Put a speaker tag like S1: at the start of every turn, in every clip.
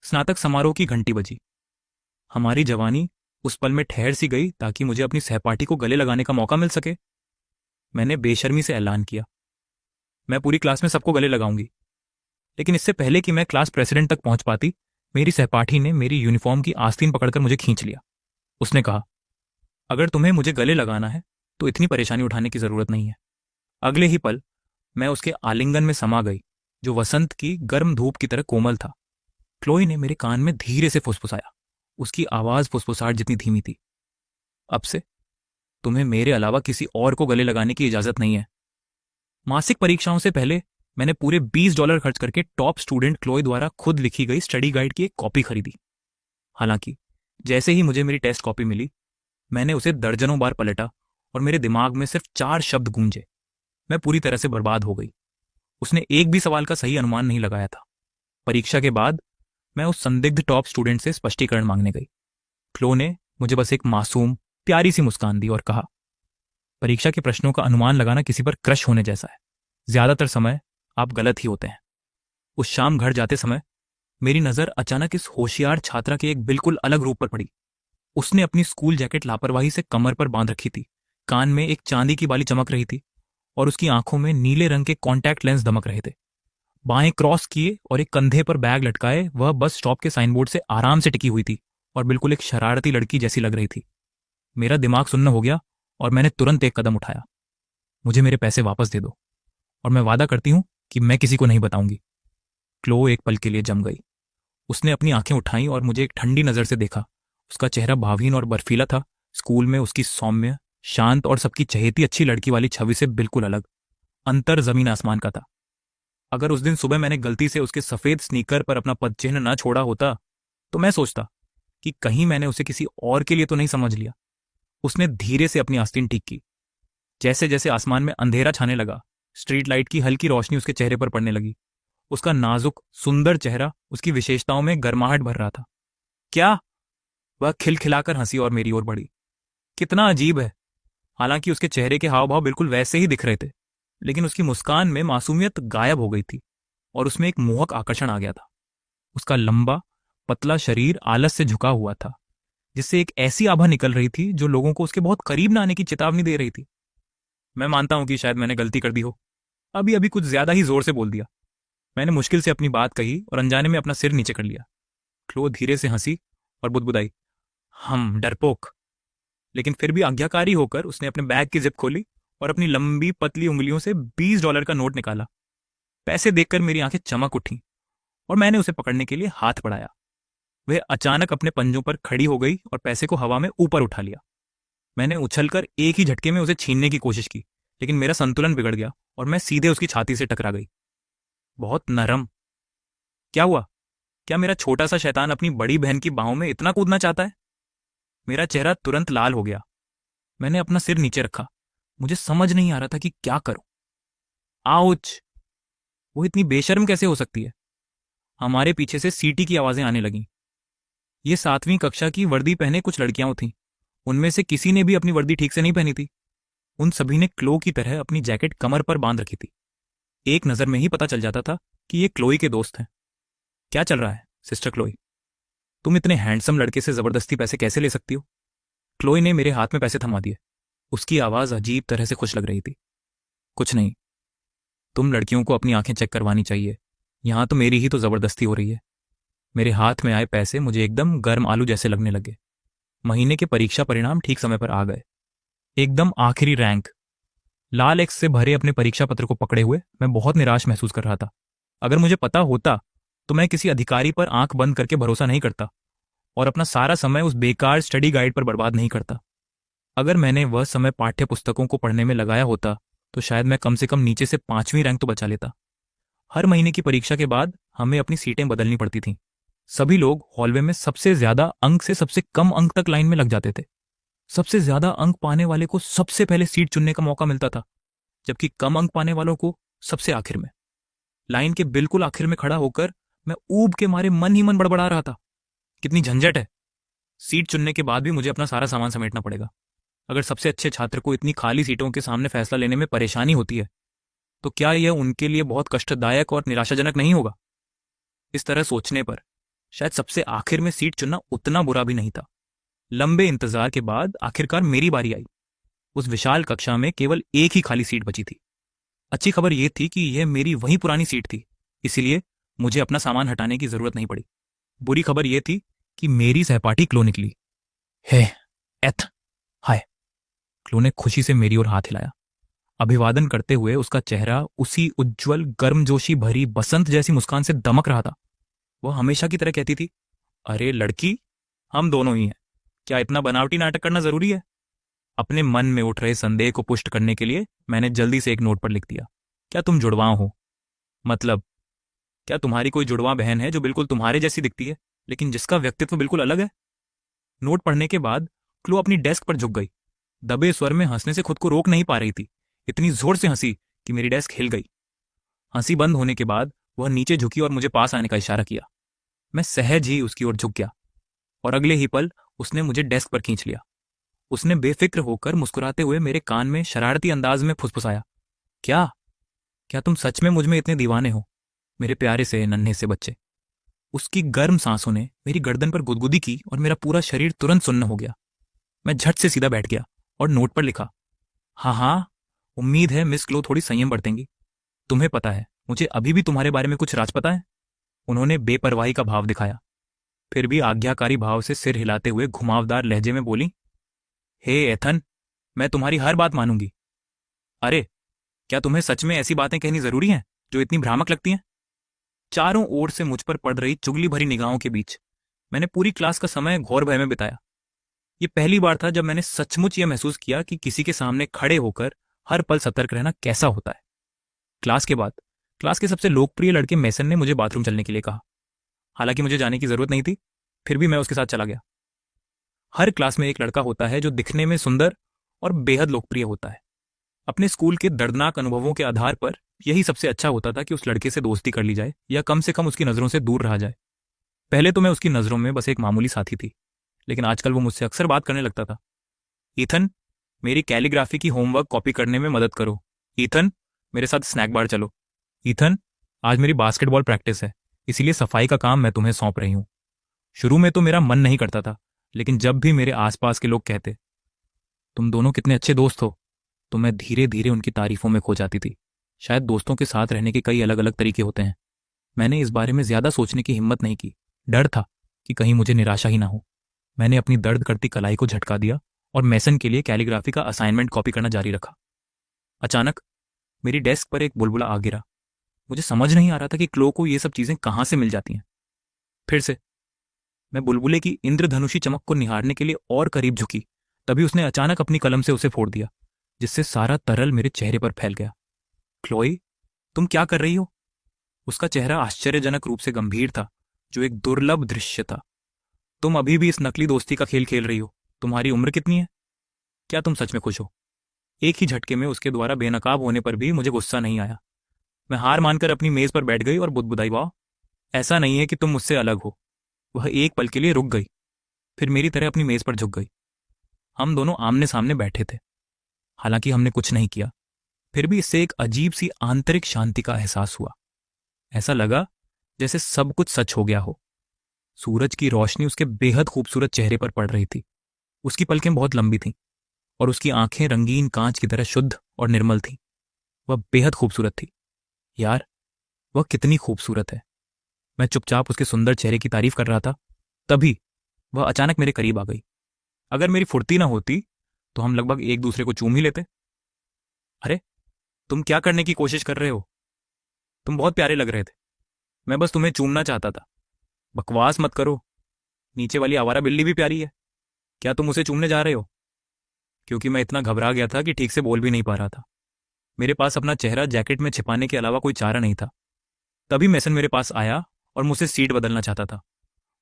S1: स्नातक समारोह की घंटी बजी। हमारी जवानी उस पल में ठहर सी गई ताकि मुझे अपनी सहपाठी को गले लगाने का मौका मिल सके। मैंने बेशर्मी से ऐलान किया, मैं पूरी क्लास में सबको गले लगाऊंगी। लेकिन इससे पहले कि मैं क्लास प्रेसिडेंट तक पहुंच पाती, मेरी सहपाठी ने मेरी यूनिफॉर्म की आस्तीन पकड़कर मुझे खींच लिया। उसने कहा, अगर तुम्हें मुझे गले लगाना है तो इतनी परेशानी उठाने की जरूरत नहीं है। अगले ही पल मैं उसके आलिंगन में समा गई, जो वसंत की गर्म धूप की तरह कोमल था। क्लोई ने मेरे कान में धीरे से फुसफुसाया। उसकी आवाज फुसफुसाहट जितनी धीमी थी। अब से तुम्हें मेरे अलावा किसी और को गले लगाने की इजाजत नहीं है। मासिक परीक्षाओं से पहले मैंने पूरे $20 खर्च करके टॉप स्टूडेंट क्लोई द्वारा खुद लिखी गई स्टडी गाइड की एक कॉपी खरीदी। हालांकि जैसे ही मुझे मेरी टेस्ट कॉपी मिली, मैंने उसे दर्जनों बार पलटा और मेरे दिमाग में सिर्फ 4 शब्द गूंजे। मैं पूरी तरह से बर्बाद हो गई। उसने एक भी सवाल का सही अनुमान नहीं लगाया था। परीक्षा के बाद मैं उस संदिग्ध टॉप स्टूडेंट से स्पष्टीकरण मांगने गई। क्लो ने मुझे बस एक मासूम प्यारी सी मुस्कान दी और कहा, परीक्षा के प्रश्नों का अनुमान लगाना किसी पर क्रश होने जैसा है। ज्यादातर समय आप गलत ही होते हैं। उस शाम घर जाते समय मेरी नजर अचानक इस होशियार छात्रा के एक बिल्कुल अलग रूप पर पड़ी। उसने अपनी स्कूल जैकेट लापरवाही से कमर पर बांध रखी थी, कान में एक चांदी की बाली चमक रही थी और उसकी आंखों में नीले रंग के कॉन्टैक्ट लेंस दमक रहे थे। बाएं क्रॉस किए और एक कंधे पर बैग लटकाए वह बस स्टॉप के साइनबोर्ड से आराम से टिकी हुई थी और बिल्कुल एक शरारती लड़की जैसी लग रही थी। मेरा दिमाग सुन्न हो गया और मैंने तुरंत एक कदम उठाया। मुझे मेरे पैसे वापस दे दो और मैं वादा करती हूं कि मैं किसी को नहीं बताऊंगी। क्लो एक पल के लिए जम गई। उसने अपनी आंखें उठाई और मुझे एक ठंडी नजर से देखा। उसका चेहरा भावहीन और बर्फीला था। स्कूल में उसकी सौम्य, शांत और सबकी चहेती अच्छी लड़की वाली छवि से बिल्कुल अलग। अंतर जमीन आसमान का था। अगर उस दिन सुबह मैंने गलती से उसके सफेद स्नीकर पर अपना पदचिह्न ना छोड़ा होता तो मैं सोचता कि कहीं मैंने उसे किसी और के लिए तो नहीं समझ लिया। उसने धीरे से अपनी आस्तीन ठीक की। जैसे जैसे आसमान में अंधेरा छाने लगा, स्ट्रीट लाइट की हल्की रोशनी उसके चेहरे पर पड़ने लगी। उसका नाजुक सुंदर चेहरा उसकी विशेषताओं में गर्माहट भर रहा था। क्या? वह खिलखिलाकर हंसी और मेरी ओर बढ़ी। कितना अजीब है। हालांकि उसके चेहरे के हाव भाव बिल्कुल वैसे ही दिख रहे थे, लेकिन उसकी मुस्कान में मासूमियत गायब हो गई थी और उसमें एक मोहक आकर्षण आ गया था। उसका लंबा पतला शरीर आलस से झुका हुआ था, जिससे एक ऐसी आभा निकल रही थी जो लोगों को उसके बहुत करीब न आने की चेतावनी दे रही थी। मैं मानता हूं कि शायद मैंने गलती कर दी हो। अभी अभी कुछ ज्यादा ही जोर से बोल दिया। मैंने मुश्किल से अपनी बात कही और अनजाने में अपना सिर नीचे कर लिया। क्लो धीरे से हंसी और बुदबुदाई, हम डरपोक। लेकिन फिर भी आज्ञाकारी होकर उसने अपने बैग की जिप खोली और अपनी लंबी पतली उंगलियों से $20 का नोट निकाला। पैसे देखकर मेरी आंखें चमक उठी और मैंने उसे पकड़ने के लिए हाथ बढ़ाया। वह अचानक अपने पंजों पर खड़ी हो गई और पैसे को हवा में ऊपर उठा लिया। मैंने उछलकर एक ही झटके में उसे छीनने की कोशिश की, लेकिन मेरा संतुलन बिगड़ गया और मैं सीधे उसकी छाती से टकरा गई। बहुत नरम। क्या हुआ? क्या मेरा छोटा सा शैतान अपनी बड़ी बहन की बाहों में इतना कूदना चाहता है? मेरा चेहरा तुरंत लाल हो गया। मैंने अपना सिर नीचे रखा। मुझे समझ नहीं आ रहा था कि क्या करूं। आउच! वो इतनी बेशर्म कैसे हो सकती है? हमारे पीछे से सीटी की आवाजें आने लगीं। ये 7वीं कक्षा की वर्दी पहने कुछ लड़कियां थीं। उनमें से किसी ने भी अपनी वर्दी ठीक से नहीं पहनी थी। उन सभी ने क्लो की तरह अपनी जैकेट कमर पर बांध रखी थी। एक नजर में ही पता चल जाता था कि ये क्लोई के दोस्त हैं। क्या चल रहा है सिस्टर क्लोई? तुम इतने हैंडसम लड़के से जबरदस्ती पैसे कैसे ले सकती हो? क्लोई ने मेरे हाथ में पैसे थमा दिए। उसकी आवाज अजीब तरह से खुश लग रही थी। कुछ नहीं, तुम लड़कियों को अपनी आंखें चेक करवानी चाहिए। यहां तो मेरी ही तो जबरदस्ती हो रही है। मेरे हाथ में आए पैसे मुझे एकदम गर्म आलू जैसे लगने लगे। महीने के परीक्षा परिणाम ठीक समय पर आ गए। एकदम आखिरी रैंक। लाल एक्स से भरे अपने परीक्षा पत्र को पकड़े हुए मैं बहुत निराश महसूस कर रहा था। अगर मुझे पता होता तो मैं किसी अधिकारी पर आंख बंद करके भरोसा नहीं करता और अपना सारा समय उस बेकार स्टडी गाइड पर बर्बाद नहीं करता। अगर मैंने वह समय पाठ्य पुस्तकों को पढ़ने में लगाया होता तो शायद मैं कम से कम नीचे से 5वीं रैंक तो बचा लेता। हर महीने की परीक्षा के बाद हमें अपनी सीटें बदलनी पड़ती थीं। सभी लोग हॉलवे में सबसे ज्यादा अंक से सबसे कम अंक तक लाइन में लग जाते थे। सबसे ज्यादा अंक पाने वाले को सबसे पहले सीट चुनने का मौका मिलता था, जबकि कम अंक पाने वालों को सबसे आखिर में। लाइन के बिल्कुल आखिर में खड़ा होकर मैं ऊब के मारे मन ही मन बड़बड़ा रहा था। कितनी झंझट है। सीट चुनने के बाद भी मुझे अपना सारा सामान समेटना पड़ेगा। अगर सबसे अच्छे छात्र को इतनी खाली सीटों के सामने फैसला लेने में परेशानी होती है तो क्या यह उनके लिए बहुत कष्टदायक और निराशाजनक नहीं होगा? इस तरह सोचने पर शायद सबसे आखिर में सीट चुनना उतना बुरा भी नहीं था। लंबे इंतजार के बाद आखिरकार मेरी बारी आई। उस विशाल कक्षा में केवल एक ही खाली सीट बची थी। अच्छी खबर यह थी कि यह मेरी वही पुरानी सीट थी, इसीलिए मुझे अपना सामान हटाने की जरूरत नहीं पड़ी। बुरी खबर यह थी कि मेरी सहपाठी क्लो निकली। हे एथ, हाय। क्लो ने खुशी से मेरी ओर हाथ हिलाया। अभिवादन करते हुए उसका चेहरा उसी उज्जवल गर्मजोशी भरी बसंत जैसी मुस्कान से दमक रहा था। वह हमेशा की तरह कहती थी, अरे लड़की, हम दोनों ही हैं, क्या इतना बनावटी नाटक करना जरूरी है? अपने मन में उठ रहे संदेह को पुष्ट करने के लिए मैंने जल्दी से एक नोट पर लिख दिया, क्या तुम जुड़वां हो? मतलब, क्या तुम्हारी कोई जुड़वां बहन है जो बिल्कुल तुम्हारे जैसी दिखती है लेकिन जिसका व्यक्तित्व बिल्कुल अलग है? नोट पढ़ने के बाद क्लो अपनी डेस्क पर झुक गई। दबे स्वर में हंसने से खुद को रोक नहीं पा रही थी। इतनी जोर से हंसी कि मेरी डेस्क हिल गई। हंसी बंद होने के बाद वह नीचे झुकी और मुझे पास आने का इशारा किया। मैं सहज ही उसकी ओर झुक गया और अगले ही पल उसने मुझे डेस्क पर खींच लिया। उसने बेफिक्र होकर मुस्कुराते हुए मेरे कान में शरारती अंदाज में फुसफुसाया, क्या क्या तुम सच में मुझ में इतने दीवाने हो, मेरे प्यारे से नन्हे से बच्चे? उसकी गर्म सांसों ने मेरी गर्दन पर गुदगुदी की और मेरा पूरा शरीर तुरंत सुन्न हो गया। मैं झट से सीधा बैठ गया और नोट पर लिखा, हाँ हाँ, उम्मीद है मिस क्लो थोड़ी संयम बरतेंगी। तुम्हें पता है, मुझे अभी भी तुम्हारे बारे में कुछ राज पता है। उन्होंने बेपरवाही का भाव दिखाया, फिर भी आज्ञाकारी भाव से सिर हिलाते हुए घुमावदार लहजे में बोली, हे एथन, मैं तुम्हारी हर बात मानूंगी। अरे, क्या तुम्हें सच में ऐसी बातें कहनी जरूरी हैं जो इतनी भ्रामक लगती हैं? चारों ओर से मुझ पर पड़ रही चुगली भरी निगाहों के बीच मैंने पूरी क्लास का समय घोर भय में बिताया। ये पहली बार था जब मैंने सचमुच यह महसूस किया कि किसी के सामने खड़े होकर हर पल सतर्क रहना कैसा होता है। क्लास के बाद क्लास के सबसे लोकप्रिय लड़के मेसन ने मुझे बाथरूम चलने के लिए कहा। हालांकि मुझे जाने की जरूरत नहीं थी, फिर भी मैं उसके साथ चला गया। हर क्लास में एक लड़का होता है जो दिखने में सुंदर और बेहद लोकप्रिय होता है। अपने स्कूल के दर्दनाक अनुभवों के आधार पर यही सबसे अच्छा होता था कि उस लड़के से दोस्ती कर ली जाए या कम से कम उसकी नजरों से दूर रहा जाए। पहले तो मैं उसकी नजरों में बस एक मामूली साथी थी, लेकिन आजकल वो मुझसे अक्सर बात करने लगता था। ईथन, मेरी कैलीग्राफी की होमवर्क कॉपी करने में मदद करो। ईथन, मेरे साथ स्नैक बार चलो। ईथन, आज मेरी बास्केटबॉल प्रैक्टिस है, इसीलिए सफाई का काम मैं तुम्हें सौंप रही हूं। शुरू में तो मेरा मन नहीं करता था, लेकिन जब भी मेरे आसपास के लोग कहते, तुम दोनों कितने अच्छे दोस्त हो, तो मैं धीरे धीरे उनकी तारीफों में खो जाती थी। शायद दोस्तों के साथ रहने के कई अलग अलग तरीके होते हैं। मैंने इस बारे में ज्यादा सोचने की हिम्मत नहीं की। डर था कि कहीं मुझे निराशा ही ना हो। मैंने अपनी दर्द करती कलाई को झटका दिया और मेसन के लिए कैलीग्राफी का असाइनमेंट कॉपी करना जारी रखा। अचानक मेरी डेस्क पर एक बुलबुला आ गिरा। मुझे समझ नहीं आ रहा था कि क्लो को ये सब चीजें कहां से मिल जाती हैं। फिर से मैं बुलबुले की इंद्रधनुषी चमक को निहारने के लिए और करीब झुकी, तभी उसने अचानक अपनी कलम से उसे फोड़ दिया, जिससे सारा तरल मेरे चेहरे पर फैल गया। क्लोई, तुम क्या कर रही हो? उसका चेहरा आश्चर्यजनक रूप से गंभीर था, जो एक दुर्लभ दृश्य था। तुम अभी भी इस नकली दोस्ती का खेल खेल रही हो? तुम्हारी उम्र कितनी है? क्या तुम सच में खुश हो? एक ही झटके में उसके द्वारा बेनकाब होने पर भी मुझे गुस्सा नहीं आया। मैं हार मानकर अपनी मेज पर बैठ गई और बुदबुदाई, वाह, ऐसा नहीं है कि तुम मुझसे अलग हो। वह एक पल के लिए रुक गई, फिर मेरी तरह अपनी मेज पर झुक गई। हम दोनों आमने सामने बैठे थे। हालांकि हमने कुछ नहीं किया, फिर भी इससे एक अजीब सी आंतरिक शांति का एहसास हुआ। ऐसा लगा जैसे सब कुछ सच हो गया हो। सूरज की रोशनी उसके बेहद खूबसूरत चेहरे पर पड़ रही थी। उसकी पलकें बहुत लंबी थीं और उसकी आंखें रंगीन कांच की तरह शुद्ध और निर्मल थीं। वह बेहद खूबसूरत थी। यार, वह कितनी खूबसूरत है। मैं चुपचाप उसके सुंदर चेहरे की तारीफ कर रहा था, तभी वह अचानक मेरे करीब आ गई। अगर मेरी फुर्ती ना होती तो हम लगभग एक दूसरे को चूम ही लेते। अरे, तुम क्या करने की कोशिश कर रहे हो? तुम बहुत प्यारे लग रहे थे। मैं बस तुम्हें चूमना चाहता था। बकवास मत करो। नीचे वाली आवारा बिल्ली भी प्यारी है। क्या तुम उसे चूमने जा रहे हो? क्योंकि मैं इतना घबरा गया था कि ठीक से बोल भी नहीं पा रहा था। मेरे पास अपना चेहरा जैकेट में छिपाने के अलावा कोई चारा नहीं था। तभी मेसन मेरे पास आया और मुझसे सीट बदलना चाहता था।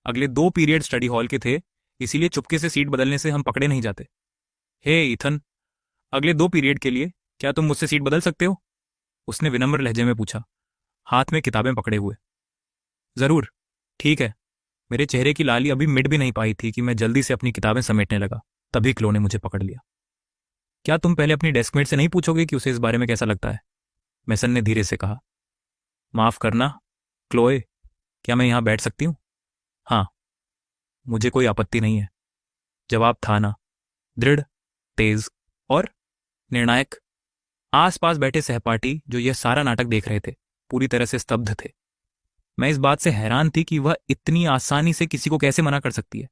S1: अगले 2 पीरियड स्टडी हॉल के थे, इसीलिए चुपके से सीट बदलने से हम पकड़े नहीं जाते। हे ईथन, अगले 2 पीरियड के लिए क्या तुम मुझसे सीट बदल सकते हो? उसने विनम्र लहजे में पूछा, हाथ में किताबें पकड़े हुए। जरूर, ठीक है। मेरे चेहरे की लाली अभी मिट भी नहीं पाई थी कि मैं जल्दी से अपनी किताबें समेटने लगा। तभी क्लो ने मुझे पकड़ लिया। क्या तुम पहले अपनी डेस्कमेट से नहीं पूछोगे कि उसे इस बारे में कैसा लगता है? मेसन ने धीरे से कहा। माफ करना क्लोए, क्या मैं यहां बैठ सकती हूं? हाँ, मुझे कोई आपत्ति नहीं है। जवाब था ना, दृढ़, तेज और निर्णायक। आसपास बैठे सहपाठी जो यह सारा नाटक देख रहे थे पूरी तरह से स्तब्ध थे। मैं इस बात से हैरान थी कि वह इतनी आसानी से किसी को कैसे मना कर सकती है,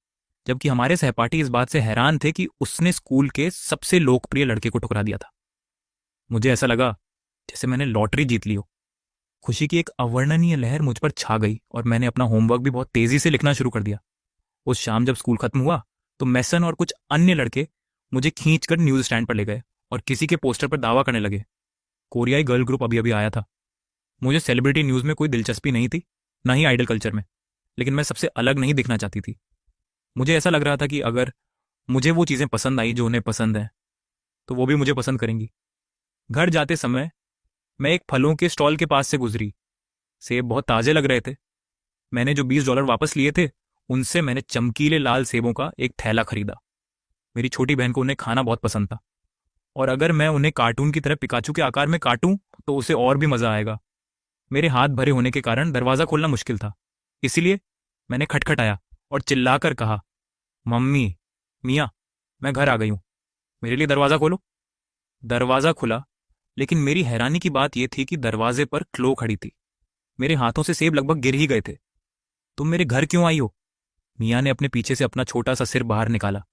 S1: जबकि हमारे सहपाठी इस बात से हैरान थे कि उसने स्कूल के सबसे लोकप्रिय लड़के को ठुकरा दिया था। मुझे ऐसा लगा जैसे मैंने लॉटरी जीत ली हो। खुशी की एक अवर्णनीय लहर मुझ पर छा गई और मैंने अपना होमवर्क भी बहुत तेजी से लिखना शुरू कर दिया। उस शाम जब स्कूल खत्म हुआ तो मैसन और कुछ अन्य लड़के मुझे खींचकर न्यूज स्टैंड पर ले गए और किसी के पोस्टर पर दावा करने लगे। कोरियाई गर्ल ग्रुप अभी अभी आया था। मुझे सेलिब्रिटी न्यूज में कोई दिलचस्पी नहीं थी, ना ही आइडल कल्चर में, लेकिन मैं सबसे अलग नहीं दिखना चाहती थी। मुझे ऐसा लग रहा था कि अगर मुझे वो चीजें पसंद आई जो उन्हें पसंद है तो वो भी मुझे पसंद करेंगी। घर जाते समय मैं एक फलों के स्टॉल के पास से गुजरी। सेब बहुत ताजे लग रहे थे। मैंने जो $20 वापस लिए थे उनसे मैंने चमकीले लाल सेबों का एक थैला खरीदा। मेरी छोटी बहन को उन्हें खाना बहुत पसंद था और अगर मैं उन्हें कार्टून की तरह पिकाचू के आकार में काटूं तो उसे और भी मजा आएगा। मेरे हाथ भरे होने के कारण दरवाजा खोलना मुश्किल था, इसलिए मैंने खटखटाया और चिल्लाकर कहा, मम्मी, मियाँ, मैं घर आ गई हूं, मेरे लिए दरवाजा खोलो। दरवाजा खुला, लेकिन मेरी हैरानी की बात यह थी कि दरवाजे पर क्लो खड़ी थी। मेरे हाथों से सेब लगभग गिर ही गए थे। तुम मेरे घर क्यों आई हो? मियाँ ने अपने पीछे से अपना छोटा सा सिर बाहर निकाला।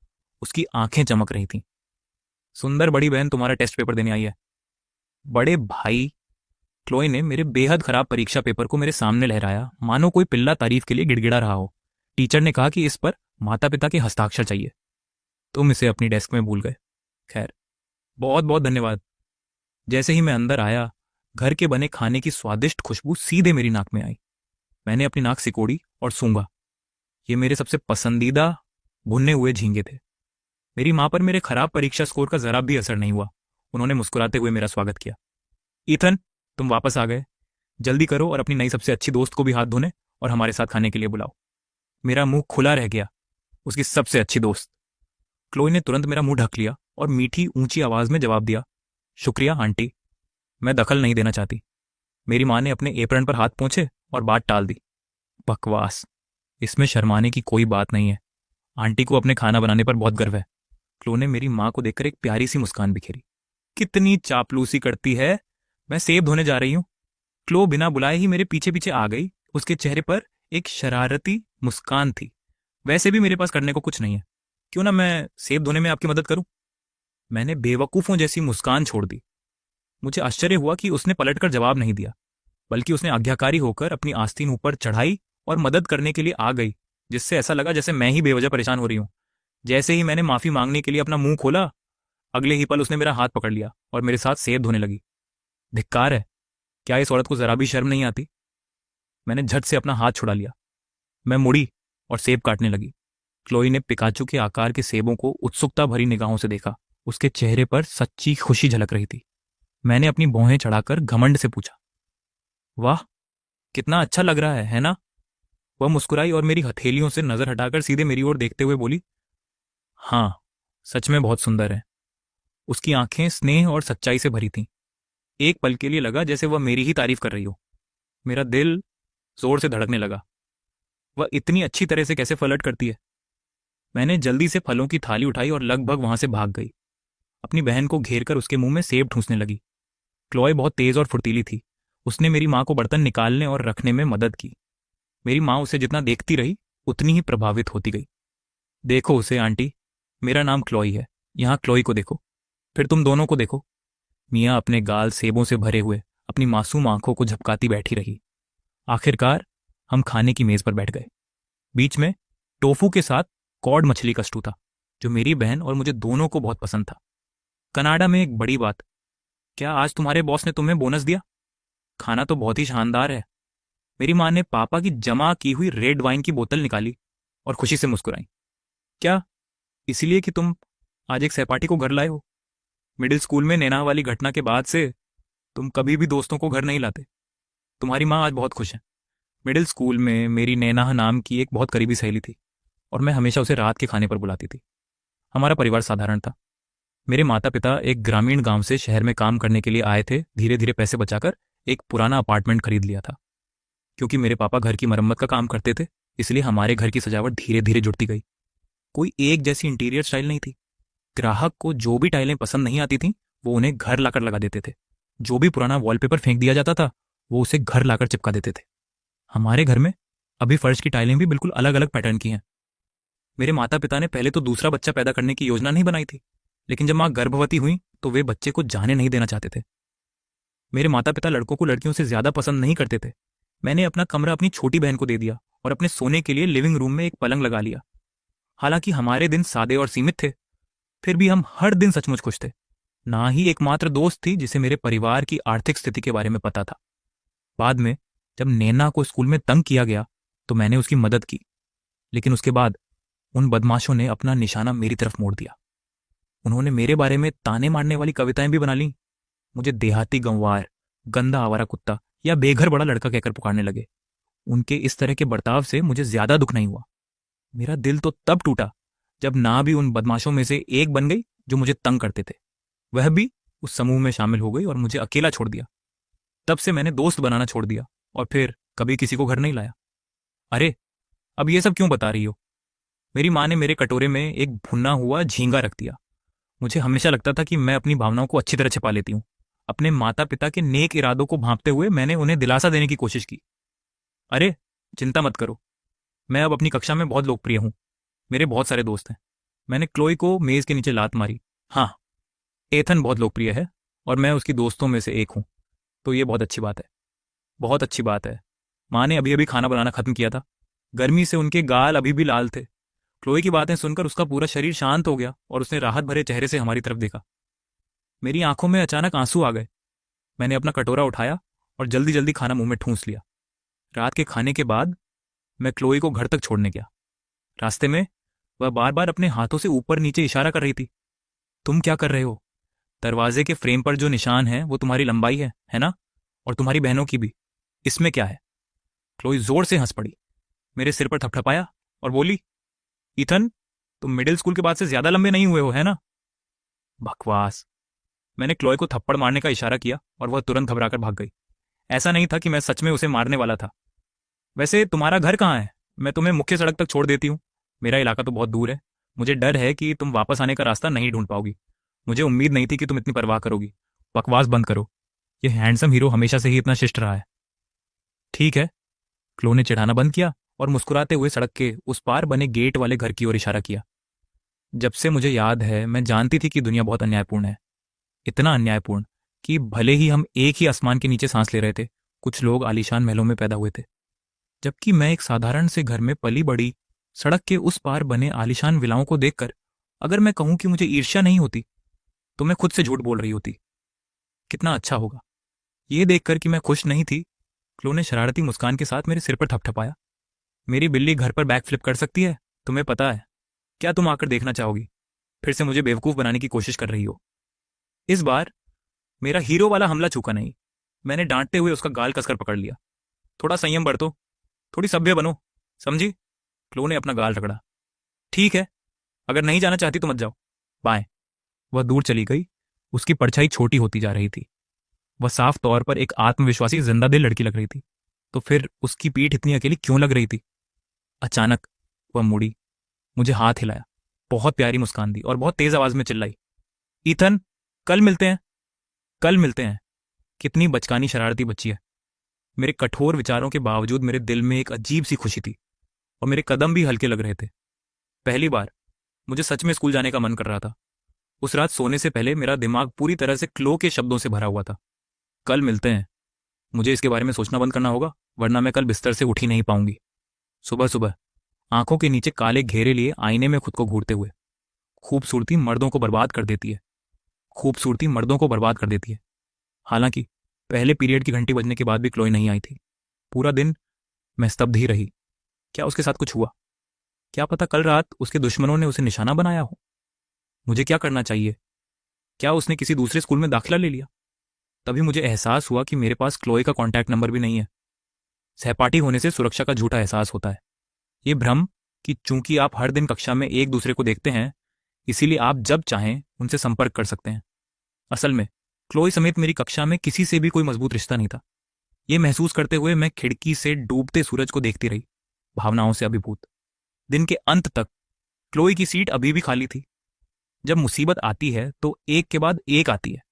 S1: उसकी आंखें चमक रही थीं। सुंदर बड़ी बहन तुम्हारा टेस्ट पेपर देने आई है। बड़े भाई, क्लोई ने मेरे बेहद खराब परीक्षा पेपर को मेरे सामने लहराया, मानो कोई पिल्ला तारीफ के लिए गिड़गिड़ा रहा हो। टीचर ने कहा कि इस पर माता पिता के हस्ताक्षर चाहिए। तुम इसे अपनी डेस्क में भूल गए। खैर, बहुत बहुत धन्यवाद। जैसे ही मैं अंदर आया, घर के बने खाने की स्वादिष्ट खुशबू सीधे मेरी नाक में आई। मैंने अपनी नाक सिकोड़ी और सूंघा। ये मेरे सबसे पसंदीदा भुने हुए झींगे थे। मेरी मां पर मेरे खराब परीक्षा स्कोर का जरा भी असर नहीं हुआ। उन्होंने मुस्कुराते हुए मेरा स्वागत किया। ईथन, तुम वापस आ गए। जल्दी करो और अपनी नई सबसे अच्छी दोस्त को भी हाथ धोने और हमारे साथ खाने के लिए बुलाओ। मेरा मुंह खुला रह गया। उसकी सबसे अच्छी दोस्त। क्लोई ने तुरंत मेरा मुंह ढक लिया और मीठी ऊंची आवाज में जवाब दिया, शुक्रिया आंटी। मैं दखल नहीं देना चाहती। मेरी मां ने अपने एप्रन पर हाथ पोंछे और बात टाल दी। बकवास, इसमें शर्माने की कोई बात नहीं है। आंटी को अपने खाना बनाने पर बहुत गर्व है। क्लो ने मेरी मां को देखकर एक प्यारी सी मुस्कान बिखेरी। कितनी चापलूसी करती है। मैं सेब धोने जा रही हूं। क्लो बिना बुलाए ही मेरे पीछे पीछे आ गई। उसके चेहरे पर एक शरारती मुस्कान थी। वैसे भी मेरे पास करने को कुछ नहीं है, क्यों ना मैं सेब धोने में आपकी मदद करूं? मैंने बेवकूफों जैसी मुस्कान छोड़ दी। मुझे आश्चर्य हुआ कि उसने पलटकर जवाब नहीं दिया, बल्कि उसने आज्ञाकारी होकर अपनी आस्तीन ऊपर चढ़ाई और मदद करने के लिए आ गई, जिससे ऐसा लगा जैसे मैं ही बेवजह परेशान हो रही हूं। जैसे ही मैंने माफी मांगने के लिए अपना मुंह खोला, अगले ही पल उसने मेरा हाथ पकड़ लिया और मेरे साथ सेब धोने लगी। धिक्कार है, क्या इस औरत को जरा भी शर्म नहीं आती? मैंने झट से अपना हाथ छुड़ा लिया। मैं मुड़ी और सेब काटने लगी। क्लोई ने पिकाचू के आकार के सेबों को उत्सुकता भरी निगाहों से देखा। उसके चेहरे पर सच्ची खुशी झलक रही थी। मैंने अपनी भौहें चढ़ाकर घमंड से पूछा, वाह, कितना अच्छा लग रहा है ना? वह मुस्कुराई और मेरी हथेलियों से नजर हटाकर सीधे मेरी ओर देखते हुए बोली, हाँ, सच में बहुत सुंदर है। उसकी आंखें स्नेह और सच्चाई से भरी थीं। एक पल के लिए लगा जैसे वह मेरी ही तारीफ कर रही हो। मेरा दिल जोर से धड़कने लगा। वह इतनी अच्छी तरह से कैसे फ्लर्ट करती है? मैंने जल्दी से फलों की थाली उठाई और लगभग वहां से भाग गई। अपनी बहन को घेरकर उसके मुंह में सेब ठूंसने लगी। क्लोई बहुत तेज और फुर्तीली थी। उसने मेरी मां को बर्तन निकालने और रखने में मदद की। मेरी मां उसे जितना देखती रही उतनी ही प्रभावित होती गई। देखो उसे आंटी, मेरा नाम क्लोई है। यहां क्लोई को देखो, फिर तुम दोनों को देखो। मियाँ अपने गाल सेबों से भरे हुए अपनी मासूम आंखों को झपकाती बैठी रही। आखिरकार हम खाने की मेज पर बैठ गए। बीच में टोफू के साथ कॉड मछली का स्टू था, जो मेरी बहन और मुझे दोनों को बहुत पसंद था। कनाडा में एक बड़ी बात, क्या आज तुम्हारे बॉस ने तुम्हें बोनस दिया? खाना तो बहुत ही शानदार है। मेरी माँ ने पापा की जमा की हुई रेड वाइन की बोतल निकाली और खुशी से मुस्कुराई। क्या इसलिए कि तुम आज एक सहपाठी को घर लाए हो? मिडिल स्कूल में नैना वाली घटना के बाद से तुम कभी भी दोस्तों को घर नहीं लाते। तुम्हारी माँ आज बहुत खुश है। मिडिल स्कूल में मेरी नैना नाम की एक बहुत करीबी सहेली थी और मैं हमेशा उसे रात के खाने पर बुलाती थी। हमारा परिवार साधारण था। मेरे माता पिता एक ग्रामीण गांव से शहर में काम करने के लिए आए थे। धीरे धीरे पैसे बचाकर एक पुराना अपार्टमेंट खरीद लिया था। क्योंकि मेरे पापा घर की मरम्मत का काम करते थे, इसलिए हमारे घर की सजावट धीरे धीरे जुड़ती गई। कोई एक जैसी इंटीरियर स्टाइल नहीं थी। ग्राहक को जो भी टाइलें पसंद नहीं आती थीं, वो उन्हें घर लाकर लगा देते थे। जो भी पुराना वॉलपेपर फेंक दिया जाता था, वो उसे घर लाकर चिपका देते थे। हमारे घर में अभी फर्श की टाइलें भी बिल्कुल अलग अलग पैटर्न की हैं। मेरे माता पिता ने पहले तो दूसरा बच्चा पैदा करने की योजना नहीं बनाई थी, लेकिन जब माँ गर्भवती हुई तो वे बच्चे को जाने नहीं देना चाहते थे। मेरे माता पिता लड़कों को लड़कियों से ज्यादा पसंद नहीं करते थे। मैंने अपना कमरा अपनी छोटी बहन को दे दिया और अपने सोने के लिए लिविंग रूम में एक पलंग लगा लिया। हालांकि हमारे दिन सादे और सीमित थे, फिर भी हम हर दिन सचमुच खुश थे। ना ही एकमात्र दोस्त थी जिसे मेरे परिवार की आर्थिक स्थिति के बारे में पता था। बाद में जब नैना को स्कूल में तंग किया गया तो मैंने उसकी मदद की, लेकिन उसके बाद उन बदमाशों ने अपना निशाना मेरी तरफ मोड़ दिया। उन्होंने मेरे बारे में ताने मारने वाली कविताएं भी बना लीं। मुझे देहाती गंवार, गंदा आवारा कुत्ता या बेघर बड़ा लड़का कहकर पुकारने लगे। उनके इस तरह के बर्ताव से मुझे ज्यादा दुख नहीं हुआ। मेरा दिल तो तब टूटा जब ना भी उन बदमाशों में से एक बन गई जो मुझे तंग करते थे, वह भी उस समूह में शामिल हो गई और मुझे अकेला छोड़ दिया। तब से मैंने दोस्त बनाना छोड़ दिया और फिर कभी किसी को घर नहीं लाया। अरे, अब ये सब क्यों बता रही हो? मेरी माँ ने मेरे कटोरे में एक भुना हुआ झींगा रख दिया। मुझे हमेशा लगता था कि मैं अपनी भावनाओं को अच्छी तरह छिपा लेती हूँ। अपने माता पिता के नेक इरादों को भांपते हुए मैंने उन्हें दिलासा देने की कोशिश की। अरे, चिंता मत करो, मैं अब अपनी कक्षा में बहुत लोकप्रिय हूँ। मेरे बहुत सारे दोस्त हैं। मैंने क्लोई को मेज के नीचे लात मारी। हाँ, एथन बहुत लोकप्रिय है और मैं उसकी दोस्तों में से एक हूँ, तो ये बहुत अच्छी बात है। बहुत अच्छी बात है। माँ ने अभी अभी खाना बनाना खत्म किया था। गर्मी से उनके गाल अभी भी लाल थे। क्लोई की बातें सुनकर उसका पूरा शरीर शांत हो गया और उसने राहत भरे चेहरे से हमारी तरफ देखा। मेरी आंखों में अचानक आंसू आ गए। मैंने अपना कटोरा उठाया और जल्दी जल्दी खाना मुंह में ठूंस लिया। रात के खाने के बाद मैं क्लोई को घर तक छोड़ने गया। रास्ते में वह बार बार अपने हाथों से ऊपर नीचे इशारा कर रही थी। तुम क्या कर रहे हो? दरवाजे के फ्रेम पर जो निशान है वो तुम्हारी लंबाई है ना? और तुम्हारी बहनों की भी। इसमें क्या है? क्लोई जोर से हंस पड़ी, मेरे सिर पर थपथपाया और बोली, ईथन, तुम मिडिल स्कूल के बाद से ज्यादा लंबे नहीं हुए हो, है ना? बकवास। मैंने क्लोई को थप्पड़ मारने का इशारा किया और वह तुरंत घबराकर भाग गई। ऐसा नहीं था कि मैं सच में उसे मारने वाला था। वैसे तुम्हारा घर कहाँ है? मैं तुम्हें मुख्य सड़क तक छोड़ देती हूँ। मेरा इलाका तो बहुत दूर है। मुझे डर है कि तुम वापस आने का रास्ता नहीं ढूंढ पाओगी। मुझे उम्मीद नहीं थी कि तुम इतनी परवाह करोगी। बकवास बंद करो। ये हैंडसम हीरो हमेशा से ही इतना शिष्ट रहा है। ठीक है। क्लो ने चिढ़ाना बंद किया और मुस्कुराते हुए सड़क के उस पार बने गेट वाले घर की ओर इशारा किया। जब से मुझे याद है, मैं जानती थी कि दुनिया बहुत अन्यायपूर्ण है। इतना अन्यायपूर्ण कि भले ही हम एक ही आसमान के नीचे सांस ले रहे थे, कुछ लोग आलीशान महलों में पैदा हुए थे, जबकि मैं एक साधारण से घर में पली बड़ी सड़क के उस पार बने आलीशान विलाओं को देखकर अगर मैं कहूं कि मुझे ईर्ष्या नहीं होती, तो मैं खुद से झूठ बोल रही होती। कितना अच्छा होगा ये देखकर कि मैं खुश नहीं थी। क्लो ने शरारती मुस्कान के साथ मेरे सिर पर थपथपाया। मेरी बिल्ली घर पर बैक फ्लिप कर सकती है, तुम्हें पता है? क्या तुम आकर देखना चाहोगी? फिर से मुझे बेवकूफ बनाने की कोशिश कर रही हो। इस बार मेरा हीरो वाला हमला चूका नहीं। मैंने डांटते हुए उसका गाल कसकर पकड़ लिया। थोड़ा संयम बरतो, थोड़ी सभ्य बनो, समझी? क्लो ने अपना गाल रगड़ा। ठीक है, अगर नहीं जाना चाहती तो मत जाओ, बाय। वह दूर चली गई। उसकी परछाई छोटी होती जा रही थी। वह साफ तौर पर एक आत्मविश्वासी जिंदा दिल लड़की लग रही थी, तो फिर उसकी पीठ इतनी अकेली क्यों लग रही थी? अचानक वह मुड़ी, मुझे हाथ हिलाया, बहुत प्यारी मुस्कान दी और बहुत तेज आवाज में चिल्लाई, ईथन, कल मिलते हैं, कल मिलते हैं। कितनी बचकानी शरारती बच्ची है। मेरे कठोर विचारों के बावजूद मेरे दिल में एक अजीब सी खुशी थी और मेरे कदम भी हल्के लग रहे थे। पहली बार मुझे सच में स्कूल जाने का मन कर रहा था। उस रात सोने से पहले मेरा दिमाग पूरी तरह से क्लो के शब्दों से भरा हुआ था। कल मिलते हैं। मुझे इसके बारे में सोचना बंद करना होगा, वरना मैं कल बिस्तर से उठ ही नहीं पाऊंगी। सुबह सुबह आंखों के नीचे काले घेरे लिए आईने में खुद को घूरते हुए। खूबसूरती मर्दों को बर्बाद कर देती है। खूबसूरती मर्दों को बर्बाद कर देती है। हालांकि पहले पीरियड की घंटी बजने के बाद भी क्लोई नहीं आई थी। पूरा दिन मैं स्तब्ध ही रही। क्या उसके साथ कुछ हुआ? क्या पता कल रात उसके दुश्मनों ने उसे निशाना बनाया हो। मुझे क्या करना चाहिए? क्या उसने किसी दूसरे स्कूल में दाखिला ले लिया? तभी मुझे एहसास हुआ कि मेरे पास क्लोई का कॉन्टैक्ट नंबर भी नहीं है। सहपाठी होने से सुरक्षा का झूठा एहसास होता है। ये भ्रम कि चूंकि आप हर दिन कक्षा में एक दूसरे को देखते हैं, इसीलिए आप जब चाहें उनसे संपर्क कर सकते हैं। असल में क्लोई समेत मेरी कक्षा में किसी से भी कोई मजबूत रिश्ता नहीं था। ये महसूस करते हुए मैं खिड़की से डूबते सूरज को देखती रही। भावनाओं से अभिभूत। दिन के अंत तक क्लोई की सीट अभी भी खाली थी। जब मुसीबत आती है तो एक के बाद एक आती है।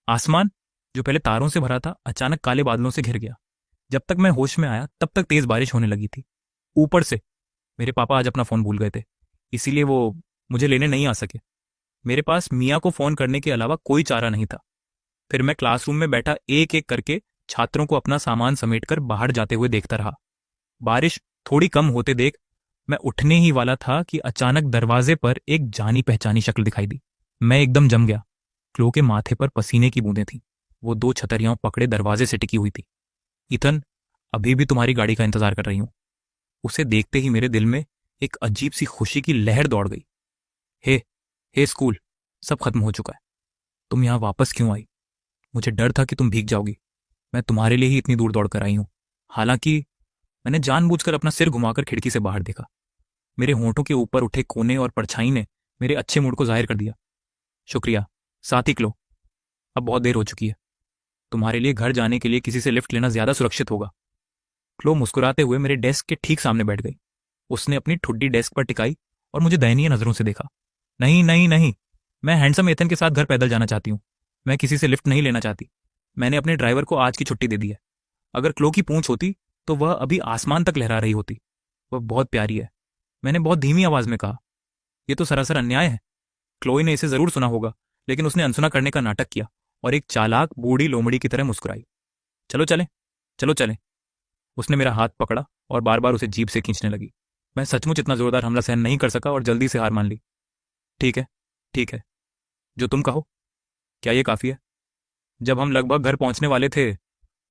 S1: आसमान, जो पहले तारों से भरा था, अचानक काले बादलों से घिर गया। जब तक मैं होश में आया तब तक तेज बारिश होने लगी थी। ऊपर से मेरे पापा आज अपना फोन भूल गए थे, इसीलिए वो मुझे लेने नहीं आ सके। मेरे पास मियाँ को फोन करने के अलावा कोई चारा नहीं था। फिर मैं क्लासरूम में बैठा एक एक करके छात्रों को अपना सामान समेटकर बाहर जाते हुए देखता रहा। बारिश थोड़ी कम होते देख मैं उठने ही वाला था कि अचानक दरवाजे पर एक जानी पहचानी शक्ल दिखाई दी। मैं एकदम जम गया। क्लो के माथे पर पसीने की बूंदें थीं। वो 2 छतरियां पकड़े दरवाजे से टिकी हुई थी। इथन, अभी भी तुम्हारी गाड़ी का इंतजार कर रही हूं। उसे देखते ही मेरे दिल में एक अजीब सी खुशी की लहर दौड़ गई। हे हे स्कूल, सब खत्म हो चुका है। तुम यहां वापस क्यों आई? मुझे डर था कि तुम भीग जाओगी। मैं तुम्हारे लिए ही इतनी दूर दौड़ कर आई हूं। हालांकि मैंने जानबूझकर अपना सिर घुमाकर खिड़की से बाहर देखा। मेरे होंठों के ऊपर उठे कोने और परछाई ने मेरे अच्छे मूड को जाहिर कर दिया। शुक्रिया, साथ ही क्लो। अब बहुत देर हो चुकी है। तुम्हारे लिए घर जाने के लिए किसी से लिफ्ट लेना ज्यादा सुरक्षित होगा। क्लो मुस्कुराते हुए मेरे डेस्क के ठीक सामने बैठ गई। उसने अपनी ठुड्डी डेस्क पर टिकाई और मुझे दयनीय नजरों से देखा। नहीं नहीं नहीं, मैं हैंडसम एथन के साथ घर पैदल जाना चाहती हूँ। मैं किसी से लिफ्ट नहीं लेना चाहती। मैंने अपने ड्राइवर को आज की छुट्टी दे दी है। अगर क्लो की पूंछ होती तो वह अभी आसमान तक लहरा रही होती। वह बहुत प्यारी है। मैंने बहुत धीमी आवाज में कहा। यह तो सरासर अन्याय है। क्लोई ने इसे जरूर सुना होगा, लेकिन उसने अनसुना करने का नाटक किया और एक चालाक बूढ़ी लोमड़ी की तरह मुस्कुराई। चलो चलें, चलो चलें। उसने मेरा हाथ पकड़ा और बार बार उसे जीभ से खींचने लगी। मैं सचमुच इतना जोरदार हमला सहन नहीं कर सका और जल्दी से हार मान ली। ठीक है, ठीक है, जो तुम कहो। क्या ये काफी है? जब हम लगभग घर पहुंचने वाले थे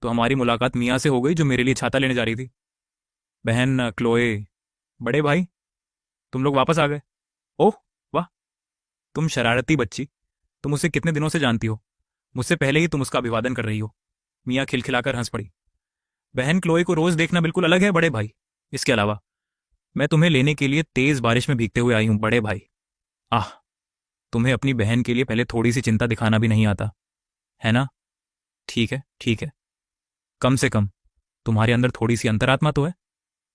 S1: तो हमारी मुलाकात मियाँ से हो गई, जो मेरे लिए छाता लेने जा रही थी। बहन क्लोए, बड़े भाई, तुम लोग वापस आ गए। ओह वाह, तुम शरारती बच्ची। तुम उसे कितने दिनों से जानती हो? मुझसे पहले ही तुम उसका अभिवादन कर रही हो। मियाँ खिलखिलाकर हंस पड़ी। बहन क्लोए को रोज देखना बिल्कुल अलग है बड़े भाई। इसके अलावा मैं तुम्हें लेने के लिए तेज बारिश में भीगते हुए आई हूं बड़े भाई। आह, तुम्हें अपनी बहन के लिए पहले थोड़ी सी चिंता दिखाना भी नहीं आता, है ना? ठीक है, ठीक है। कम से कम तुम्हारे अंदर थोड़ी सी अंतरात्मा तो है।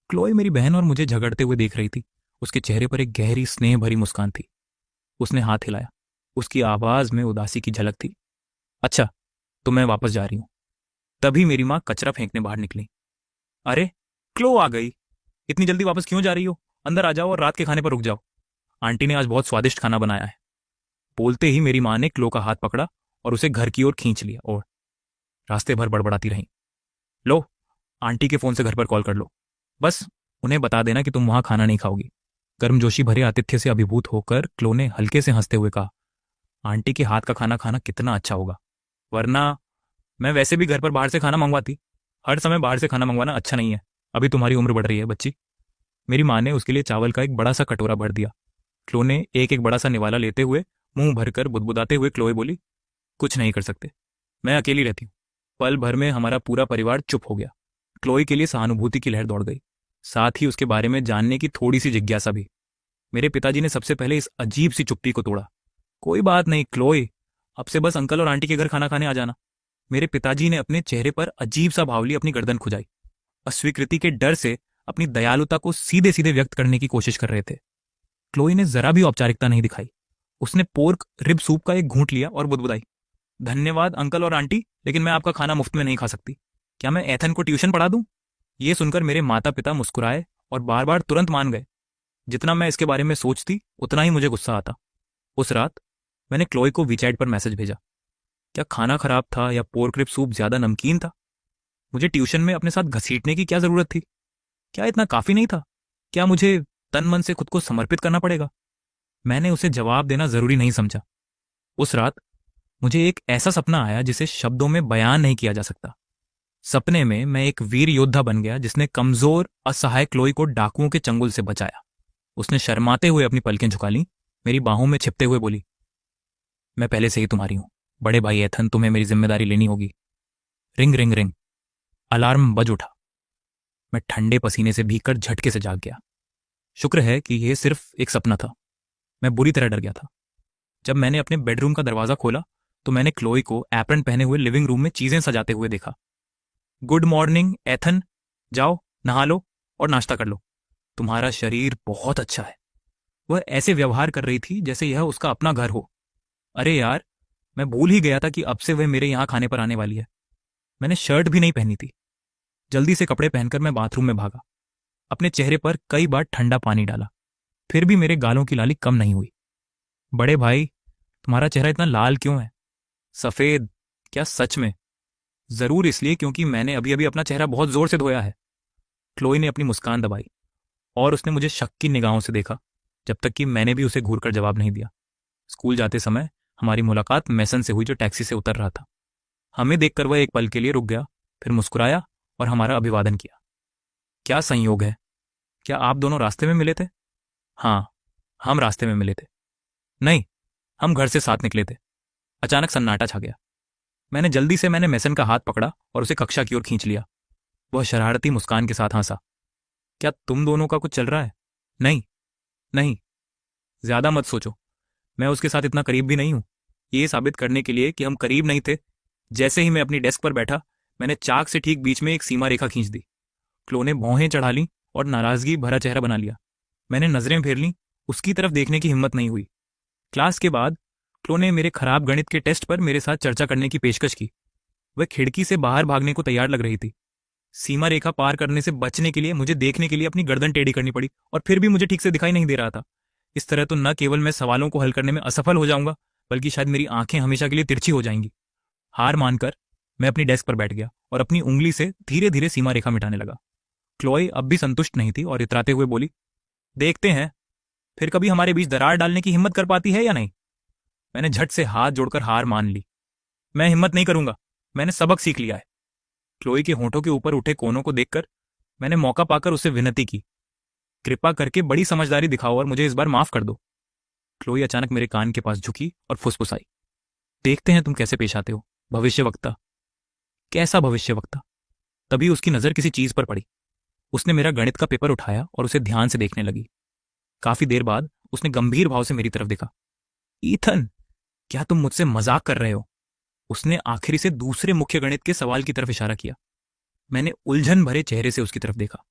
S1: क्लोए मेरी बहन और मुझे झगड़ते हुए देख रही थी। उसके चेहरे पर एक गहरी स्नेह भरी मुस्कान थी। उसने हाथ हिलाया। उसकी आवाज में उदासी की झलक थी। अच्छा, तो मैं वापस जा रही हूं। तभी मेरी माँ कचरा फेंकने बाहर निकली। अरे, क्लो आ गई। इतनी जल्दी वापस क्यों जा रही हो? अंदर आ जाओ और रात के खाने पर रुक जाओ। आंटी ने आज बहुत स्वादिष्ट खाना बनाया है। बोलते ही मेरी माँ ने क्लो का हाथ पकड़ा और उसे घर की ओर खींच लिया और रास्ते भर बड़बड़ाती रही। लो, आंटी के फोन से घर पर कॉल कर लो। बस उन्हें बता देना कि तुम वहां खाना नहीं खाओगी। गर्मजोशी भरे आतिथ्य से अभिभूत होकर क्लो ने हल्के से हंसते हुए कहा, आंटी के हाथ का खाना खाना कितना अच्छा होगा। वरना मैं वैसे भी घर पर बाहर से खाना मंगवाती। हर समय बाहर से खाना मंगवाना अच्छा नहीं है। अभी तुम्हारी उम्र बढ़ रही है बच्ची। मेरी माँ ने उसके लिए चावल का एक बड़ा सा कटोरा भर दिया। क्लो ने एक एक बड़ा सा निवाला लेते हुए मुंह भरकर बुदबुदाते हुए क्लोए बोली, कुछ नहीं कर सकते, मैं अकेली रहती हूँ। पल भर में हमारा पूरा परिवार चुप हो गया। क्लोई के लिए सहानुभूति की लहर दौड़ गई, साथ ही उसके बारे में जानने की थोड़ी सी जिज्ञासा भी। मेरे पिताजी ने सबसे पहले इस अजीब सी चुप्पी को तोड़ा। कोई बात नहीं क्लोई, अब से बस अंकल और आंटी के घर खाना खाने आ जाना। मेरे पिताजी ने अपने चेहरे पर अजीब सा भाव ली अपनी गर्दन खुजाई। अस्वीकृति के डर से अपनी दयालुता को सीधे सीधे व्यक्त करने की कोशिश कर रहे थे। क्लोई ने जरा भी औपचारिकता नहीं दिखाई। उसने पोर्क रिब सूप का एक घूंट लिया और बुदबुदाई, धन्यवाद अंकल और आंटी, लेकिन मैं आपका खाना मुफ्त में नहीं खा सकती। क्या मैं एथन को ट्यूशन पढ़ा दूं? ये सुनकर मेरे माता पिता मुस्कुराए और बार बार तुरंत मान गए। जितना मैं इसके बारे में सोचती उतना ही मुझे गुस्सा आता। उस रात मैंने क्लोई को वीचैट पर मैसेज भेजा। क्या खाना खराब था या पोर्क रिब सूप ज्यादा नमकीन था? मुझे ट्यूशन में अपने साथ घसीटने की क्या जरूरत थी? क्या इतना काफी नहीं था? क्या मुझे तन मन से खुद को समर्पित करना पड़ेगा? मैंने उसे जवाब देना जरूरी नहीं समझा। उस रात मुझे एक ऐसा सपना आया जिसे शब्दों में बयान नहीं किया जा सकता। सपने में मैं एक वीर योद्धा बन गया जिसने कमजोर असहाय क्लोई को डाकुओं के चंगुल से बचाया। उसने शर्माते हुए अपनी पलकें झुका ली, मेरी बाहों में छिपते हुए बोली, मैं पहले से ही तुम्हारी हूं बड़े भाई एथन, तुम्हें मेरी जिम्मेदारी लेनी होगी। रिंग रिंग रिंग, अलार्म बज उठा। मैं ठंडे पसीने से भीगकर झटके से जाग गया। शुक्र है कि यह सिर्फ एक सपना था। मैं बुरी तरह डर गया था। जब मैंने अपने बेडरूम का दरवाजा खोला तो मैंने क्लोई को एप्रन पहने हुए लिविंग रूम में चीजें सजाते हुए देखा। गुड मॉर्निंग एथन, जाओ नहा लो और नाश्ता कर लो। तुम्हारा शरीर बहुत अच्छा है। वह ऐसे व्यवहार कर रही थी जैसे यह उसका अपना घर हो। अरे यार, मैं भूल ही गया था कि अब से वह मेरे यहाँ खाने पर आने वाली है। मैंने शर्ट भी नहीं पहनी थी। जल्दी से कपड़े पहनकर मैं बाथरूम में भागा। अपने चेहरे पर कई बार ठंडा पानी डाला, फिर भी मेरे गालों की लाली कम नहीं हुई। बड़े भाई, तुम्हारा चेहरा इतना लाल क्यों है? सफेद? क्या सच में? जरूर इसलिए क्योंकि मैंने अभी अभी अपना चेहरा बहुत जोर से धोया है। क्लोई ने अपनी मुस्कान दबाई और उसने मुझे शक की निगाहों से देखा, जब तक कि मैंने भी उसे घूरकर जवाब नहीं दिया। स्कूल जाते समय हमारी मुलाकात मैसन से हुई, जो टैक्सी से उतर रहा था। हमें देखकर वह एक पल के लिए रुक गया, फिर मुस्कुराया और हमारा अभिवादन किया। क्या संयोग है! क्या आप दोनों रास्ते में मिले थे? हाँ, हम रास्ते में मिले थे। नहीं, हम घर से साथ निकले थे। अचानक सन्नाटा छा गया। मैंने मैसन का हाथ पकड़ा और उसे कक्षा की ओर खींच लिया। वह शरारती मुस्कान के साथ हंसा। क्या तुम दोनों का कुछ चल रहा है? नहीं, नहीं। ज्यादा मत सोचो, मैं उसके साथ इतना करीब भी नहीं हूं। ये साबित करने के लिए कि हम करीब नहीं थे, जैसे ही मैं अपनी डेस्क पर बैठा, मैंने चाक से ठीक बीच में एक सीमा रेखा खींच दी। क्लो ने भौहें चढ़ा ली और नाराजगी भरा चेहरा बना लिया। मैंने नजरें फेर ली, उसकी तरफ देखने की हिम्मत नहीं हुई। क्लास के बाद क्लो ने मेरे खराब गणित के टेस्ट पर मेरे साथ चर्चा करने की पेशकश की। वह खिड़की से बाहर भागने को तैयार लग रही थी। सीमा रेखा पार करने से बचने के लिए मुझे देखने के लिए अपनी गर्दन टेढ़ी करनी पड़ी, और फिर भी मुझे ठीक से दिखाई नहीं दे रहा था। इस तरह तो न केवल मैं सवालों को हल करने में असफल हो जाऊंगा, बल्कि शायद मेरी आंखें हमेशा के लिए तिरछी हो जाएंगी। हार मानकर मैं अपनी डेस्क पर बैठ गया और अपनी उंगली से धीरे धीरे सीमा रेखा मिटाने लगा। क्लोई अब भी संतुष्ट नहीं थी और इतराते हुए बोली, देखते हैं फिर कभी हमारे बीच दरार डालने की हिम्मत कर पाती है या नहीं। मैंने झट से हाथ जोड़कर हार मान ली। मैं हिम्मत नहीं करूंगा, मैंने सबक सीख लिया है। क्लोई के होठों के ऊपर उठे कोनों को देखकर मैंने मौका पाकर उससे विनती की, कृपा करके बड़ी समझदारी दिखाओ और मुझे इस बार माफ कर दो। क्लोई अचानक मेरे कान के पास झुकी और फुसफुसाई, देखते हैं तुम कैसे पेश आते हो, भविष्यवक्ता। कैसा भविष्यवक्ता? तभी उसकी नजर किसी चीज पर पड़ी। उसने मेरा गणित का पेपर उठाया और उसे ध्यान से देखने लगी। काफी देर बाद उसने गंभीर भाव से मेरी तरफ देखा। ईथन, क्या तुम मुझसे मजाक कर रहे हो? उसने आखिरी से दूसरे मुख्य गणित के सवाल की तरफ इशारा किया। मैंने उलझन भरे चेहरे से उसकी तरफ देखा।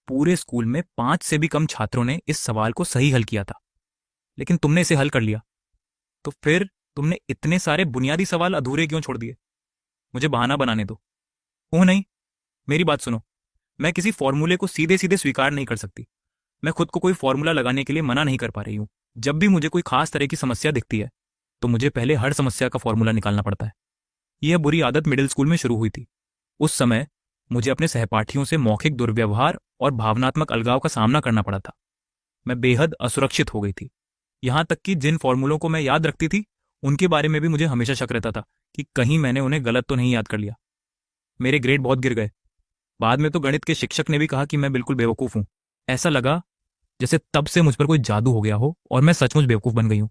S1: पूरे स्कूल में 5 से भी कम छात्रों ने इस सवाल को सही हल किया था, लेकिन तुमने इसे हल कर लिया। तो फिर तुमने इतने सारे बुनियादी सवाल अधूरे क्यों छोड़ दिए? मुझे बहाना बनाने दो। ओह नहीं, मेरी बात सुनो। मैं किसी फॉर्मूले को सीधे सीधे स्वीकार नहीं कर सकती। मैं खुद को कोई फॉर्मूला लगाने के लिए मना नहीं कर पा रही हूं। जब भी मुझे कोई खास तरह की समस्या दिखती है, तो मुझे पहले हर समस्या का फॉर्मूला निकालना पड़ता है। यह बुरी आदत मिडिल स्कूल में शुरू हुई थी। उस समय मुझे अपने सहपाठियों से मौखिक दुर्व्यवहार और भावनात्मक अलगाव का सामना करना पड़ा था। मैं बेहद असुरक्षित हो गई थी। यहां तक कि जिन फॉर्मूलों को मैं याद रखती थी, उनके बारे में भी मुझे हमेशा शक रहता था कि कहीं मैंने उन्हें गलत तो नहीं याद कर लिया। मेरे ग्रेड बहुत गिर गए। बाद में तो गणित के शिक्षक ने भी कहा कि मैं बिल्कुल बेवकूफ हूं। ऐसा लगा जैसे तब से मुझ पर कोई जादू हो गया हो और मैं सचमुच बेवकूफ बन गई हूं।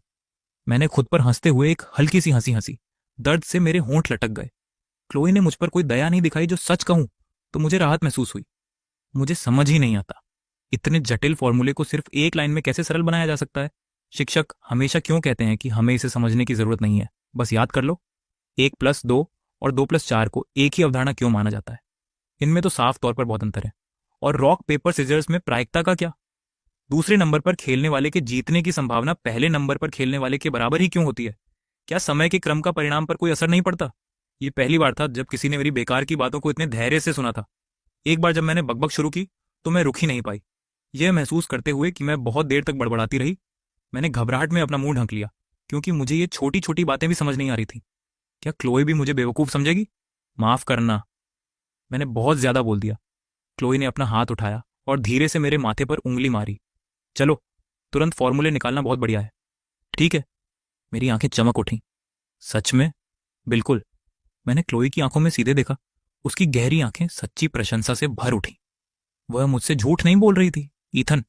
S1: मैंने खुद पर हंसते हुए एक हल्की सी हंसी हंसी। दर्द से मेरे होंठ लटक गए। क्लोई ने मुझ पर कोई दया नहीं दिखाई। जो सच कहूं तो मुझे राहत महसूस हुई। मुझे समझ ही नहीं आता, इतने जटिल फॉर्मूले को सिर्फ एक लाइन में कैसे सरल बनाया जा सकता है। शिक्षक हमेशा क्यों कहते हैं कि हमें इसे समझने की जरूरत नहीं है, बस याद कर लो। 1+2 और 2+4 को एक ही अवधारणा क्यों माना जाता है? इनमें तो साफ तौर पर बहुत अंतर है। और रॉक पेपर सीजर्स में प्रायिकता का क्या? दूसरे नंबर पर खेलने वाले के जीतने की संभावना पहले नंबर पर खेलने वाले के बराबर ही क्यों होती है? क्या समय के क्रम का परिणाम पर कोई असर नहीं पड़ता? ये पहली बार था जब किसी ने मेरी बेकार की बातों को इतने धैर्य से सुना था। एक बार जब मैंने बकबक शुरू की तो मैं रुक ही नहीं पाई। यह महसूस करते हुए कि मैं बहुत देर तक बड़बड़ाती रही, मैंने घबराहट में अपना मुंह ढक लिया, क्योंकि मुझे ये छोटी छोटी बातें भी समझ नहीं आ रही थी। क्या क्लोई भी मुझे बेवकूफ समझेगी? माफ करना, मैंने बहुत ज्यादा बोल दिया। क्लोई ने अपना हाथ उठाया और धीरे से मेरे माथे पर उंगली मारी। चलो, तुरंत फॉर्मूले निकालना बहुत बढ़िया है। ठीक है। मेरी आंखें चमक उठी। सच में? बिल्कुल। मैंने क्लोई की आंखों में सीधे देखा। उसकी गहरी आंखें सच्ची प्रशंसा से भर उठी। वह मुझसे झूठ नहीं बोल रही थी। ईथन,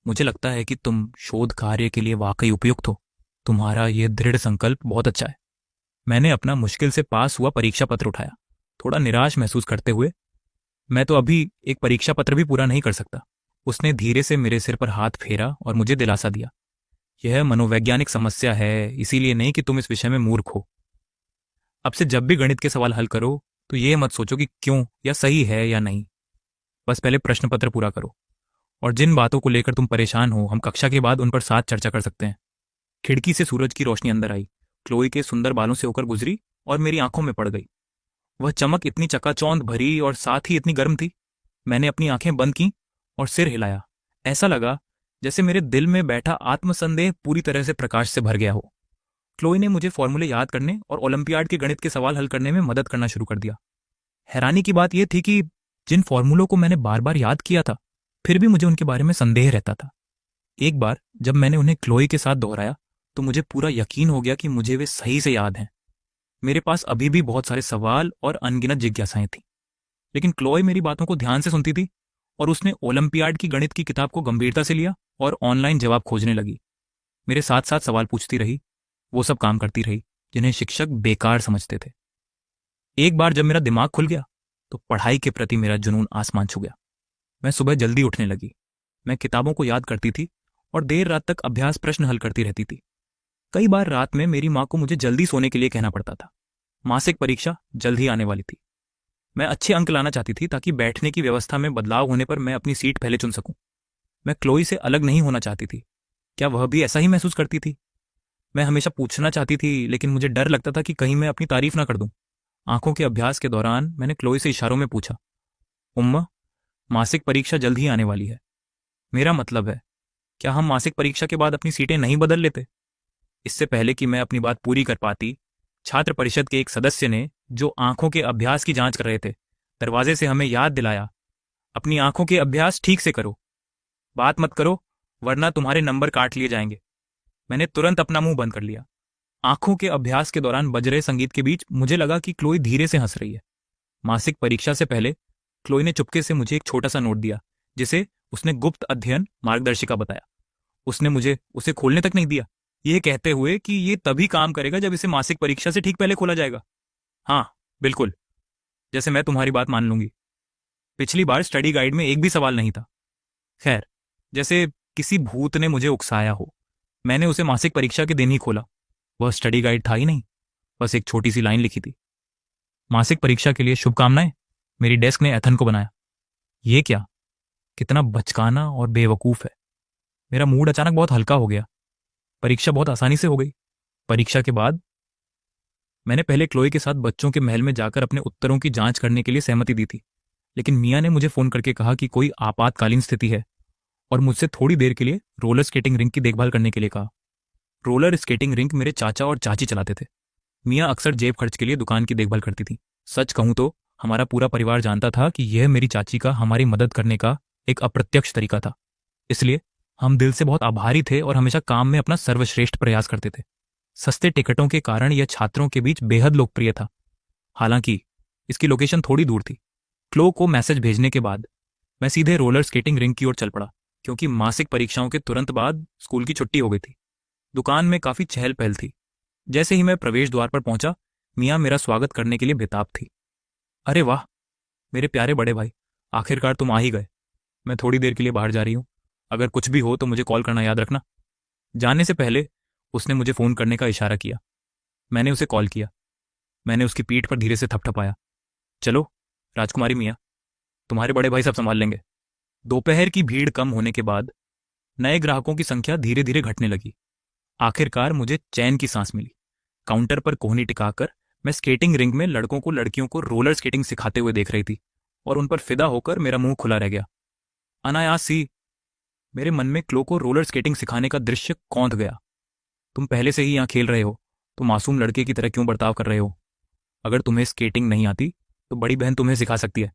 S1: मुझे लगता है कि तुम शोध कार्य के लिए वाकई उपयुक्त हो। तुम्हारा यह दृढ़ संकल्प बहुत अच्छा है। मैंने अपना मुश्किल से पास हुआ परीक्षा पत्र उठाया, थोड़ा निराश महसूस करते हुए। मैं तो अभी एक परीक्षा पत्र भी पूरा नहीं कर सकता। उसने धीरे से मेरे सिर पर हाथ फेरा और मुझे दिलासा दिया। यह मनोवैज्ञानिक समस्या है, इसीलिए नहीं कि तुम इस विषय में मूर्ख हो। अब से जब भी गणित के सवाल हल करो तो यह मत सोचो कि क्यों या सही है या नहीं। बस पहले प्रश्न पत्र पूरा करो और जिन बातों को लेकर तुम परेशान हो हम कक्षा के बाद उन पर साथ चर्चा कर सकते हैं। खिड़की से सूरज की रोशनी अंदर आई, क्लोई के सुंदर बालों से होकर गुजरी और मेरी आंखों में पड़ गई। वह चमक इतनी चकाचौंध भरी और साथ ही इतनी गर्म थी। मैंने अपनी आंखें बंद की और सिर हिलाया। ऐसा लगा जैसे मेरे दिल में बैठा आत्मसंदेह पूरी तरह से प्रकाश से भर गया हो। क्लोई ने मुझे फॉर्मूले याद करने और ओलंपियाड के गणित के सवाल हल करने में मदद करना शुरू कर दिया। हैरानी की बात यह थी कि जिन फॉर्मूलों को मैंने बार बार याद किया था, फिर भी मुझे उनके बारे में संदेह रहता था। एक बार जब मैंने उन्हें क्लोई के साथ दोहराया तो मुझे पूरा यकीन हो गया कि मुझे वे सही से याद हैं। मेरे पास अभी भी बहुत सारे सवाल और अनगिनत जिज्ञासाएं थीं, लेकिन क्लोई मेरी बातों को ध्यान से सुनती थी और उसने ओलंपियाड की गणित की किताब को गंभीरता से लिया और ऑनलाइन जवाब खोजने लगी। मेरे साथ साथ सवाल पूछती रही, वो सब काम करती रही जिन्हें शिक्षक बेकार समझते थे। एक बार जब मेरा दिमाग खुल गया तो पढ़ाई के प्रति मेरा जुनून आसमान छू गया। मैं सुबह जल्दी उठने लगी। मैं किताबों को याद करती थी और देर रात तक अभ्यास प्रश्न हल करती रहती थी। कई बार रात में मेरी माँ को मुझे जल्दी सोने के लिए कहना पड़ता था। मासिक परीक्षा जल्द ही आने वाली थी। मैं अच्छे अंक लाना चाहती थी ताकि बैठने की व्यवस्था में बदलाव होने पर मैं अपनी सीट पहले चुन सकूं। मैं क्लोई से अलग नहीं होना चाहती थी। क्या वह भी ऐसा ही महसूस करती थी? मैं हमेशा पूछना चाहती थी, लेकिन मुझे डर लगता था कि कहीं मैं अपनी तारीफ ना कर दूं। आंखों के अभ्यास के दौरान मैंने क्लोई से इशारों में पूछा, उम्मा, मासिक परीक्षा जल्द ही आने वाली है। मेरा मतलब है, क्या हम मासिक परीक्षा के बाद अपनी सीटें नहीं बदल लेते? इससे पहले कि मैं अपनी बात पूरी कर पाती, छात्र परिषद के एक सदस्य ने, जो आंखों के अभ्यास की जांच कर रहे थे, दरवाजे से हमें याद दिलाया, अपनी आंखों के अभ्यास ठीक से करो, बात मत करो वरना तुम्हारे नंबर काट लिए जाएंगे। मैंने तुरंत अपना मुंह बंद कर लिया। आंखों के अभ्यास के दौरान बज रहे संगीत के बीच मुझे लगा कि क्लोई धीरे से हंस रही है। मासिक परीक्षा से पहले क्लोई ने चुपके से मुझे एक छोटा सा नोट दिया, जिसे उसने गुप्त अध्ययन मार्गदर्शिका बताया। उसने मुझे उसे खोलने तक नहीं दिया, यह कहते हुए कि यह तभी काम करेगा जब इसे मासिक परीक्षा से ठीक पहले खोला जाएगा। हाँ, बिल्कुल, जैसे मैं तुम्हारी बात मान लूंगी। पिछली बार स्टडी गाइड में एक भी सवाल नहीं था। खैर, जैसे किसी भूत ने मुझे उकसाया हो, मैंने उसे मासिक परीक्षा के दिन ही खोला। वह स्टडी गाइड था ही नहीं, बस एक छोटी सी लाइन लिखी थी, मासिक परीक्षा के लिए शुभकामनाएं, मेरी डेस्क ने एथन को बनाया। ये क्या, कितना बचकाना और बेवकूफ है। मेरा मूड अचानक बहुत हल्का हो गया। परीक्षा बहुत आसानी से हो गई। परीक्षा के बाद मैंने पहले क्लोई के साथ बच्चों के महल में जाकर अपने उत्तरों की जांच करने के लिए सहमति दी थी, लेकिन मियाँ ने मुझे फोन करके कहा कि कोई आपातकालीन स्थिति है और मुझसे थोड़ी देर के लिए रोलर स्केटिंग रिंग की देखभाल करने के लिए कहा। रोलर स्केटिंग रिंग मेरे चाचा और चाची चलाते थे। मियाँ अक्सर जेब खर्च के लिए दुकान की देखभाल करती थी। सच कहूं तो हमारा पूरा परिवार जानता था कि यह मेरी चाची का हमारी मदद करने का एक अप्रत्यक्ष तरीका था, इसलिए हम दिल से बहुत आभारी थे और हमेशा काम में अपना सर्वश्रेष्ठ प्रयास करते थे। सस्ते टिकटों के कारण यह छात्रों के बीच बेहद लोकप्रिय था। हालांकि इसकी लोकेशन थोड़ी दूर थी। क्लो को मैसेज भेजने के बाद मैं सीधे रोलर स्केटिंग रिंग की ओर चल पड़ा, क्योंकि मासिक परीक्षाओं के तुरंत बाद स्कूल की छुट्टी हो गई थी। दुकान में काफी चहल पहल थी। जैसे ही मैं प्रवेश द्वार पर पहुंचा, मियाँ मेरा स्वागत करने के लिए बेताब थी। अरे वाह, मेरे प्यारे बड़े भाई, आखिरकार तुम आ ही गए। मैं थोड़ी देर के लिए बाहर जा रही हूँ, अगर कुछ भी हो तो मुझे कॉल करना याद रखना। जाने से पहले उसने मुझे फोन करने का इशारा किया। मैंने उसे कॉल किया। मैंने उसकी पीठ पर धीरे से थपथपाया। चलो राजकुमारी मियाँ, तुम्हारे बड़े भाई सब संभाल लेंगे। दोपहर की भीड़ कम होने के बाद नए ग्राहकों की संख्या धीरे धीरे घटने लगी। आखिरकार मुझे चैन की सांस मिली। काउंटर पर कोहनी टिकाकर मैं स्केटिंग रिंग में लड़कों को लड़कियों को रोलर स्केटिंग सिखाते हुए देख रही थी और उन पर फिदा होकर मेरा मुंह खुला रह गया। अनायास सी मेरे मन में क्लो को रोलर स्केटिंग सिखाने का दृश्य कौंध गया। तुम पहले से ही यहाँ खेल रहे हो तो मासूम लड़के की तरह क्यों बर्ताव कर रहे हो? अगर तुम्हें स्केटिंग नहीं आती तो बड़ी बहन तुम्हें सिखा सकती है।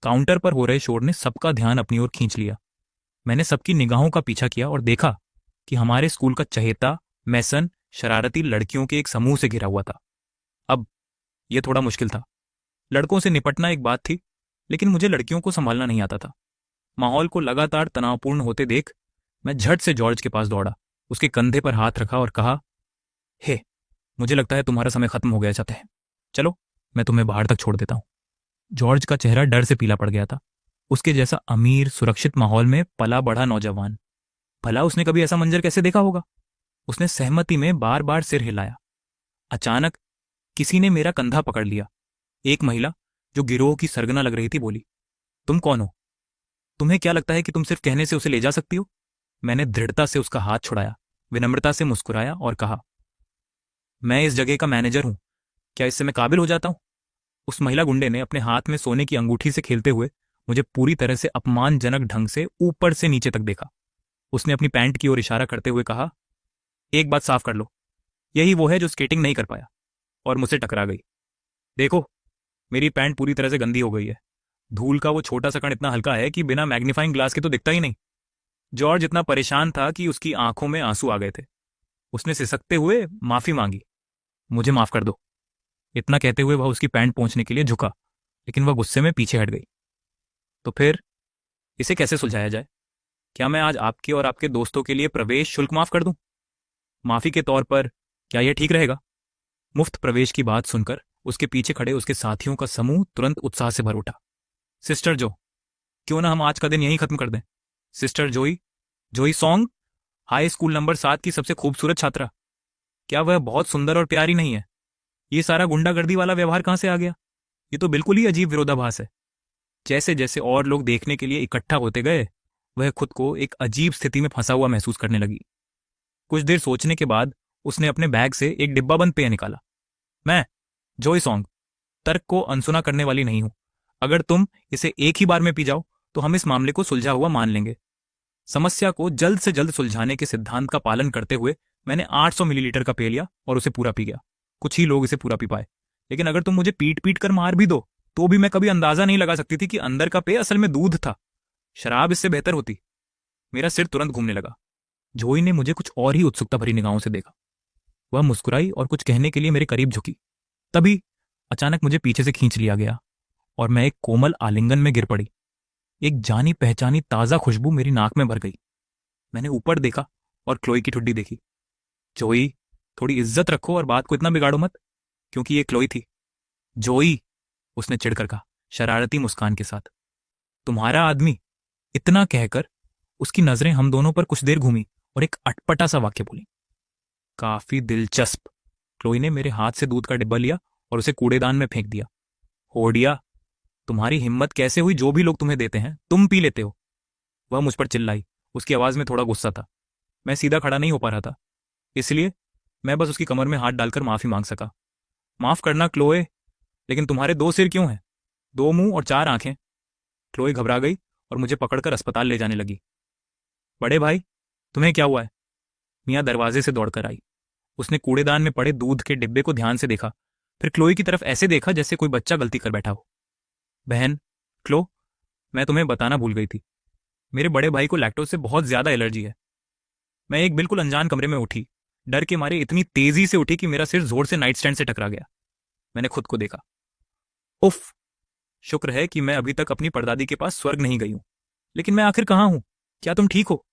S1: काउंटर पर हो रहे शोर ने सबका ध्यान अपनी ओर खींच लिया। मैंने सबकी निगाहों का पीछा किया और देखा कि हमारे स्कूल का चहेता मैसन शरारती लड़कियों के एक समूह से घिरा हुआ था। अब यह थोड़ा मुश्किल था। लड़कों से निपटना एक बात थी, लेकिन मुझे लड़कियों को संभालना नहीं आता था। माहौल को लगातार तनावपूर्ण होते देख मैं झट से जॉर्ज के पास दौड़ा, उसके कंधे पर हाथ रखा और कहा, हे, मुझे लगता है तुम्हारा समय खत्म हो गया चाहते हैं। चलो मैं तुम्हें बाहर तक छोड़ देता हूं। जॉर्ज का चेहरा डर से पीला पड़ गया था। उसके जैसा अमीर सुरक्षित माहौल में पला बढ़ा नौजवान, भला उसने कभी ऐसा मंजर कैसे देखा होगा? उसने सहमति में बार बार सिर हिलाया। अचानक किसी ने मेरा कंधा पकड़ लिया। एक महिला जो गिरोह की सरगना लग रही थी बोली, तुम कौन हो? तुम्हें क्या लगता है कि तुम सिर्फ कहने से उसे ले जा सकती हो? मैंने दृढ़ता से उसका हाथ छुड़ाया, विनम्रता से मुस्कुराया और कहा, मैं इस जगह का मैनेजर हूं, क्या इससे मैं काबिल हो जाता हूं? उस महिला गुंडे ने अपने हाथ में सोने की अंगूठी से खेलते हुए मुझे पूरी तरह से अपमानजनक ढंग से ऊपर से नीचे तक देखा। उसने अपनी पैंट की ओर इशारा करते हुए कहा, एक बात साफ कर लो, यही वो है जो स्केटिंग नहीं कर पाया और मुझसे टकरा गई। देखो, मेरी पैंट पूरी तरह से गंदी हो गई है। धूल का वो छोटा सा कण इतना हल्का है कि बिना मैग्नीफाइंग ग्लास के तो दिखता ही नहीं। जॉर्ज इतना परेशान था कि उसकी आंखों में आंसू आ गए थे। उसने सिसकते हुए माफी मांगी, मुझे माफ कर दो। इतना कहते हुए वह उसकी पैंट पहुंचने के लिए झुका, लेकिन वह गुस्से में पीछे हट गई। तो फिर इसे कैसे सुलझाया जाए? क्या मैं आज आपके और आपके दोस्तों के लिए प्रवेश शुल्क माफ कर दूं? माफी के तौर पर क्या यह ठीक रहेगा? मुफ्त प्रवेश की बात सुनकर उसके पीछे खड़े उसके साथियों का समूह तुरंत उत्साह से भर उठा। सिस्टर जो, क्यों ना हम आज का दिन यहीं खत्म कर दें? सिस्टर जोई, जोई सॉन्ग, हाई स्कूल नंबर 7 की सबसे खूबसूरत छात्रा, क्या वह बहुत सुंदर और प्यारी नहीं है? ये सारा गुंडागर्दी वाला व्यवहार कहां से आ गया? ये तो बिल्कुल ही अजीब विरोधाभास है। जैसे जैसे और लोग देखने के लिए इकट्ठा होते गए, वह खुद को एक अजीब स्थिति में फंसा हुआ महसूस करने लगी। कुछ देर सोचने के बाद उसने अपने बैग से एक डिब्बा बंद पेय निकाला। मैं, जोई सॉन्ग, तर्क को अनसुना करने वाली नहीं हूं। अगर तुम इसे एक ही बार में पी जाओ तो हम इस मामले को सुलझा हुआ मान लेंगे। समस्या को जल्द से जल्द सुलझाने के सिद्धांत का पालन करते हुए मैंने 800 मिलीलीटर का पेय लिया और उसे पूरा पी गया। कुछ ही लोग इसे पूरा पी पाए, लेकिन अगर तुम मुझे पीट पीट कर मार भी दो तो भी मैं कभी अंदाजा नहीं लगा सकती थी कि अंदर का पेय असल में दूध था। शराब इससे बेहतर होती। मेरा सिर तुरंत घूमने लगा। जोई ने मुझे कुछ और ही उत्सुकता भरी निगाहों से देखा। वह मुस्कुराई और कुछ कहने के लिए मेरे करीब झुकी। तभी अचानक मुझे पीछे से खींच लिया गया और मैं एक कोमल आलिंगन में गिर पड़ी। एक जानी पहचानी ताजा खुशबू मेरी नाक में भर गई। मैंने ऊपर देखा और क्लोई की ठुड्डी देखी। जोई, थोड़ी इज्जत रखो और बात को इतना बिगाड़ो मत, क्योंकि ये क्लोई थी। जोई, उसने चिढ़कर कहा, शरारती मुस्कान के साथ। तुम्हारा आदमी। इतना कहकर उसकी नजरें हम दोनों पर कुछ देर घूमी और एक अटपटा सा वाक्य बोली। काफी दिलचस्प। क्लोई ने मेरे हाथ से दूध का डिब्बा लिया और उसे कूड़ेदान में फेंक दिया। होडिया, तुम्हारी हिम्मत कैसे हुई? जो भी लोग तुम्हें देते हैं तुम पी लेते हो। वह मुझ पर चिल्लाई। उसकी आवाज में थोड़ा गुस्सा था। मैं सीधा खड़ा नहीं हो पा रहा था, इसलिए मैं बस उसकी कमर में हाथ डालकर माफी मांग सका। माफ करना क्लोए, लेकिन तुम्हारे 2 सिर क्यों हैं? 2 मुंह और 4 आंखें। क्लोए घबरा गई और मुझे पकड़कर अस्पताल ले जाने लगी। बड़े भाई, तुम्हें क्या हुआ है? मियाँ दरवाजे से दौड़कर आई। उसने कूड़ेदान में पड़े दूध के डिब्बे को ध्यान से देखा, फिर क्लोई की तरफ ऐसे देखा जैसे कोई बच्चा गलती कर बैठा हो। बहन, क्लो, मैं तुम्हें बताना भूल गई थी, मेरे बड़े भाई को लैक्टोज से बहुत ज्यादा एलर्जी है। मैं एक बिल्कुल अनजान कमरे में उठी, डर के मारे इतनी तेजी से उठी कि मेरा सिर जोर से नाइट स्टैंड से टकरा गया। मैंने खुद को देखा। उफ, शुक्र है कि मैं अभी तक अपनी परदादी के पास स्वर्ग नहीं गई हूं। लेकिन मैं आखिर कहां हूं? क्या तुम ठीक हो?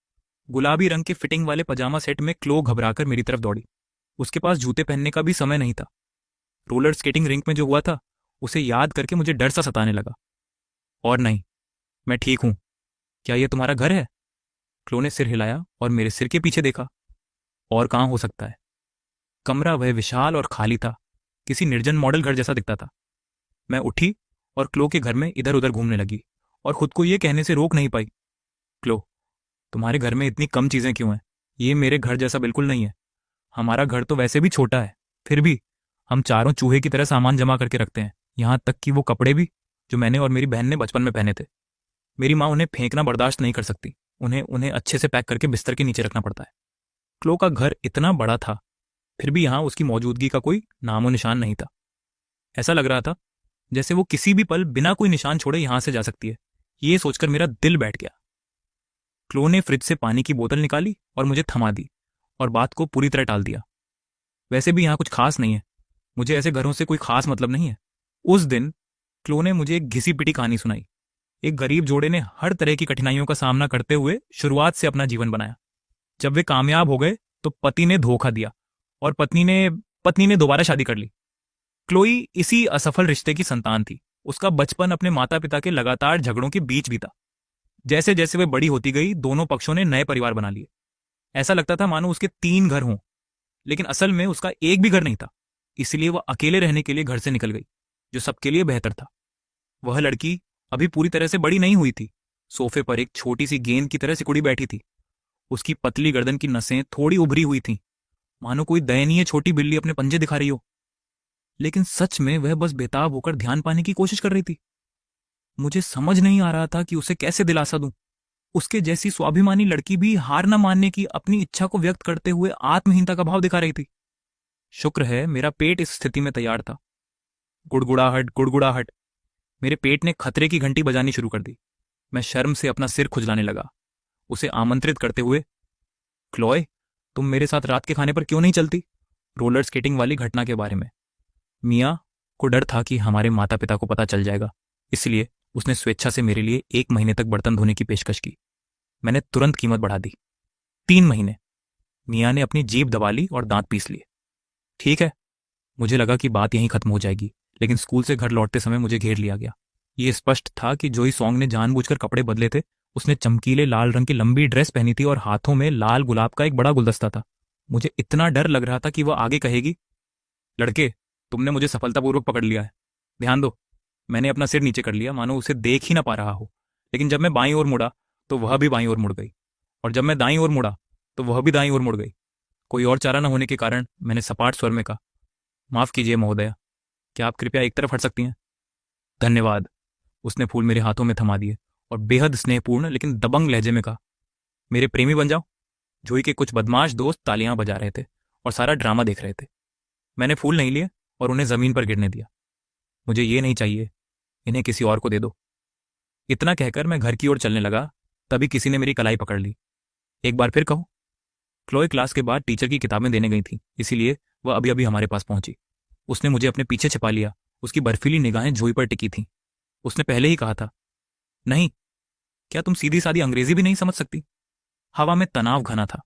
S1: गुलाबी रंग के फिटिंग वाले पजामा सेट में क्लो घबराकर मेरी तरफ दौड़ी। उसके पास जूते पहनने का भी समय नहीं था। रोलर स्केटिंग रिंक में जो हुआ था उसे याद करके मुझे डर सा सताने लगा। और नहीं, मैं ठीक हूं। क्या यह तुम्हारा घर है? क्लो ने सिर हिलाया और मेरे सिर के पीछे देखा। और कहां हो सकता है? कमरा वह विशाल और खाली था, किसी निर्जन मॉडल घर जैसा दिखता था। मैं उठी और क्लो के घर में इधर उधर घूमने लगी और खुद को यह कहने से रोक नहीं पाई, क्लो, तुम्हारे घर में इतनी कम चीजें क्यों हैं? ये मेरे घर जैसा बिल्कुल नहीं है। हमारा घर तो वैसे भी छोटा है, फिर भी हम चारों चूहे की तरह सामान जमा करके रखते हैं, यहां तक कि वो कपड़े भी जो मैंने और मेरी बहन ने बचपन में पहने थे। मेरी माँ उन्हें फेंकना बर्दाश्त नहीं कर सकती। उन्हें उन्हें अच्छे से पैक करके बिस्तर के नीचे रखना पड़ता है। क्लो का घर इतना बड़ा था, फिर भी यहां उसकी मौजूदगी का कोई नामो निशान नहीं था। ऐसा लग रहा था जैसे वो किसी भी पल बिना कोई निशान छोड़े यहां से जा सकती है। ये सोचकर मेरा दिल बैठ गया। क्लो ने फ्रिज से पानी की बोतल निकाली और मुझे थमा दी और बात को पूरी तरह टाल दिया। वैसे भी यहां कुछ खास नहीं है, मुझे ऐसे घरों से कोई खास मतलब नहीं है। उस दिन क्लो ने मुझे एक घिसी पिटी कहानी सुनाई। एक गरीब जोड़े ने हर तरह की कठिनाइयों का सामना करते हुए शुरुआत से अपना जीवन बनाया। जब वे कामयाब हो गए तो पति ने धोखा दिया और पत्नी ने दोबारा शादी कर ली। क्लोई इसी असफल रिश्ते की संतान थी। उसका बचपन अपने माता पिता के लगातार झगड़ों के बीच बीता। जैसे जैसे वे बड़ी होती गई, दोनों पक्षों ने नए परिवार बना लिए। ऐसा लगता था मानो उसके 3 घर हों, लेकिन असल में उसका एक भी घर नहीं था। इसलिए वह अकेले रहने के लिए घर से निकल गई, जो सबके लिए बेहतर था। वह लड़की अभी पूरी तरह से बड़ी नहीं हुई थी। सोफे पर एक छोटी सी गेंद की तरह सिकुड़ी बैठी थी। उसकी पतली गर्दन की नसें थोड़ी उभरी हुई थीं, मानो कोई दयनीय छोटी बिल्ली अपने पंजे दिखा रही हो। लेकिन सच में वह बस बेताब होकर ध्यान पाने की कोशिश कर रही थी। मुझे समझ नहीं आ रहा था कि उसे कैसे दिलासा दूं। उसके जैसी स्वाभिमानी लड़की भी हार न मानने की अपनी इच्छा को व्यक्त करते हुए आत्महीनता का भाव दिखा रही थी। शुक्र है मेरा पेट इस स्थिति में तैयार था। गुड़गुड़ाहट गुड़गुड़ाहट, मेरे पेट ने खतरे की घंटी बजानी शुरू कर दी। मैं शर्म से अपना सिर खुजलाने लगा, उसे आमंत्रित करते हुए, क्लोए, तुम मेरे साथ रात के खाने पर क्यों नहीं चलती? रोलर स्केटिंग वाली घटना के बारे में। मिया को डर था कि हमारे माता पिता को पता चल जाएगा, इसलिए उसने स्वेच्छा से मेरे लिए 1 महीने तक बर्तन धोने की पेशकश की। मैंने तुरंत कीमत बढ़ा दी, 3 महीने। मिया ने अपनी जीभ दबा ली और दांत पीस लिए। ठीक है, मुझे लगा कि बात यहीं खत्म हो जाएगी, लेकिन स्कूल से घर लौटते समय मुझे घेर लिया गया। ये स्पष्ट था कि जोई सॉन्ग ने जानबूझकर कपड़े बदले थे। उसने चमकीले लाल रंग की लंबी ड्रेस पहनी थी और हाथों में लाल गुलाब का एक बड़ा गुलदस्ता था। मुझे इतना डर लग रहा था कि वह आगे कहेगी, लड़के, तुमने मुझे सफलतापूर्वक पकड़ लिया है, ध्यान दो। मैंने अपना सिर नीचे कर लिया, मानो उसे देख ही ना पा रहा हो। लेकिन जब मैं बाईं ओर मुड़ा तो वह भी बाईं ओर मुड़ गई, और जब मैं दाईं ओर मुड़ा तो वह भी दाईं ओर मुड़ गई। कोई और चारा न होने के कारण मैंने सपाट स्वर में कहा, माफ कीजिए महोदया, क्या आप कृपया एक तरफ हट सकती हैं? धन्यवाद। उसने फूल मेरे हाथों में थमा दिए और बेहद स्नेहपूर्ण लेकिन दबंग लहजे में कहा, मेरे प्रेमी बन जाओ। जोई के कुछ बदमाश दोस्त तालियां बजा रहे थे और सारा ड्रामा देख रहे थे। मैंने फूल नहीं लिए और उन्हें जमीन पर गिरने दिया। मुझे ये नहीं चाहिए, इन्हें किसी और को दे दो। इतना कहकर मैं घर की ओर चलने लगा, तभी किसी ने मेरी कलाई पकड़ ली। एक बार फिर कहो। क्लोए क्लास के बाद टीचर की किताबें देने गई थी, इसीलिए वह अभी अभी हमारे पास पहुंची। उसने मुझे अपने पीछे छिपा लिया। उसकी बर्फीली निगाहें जोई पर टिकी थीं। उसने पहले ही कहा था, नहीं, क्या तुम सीधी सादी अंग्रेजी भी नहीं समझ सकती? हवा में तनाव घना था।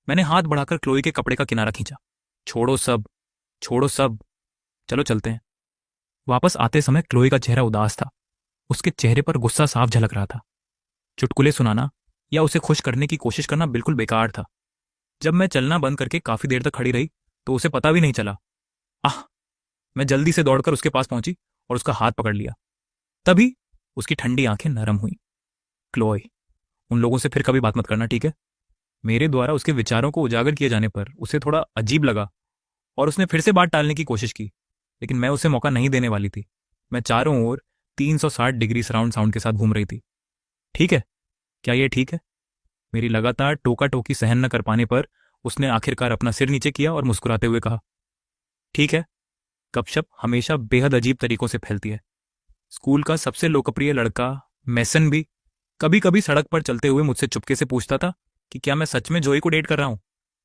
S1: मैंने हाथ बढ़ाकर क्लोई के कपड़े का किनारा खींचा। छोड़ो सब, छोड़ो सब, चलो चलते हैं। वापस आते समय क्लोई का चेहरा उदास था। उसके चेहरे पर गुस्सा साफ झलक रहा था। चुटकुले सुनाना या उसे खुश करने की कोशिश करना बिल्कुल बेकार था। जब मैं चलना बंद करके काफी देर तक खड़ी रही तो उसे पता भी नहीं चला। आह! मैं जल्दी से दौड़कर उसके पास पहुंची और उसका हाथ पकड़ लिया। तभी उसकी ठंडी आंखें नरम हुई। क्लोई, उन लोगों से फिर कभी बात मत करना, ठीक है? मेरे द्वारा उसके विचारों को उजागर किए जाने पर उसे थोड़ा अजीब लगा और उसने फिर से बात टालने की कोशिश की, लेकिन मैं उसे मौका नहीं देने वाली थी। मैं चारों ओर 360 डिग्री सराउंड साउंड के साथ घूम रही थी। ठीक है, क्या ये ठीक है? मेरी लगातार टोका टोकी सहन न कर पाने पर उसने आखिरकार अपना सिर नीचे किया और मुस्कुराते हुए कहा, ठीक है। गपशप हमेशा बेहद अजीब तरीकों से फैलती है। स्कूल का सबसे लोकप्रिय लड़का मैसन भी कभी कभी सड़क पर चलते हुए मुझसे चुपके से पूछता था कि क्या मैं सच में जोई को डेट कर रहा हूं।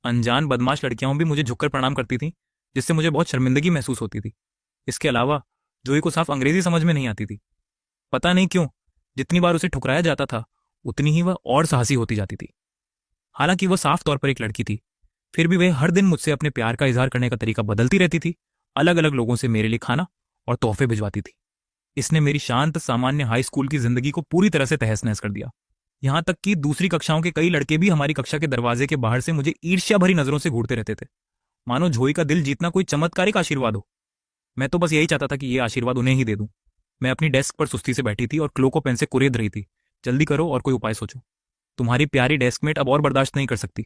S1: अनजान बदमाश लड़कियां भी मुझे झुककर प्रणाम करती थीं, जिससे मुझे बहुत शर्मिंदगी महसूस होती थी। इसके अलावा जोई को साफ अंग्रेजी समझ में नहीं आती थी। पता नहीं क्यों, जितनी बार उसे ठुकराया जाता था उतनी ही वह और साहसी होती जाती थी। हालांकि वह साफ तौर पर एक लड़की थी, फिर भी वह हर दिन मुझसे अपने प्यार का इजहार करने का तरीका बदलती रहती थी। अलग अलग लोगों से मेरे लिए खाना और तोहफे भिजवाती थी। इसने मेरी शांत सामान्य हाई स्कूल की जिंदगी को पूरी तरह से तहस नहस कर दिया। यहां तक कि दूसरी कक्षाओं के कई लड़के भी हमारी कक्षा के दरवाजे के बाहर से मुझे ईर्ष्या भरी नजरों से घूरते रहते थे, मानो जोई का दिल जीतना कोई चमत्कारिक आशीर्वाद हो। मैं तो बस यही चाहता था कि यह आशीर्वाद उन्हें ही दे दूं। मैं अपनी डेस्क पर सुस्ती से बैठी थी और क्लो को पेन से कुरेद रही थी। जल्दी करो और कोई उपाय सोचो। तुम्हारी प्यारी डेस्कमेट अब और बर्दाश्त नहीं कर सकती।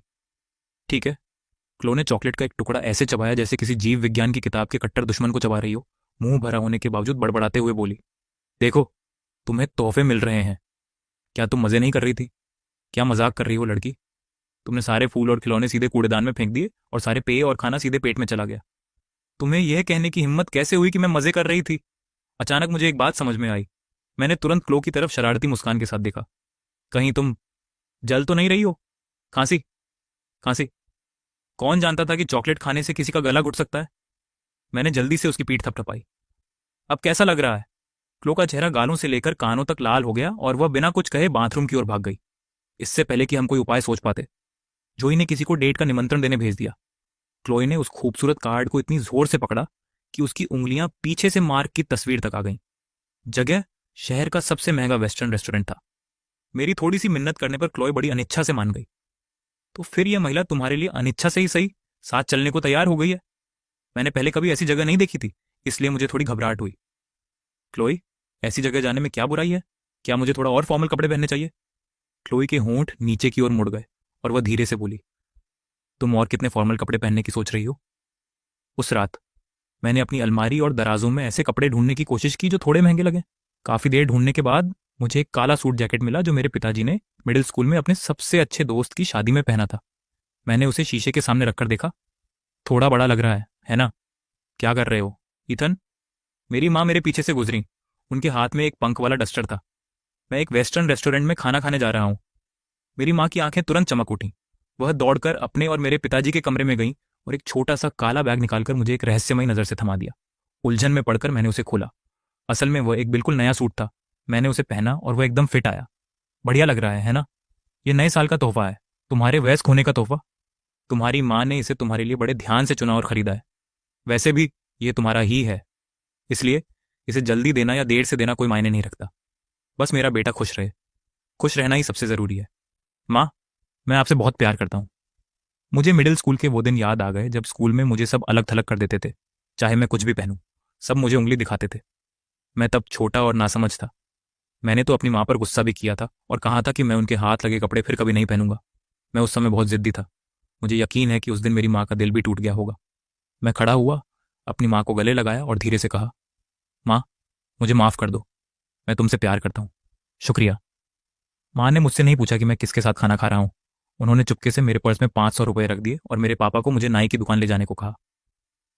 S1: ठीक है। क्लो ने चॉकलेट का एक टुकड़ा ऐसे चबाया जैसे किसी जीव विज्ञान की किताब के कट्टर दुश्मन को चबा रही हो। मुंह भरा होने के बावजूद बड़बड़ाते हुए बोली, देखो, तुम्हें तोहफे मिल रहे हैं। क्या तुम मजे नहीं कर रही थी? क्या मजाक कर रही हो लड़की? तुमने सारे फूल और खिलौने सीधे कूड़ेदान में फेंक दिए और सारे पेय और खाना सीधे पेट में चला गया। तुम्हें यह कहने की हिम्मत कैसे हुई कि मैं मजे कर रही थी? अचानक मुझे एक बात समझ में आई। मैंने तुरंत क्लो की तरफ शरारती मुस्कान के साथ देखा। कहीं तुम जल तो नहीं रही हो? खांसी खांसी। कौन जानता था कि चॉकलेट खाने से किसी का गला घुट सकता है? मैंने जल्दी से उसकी पीठ थपथपाई। अब कैसा लग रहा है? क्लो का चेहरा गालों से लेकर कानों तक लाल हो गया और वह बिना कुछ कहे बाथरूम की ओर भाग गई। इससे पहले कि हम कोई उपाय सोच पाते, जोई ने किसी को डेट का निमंत्रण देने भेज दिया। क्लोई ने उस खूबसूरत कार्ड को इतनी जोर से पकड़ा कि उसकी उंगलियां पीछे से मार्क की तस्वीर तक आ गईं। जगह शहर का सबसे महंगा वेस्टर्न रेस्टोरेंट था। मेरी थोड़ी सी मिन्नत करने पर क्लोई बड़ी अनिच्छा से मान गई। तो फिर यह महिला तुम्हारे लिए अनिच्छा से ही सही साथ चलने को तैयार हो गई है। मैंने पहले कभी ऐसी जगह नहीं देखी थी, इसलिए मुझे थोड़ी घबराहट हुई। क्लोई, ऐसी जगह जाने में क्या बुराई है? क्या मुझे थोड़ा और फॉर्मल कपड़े पहनने चाहिए? क्लोई के होंठ नीचे की ओर मुड़ गए और वह धीरे से बोली, तुम और कितने फॉर्मल कपड़े पहनने की सोच रही हो? उस रात मैंने अपनी अलमारी और दराजों में ऐसे कपड़े ढूंढने की कोशिश की जो थोड़े महंगे लगे। काफी देर ढूंढने के बाद मुझे एक काला सूट जैकेट मिला जो मेरे पिताजी ने मिडिल स्कूल में अपने सबसे अच्छे दोस्त की शादी में पहना था। मैंने उसे शीशे के सामने रखकर देखा। थोड़ा बड़ा लग रहा है ना? क्या कर रहे हो, ईथन? मेरी माँ मेरे पीछे से गुजरी। उनके हाथ में एक पंख वाला डस्टर था। मैं एक वेस्टर्न रेस्टोरेंट में खाना खाने जा रहा हूँ। मेरी माँ की आंखें तुरंत चमक उठी। वह दौड़कर अपने और मेरे पिताजी के कमरे में गई और एक छोटा सा काला बैग निकालकर मुझे एक रहस्यमयी नजर से थमा दिया। उलझन में पड़कर मैंने उसे खोला। असल में वह एक बिल्कुल नया सूट था। मैंने उसे पहना और वह एकदम फिट आया। बढ़िया लग रहा है ना? ये नए साल का तोहफा है, तुम्हारे वयस्क होने का तोहफा। तुम्हारी माँ ने इसे तुम्हारे लिए बड़े ध्यान से चुना और खरीदा है। वैसे भी ये तुम्हारा ही है, इसलिए इसे जल्दी देना या देर से देना कोई मायने नहीं रखता। बस मेरा बेटा खुश रहे। खुश रहना ही सबसे जरूरी है। माँ, मैं आपसे बहुत प्यार करता हूँ। मुझे मिडिल स्कूल के वो दिन याद आ गए जब स्कूल में मुझे सब अलग थलग कर देते थे। चाहे मैं कुछ भी पहनूं, सब मुझे उंगली दिखाते थे। मैं तब छोटा और नासमझ था। मैंने तो अपनी माँ पर गुस्सा भी किया था और कहा था कि मैं उनके हाथ लगे कपड़े फिर कभी नहीं पहनूंगा। मैं उस समय बहुत जिद्दी था। मुझे यकीन है कि उस दिन मेरी माँ का दिल भी टूट गया होगा। मैं खड़ा हुआ, अपनी माँ को गले लगाया और धीरे से कहा, माँ, मुझे माफ कर दो। मैं तुमसे प्यार करता हूँ। शुक्रिया। माँ ने मुझसे नहीं पूछा कि मैं किसके साथ खाना खा रहा हूँ। उन्होंने चुपके से मेरे पर्स में 500 रुपये रख दिए और मेरे पापा को मुझे नाई की दुकान ले जाने को कहा।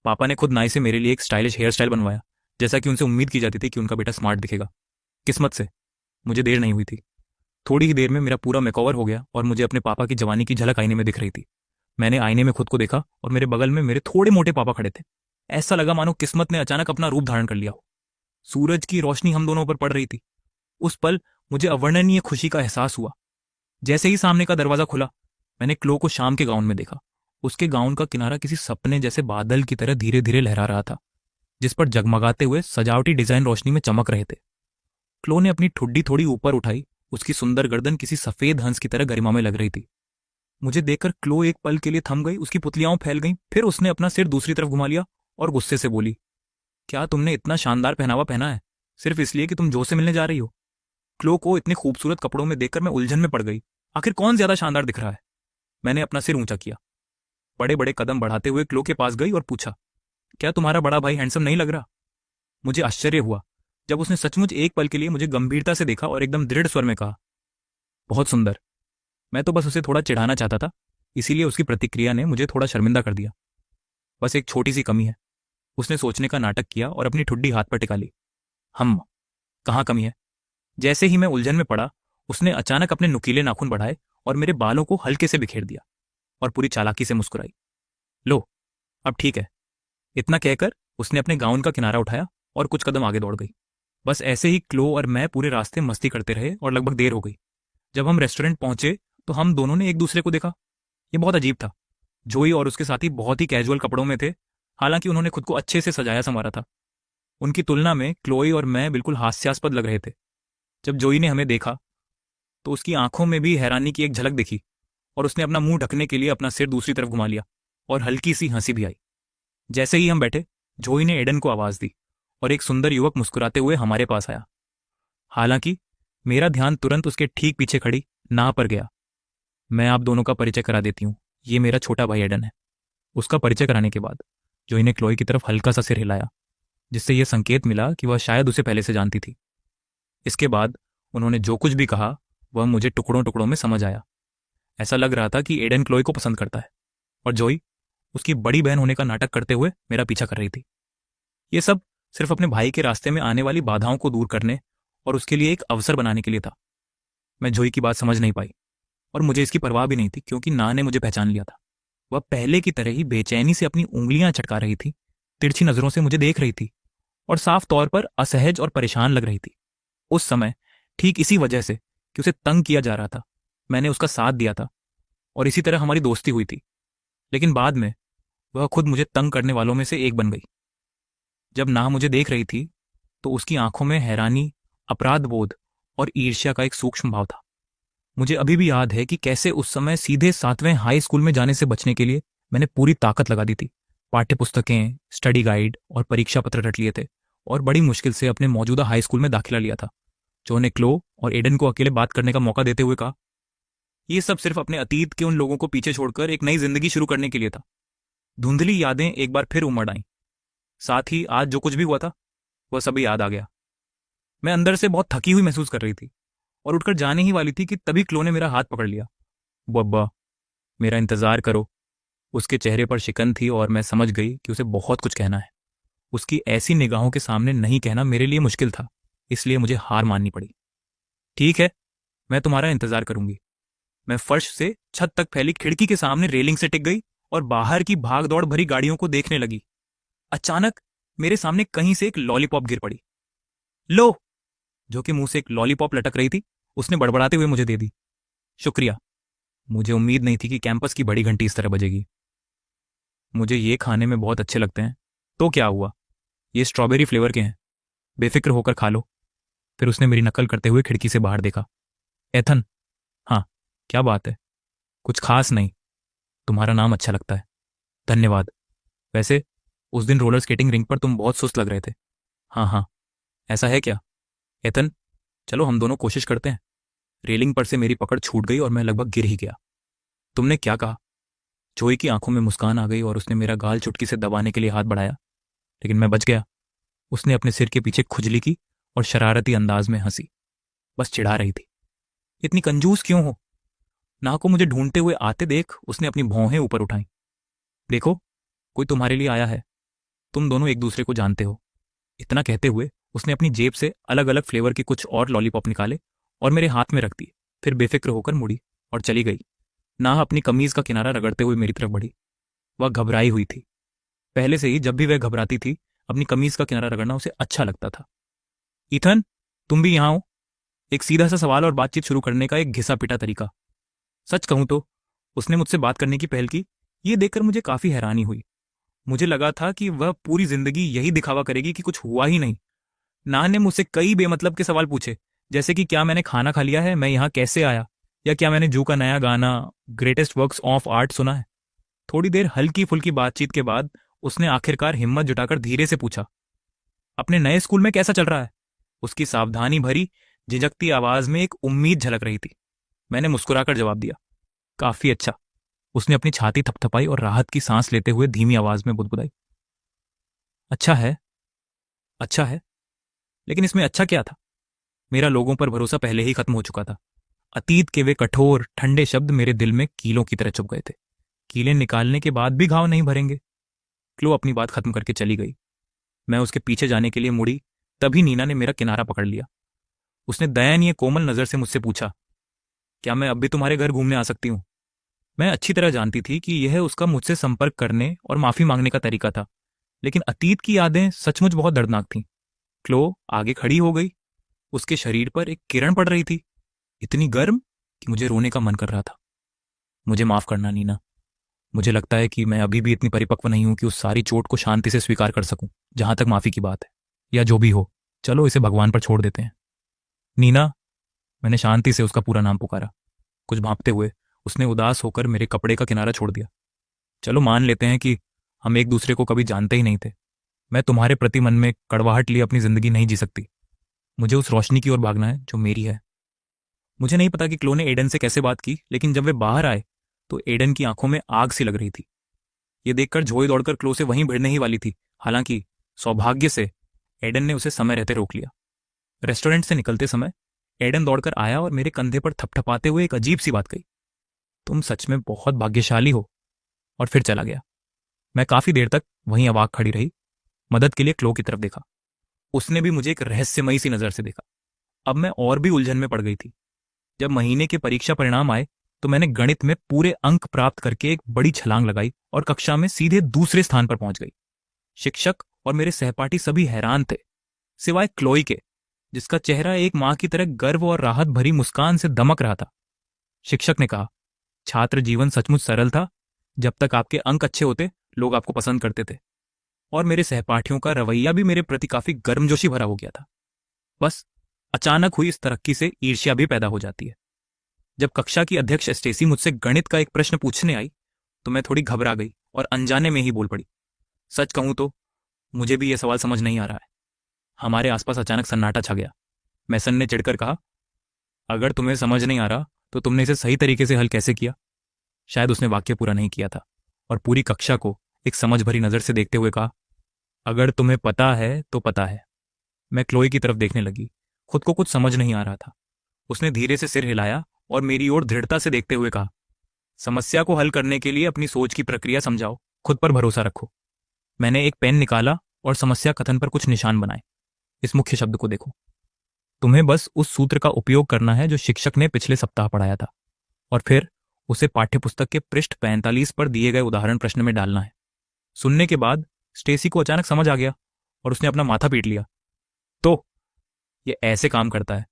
S1: पापा ने खुद नाई से मेरे लिए एक स्टाइलिश हेयर स्टाइल बनवाया, जैसा कि उनसे उम्मीद की जाती थी कि उनका बेटा स्मार्ट दिखेगा। किस्मत से मुझे देर नहीं हुई थी। थोड़ी ही देर में मेरा पूरा मेकओवर हो गया और मुझे अपने पापा की जवानी की झलक आईने में दिख रही थी। मैंने आईने में खुद को देखा और मेरे बगल में मेरे थोड़े मोटे पापा खड़े थे। ऐसा लगा मानो किस्मत ने अचानक अपना रूप धारण कर लिया हो। सूरज की रोशनी हम दोनों पर पड़ रही थी। उस पल मुझे अवर्णनीय खुशी का एहसास हुआ। जैसे ही सामने का दरवाजा खुला, मैंने क्लो को शाम के गाउन में देखा। उसके गाउन का किनारा किसी सपने जैसे बादल की तरह धीरे धीरे लहरा रहा था, जिस पर जगमगाते हुए सजावटी डिजाइन रोशनी में चमक रहे थे। क्लो ने अपनी ठुड्डी थोड़ी ऊपर उठाई। उसकी सुंदर गर्दन किसी सफेद हंस की तरह गरिमा में लग रही थी। मुझे देखकर क्लो एक पल के लिए थम गई। उसकी पुतलियां फैल गईं। फिर उसने अपना सिर दूसरी तरफ घुमा लिया और गुस्से से बोली, क्या तुमने इतना शानदार पहनावा पहना है सिर्फ इसलिए कि तुम जो से मिलने जा रही हो? क्लो को इतने खूबसूरत कपड़ों में देखकर मैं उलझन में पड़ गई। आखिर कौन ज्यादा शानदार दिख रहा है? मैंने अपना सिर ऊंचा किया, बड़े बड़े कदम बढ़ाते हुए क्लो के पास गई और पूछा, क्या तुम्हारा बड़ा भाई हैंडसम नहीं लग रहा? मुझे आश्चर्य हुआ जब उसने सचमुच एक पल के लिए मुझे गंभीरता से देखा और एकदम दृढ़ स्वर में कहा, बहुत सुंदर। मैं तो बस उसे थोड़ा चिढ़ाना चाहता था, इसीलिए उसकी प्रतिक्रिया ने मुझे थोड़ा शर्मिंदा कर दिया। बस एक छोटी सी कमी है। उसने सोचने का नाटक किया और अपनी ठुड्डी हाथ पर टिका ली। हम, कहाँ कमी है? जैसे ही मैं उलझन में पड़ा, उसने अचानक अपने नुकीले नाखून बढ़ाए और मेरे बालों को हल्के से बिखेर दिया और पूरी चालाकी से मुस्कुराई। लो, अब ठीक है। इतना कहकर उसने अपने गाउन का किनारा उठाया और कुछ कदम आगे दौड़ गई। बस ऐसे ही क्लो और मैं पूरे रास्ते मस्ती करते रहे और लगभग देर हो गई। जब हम रेस्टोरेंट पहुंचे तो हम दोनों ने एक दूसरे को देखा। ये बहुत अजीब था। जोई और उसके साथी बहुत ही कैजुअल कपड़ों में थे, हालांकि उन्होंने खुद को अच्छे से सजाया संवारा था। उनकी तुलना में क्लोई और मैं बिल्कुल हास्यास्पद लग रहे थे। जब जोई ने हमें देखा तो उसकी आंखों में भी हैरानी की एक झलक दिखी और उसने अपना मुंह ढकने के लिए अपना सिर दूसरी तरफ घुमा लिया और हल्की सी हंसी भी आई। जैसे ही हम बैठे, जोई ने एडन को आवाज दी और एक सुंदर युवक मुस्कुराते हुए हमारे पास आया। हालांकि मेरा ध्यान तुरंत उसके ठीक पीछे खड़ी ना पर गया। मैं आप दोनों का परिचय करा देती हूँ, ये मेरा छोटा भाई एडन है। उसका परिचय कराने के बाद जोई ने क्लोई की तरफ हल्का सा सिर हिलाया, जिससे यह संकेत मिला कि वह शायद उसे पहले से जानती थी। इसके बाद उन्होंने जो कुछ भी कहा वह मुझे टुकड़ों टुकड़ों में समझ आया। ऐसा लग रहा था कि एडन क्लोई को पसंद करता है और जोई उसकी बड़ी बहन होने का नाटक करते हुए मेरा पीछा कर रही थी। ये सब सिर्फ अपने भाई के रास्ते में आने वाली बाधाओं को दूर करने और उसके लिए एक अवसर बनाने के लिए था। मैं जोई की बात समझ नहीं पाई और मुझे इसकी परवाह भी नहीं थी, क्योंकि ना ने मुझे पहचान लिया था। वह पहले की तरह ही बेचैनी से अपनी उंगलियां चटका रही थी, तिरछी नजरों से मुझे देख रही थी और साफ तौर पर असहज और परेशान लग रही थी। उस समय ठीक इसी वजह से कि उसे तंग किया जा रहा था, मैंने उसका साथ दिया था और इसी तरह हमारी दोस्ती हुई थी। लेकिन बाद में वह खुद मुझे तंग करने वालों में से एक बन गई। जब ना मुझे देख रही थी तो उसकी आंखों में हैरानी, अपराध बोध और ईर्ष्या का एक सूक्ष्म भाव था। मुझे अभी भी याद है कि कैसे उस समय सीधे 7वें हाई स्कूल में जाने से बचने के लिए मैंने पूरी ताकत लगा दी थी। पाठ्य पुस्तकें, स्टडी गाइड और परीक्षा पत्र रट लिए थे और बड़ी मुश्किल से अपने मौजूदा हाई स्कूल में दाखिला लिया था। जो ने क्लो और एडन को अकेले बात करने का मौका देते हुए कहा, ये सब सिर्फ अपने अतीत के उन लोगों को पीछे छोड़कर एक नई जिंदगी शुरू करने के लिए था। धुंधली यादें एक बार फिर उमड़ आईं। साथ ही आज जो कुछ भी हुआ था वह सभी याद आ गया। मैं अंदर से बहुत थकी हुई महसूस कर रही थी और उठकर जाने ही वाली थी कि तभी क्लो ने मेरा हाथ पकड़ लिया। बब्बा, मेरा इंतजार करो। उसके चेहरे पर शिकन थी और मैं समझ गई कि उसे बहुत कुछ कहना है। उसकी ऐसी निगाहों के सामने नहीं कहना मेरे लिए मुश्किल था, इसलिए मुझे हार माननी पड़ी। ठीक है, मैं तुम्हारा इंतजार करूंगी। मैं फर्श से छत तक फैली खिड़की के सामने रेलिंग से टिक गई और बाहर की भाग दौड़ भरी गाड़ियों को देखने लगी। अचानक मेरे सामने कहीं से एक लॉलीपॉप गिर पड़ी। लो, जो कि मुंह से एक लॉलीपॉप लटक रही थी, उसने बड़बड़ाते हुए मुझे दे दी। शुक्रिया। मुझे उम्मीद नहीं थी कि कैंपस की बड़ी घंटी इस तरह बजेगी। मुझे ये खाने में बहुत अच्छे लगते हैं। तो क्या हुआ, ये स्ट्रॉबेरी फ्लेवर के हैं, बेफिक्र होकर खा लो। फिर उसने मेरी नकल करते हुए खिड़की से बाहर देखा। एथन, हाँ, क्या बात है? कुछ खास नहीं, तुम्हारा नाम अच्छा लगता है। धन्यवाद। वैसे उस दिन रोलर स्केटिंग रिंग पर तुम बहुत सुस्त लग रहे थे। हाँ हाँ, ऐसा है क्या? एथन, चलो हम दोनों कोशिश करते हैं। रेलिंग पर से मेरी पकड़ छूट गई और मैं लगभग गिर ही गया। तुमने क्या कहा? जोई की आंखों में मुस्कान आ गई और उसने मेरा गाल चुटकी से दबाने के लिए हाथ बढ़ाया, लेकिन मैं बच गया। उसने अपने सिर के पीछे खुजली की और शरारती अंदाज में हंसी। बस चिढ़ा रही थी। इतनी कंजूस क्यों हो? ना को मुझे ढूंढते हुए आते देख उसने अपनी भौहें ऊपर उठाई। देखो, कोई तुम्हारे लिए आया है। तुम दोनों एक दूसरे को जानते हो। इतना कहते हुए उसने अपनी जेब से अलग अलग फ्लेवर के कुछ और लॉलीपॉप निकाले और मेरे हाथ में रख दिए। फिर बेफिक्र होकर मुड़ी और चली गई। नाह अपनी कमीज का किनारा रगड़ते हुए मेरी तरफ बढ़ी। वह घबराई हुई थी। पहले से ही जब भी वह घबराती थी, अपनी कमीज का किनारा रगड़ना उसे अच्छा लगता था। ईथन, तुम भी यहां हो? एक सीधा सा सवाल और बातचीत शुरू करने का एक घिसा पिटा तरीका। सच कहूं तो उसने मुझसे बात करने की पहल की। ये देखकर मुझे काफी हैरानी हुई। मुझे लगा था कि वह पूरी जिंदगी यही दिखावा करेगी कि कुछ हुआ ही नहीं। नाह ने मुझसे कई बेमतलब के सवाल पूछे, जैसे कि क्या मैंने खाना खा लिया है, मैं यहाँ कैसे आया, या क्या मैंने जू का नया गाना ग्रेटेस्ट वर्क्स ऑफ आर्ट सुना है। थोड़ी देर हल्की फुल्की बातचीत के बाद उसने आखिरकार हिम्मत जुटाकर धीरे से पूछा, अपने नए स्कूल में कैसा चल रहा है? उसकी सावधानी भरी झिझकती आवाज में एक उम्मीद झलक रही थी। मैंने मुस्कुराकर जवाब दिया, काफी अच्छा। उसने अपनी छाती थपथपाई और राहत की सांस लेते हुए धीमी आवाज में बुदबुदाई, अच्छा है, अच्छा है। लेकिन इसमें अच्छा क्या था? मेरा लोगों पर भरोसा पहले ही खत्म हो चुका था। अतीत के वे कठोर ठंडे शब्द मेरे दिल में कीलों की तरह चुभ गए थे। कीलें निकालने के बाद भी घाव नहीं भरेंगे। क्लो अपनी बात खत्म करके चली गई। मैं उसके पीछे जाने के लिए मुड़ी, तभी नीना ने मेरा किनारा पकड़ लिया। उसने दयनीय कोमल नजर से मुझसे पूछा, क्या मैं अब भी तुम्हारे घर घूमने आ सकती हूं? मैं अच्छी तरह जानती थी कि यह उसका मुझसे संपर्क करने और माफी मांगने का तरीका था, लेकिन अतीत की यादें सचमुच बहुत दर्दनाक थीं। क्लो आगे खड़ी हो गई। उसके शरीर पर एक किरण पड़ रही थी, इतनी गर्म कि मुझे रोने का मन कर रहा था। मुझे माफ करना नीना। मुझे लगता है कि मैं अभी भी इतनी परिपक्व नहीं हूं कि उस सारी चोट को शांति से स्वीकार कर सकूं। जहां तक माफी की बात है, या जो भी हो, चलो इसे भगवान पर छोड़ देते हैं। नीना, मैंने शांति से उसका पूरा नाम पुकारा। कुछ भांपते हुए उसने उदास होकर मेरे कपड़े का किनारा छोड़ दिया। चलो मान लेते हैं कि हम एक दूसरे को कभी जानते ही नहीं थे। मैं तुम्हारे प्रति मन में कड़वाहट लिए अपनी जिंदगी नहीं जी सकती। मुझे उस रोशनी की ओर भागना है जो मेरी है। मुझे नहीं पता कि क्लो ने एडन से कैसे बात की, लेकिन जब वे बाहर आए तो एडन की आंखों में आग सी लग रही थी। ये देखकर जोई दौड़कर क्लो से वहीं भिड़ने ही वाली थी। हालांकि सौभाग्य से एडन ने उसे समय रहते रोक लिया। रेस्टोरेंट से निकलते समय एडन दौड़कर आया और मेरे कंधे पर थपथपाते हुए एक अजीब सी बात कही, तुम सच में बहुत भाग्यशाली हो। और फिर चला गया। मैं काफी देर तक वहीं अवाक खड़ी रही, मदद के लिए क्लो की तरफ देखा। उसने भी मुझे एक रहस्यमयी सी नजर से देखा। अब मैं और भी उलझन में पड़ गई थी। जब महीने के परीक्षा परिणाम आए तो मैंने गणित में पूरे अंक प्राप्त करके एक बड़ी छलांग लगाई और कक्षा में सीधे दूसरे स्थान पर पहुंच गई। शिक्षक और मेरे सहपाठी सभी हैरान थे, सिवाय क्लोई के, जिसका चेहरा एक मां की तरह गर्व और राहत भरी मुस्कान से दमक रहा था। शिक्षक ने कहा, छात्र जीवन सचमुच सरल था। जब तक आपके अंक अच्छे होते, लोग आपको पसंद करते थे। और मेरे सहपाठियों का रवैया भी मेरे प्रति काफी गर्मजोशी भरा हो गया था। बस अचानक हुई इस तरक्की से ईर्ष्या भी पैदा हो जाती है। जब कक्षा की अध्यक्ष स्टेसी मुझसे गणित का एक प्रश्न पूछने आई तो मैं थोड़ी घबरा गई और अनजाने में ही बोल पड़ी, सच कहूं तो मुझे भी यह सवाल समझ नहीं आ रहा है। हमारे आसपास अचानक सन्नाटा छा गया। मैसन ने चिढ़कर कहा, अगर तुम्हें समझ नहीं आ रहा तो तुमने इसे सही तरीके से हल कैसे किया? शायद उसने वाक्य पूरा नहीं किया था और पूरी कक्षा को एक समझ भरी नजर से देखते हुए कहा, अगर तुम्हें पता है तो पता है। मैं क्लोई की तरफ देखने लगी। खुद को कुछ समझ नहीं आ रहा था। उसने धीरे से सिर हिलाया और मेरी ओर दृढ़ता से देखते हुए कहा, समस्या को हल करने के लिए अपनी सोच की प्रक्रिया समझाओ, खुद पर भरोसा रखो। मैंने एक पेन निकाला और समस्या कथन पर कुछ निशान बनाए। इस मुख्य शब्द को देखो। तुम्हें बस उस सूत्र का उपयोग करना है जो शिक्षक ने पिछले सप्ताह पढ़ाया था, और फिर उसे पाठ्यपुस्तक के पृष्ठ 45 पर दिए गए उदाहरण प्रश्न में डालना है। सुनने के बाद स्टेसी को अचानक समझ आ गया और उसने अपना माथा पीट लिया। तो ये ऐसे काम करता है।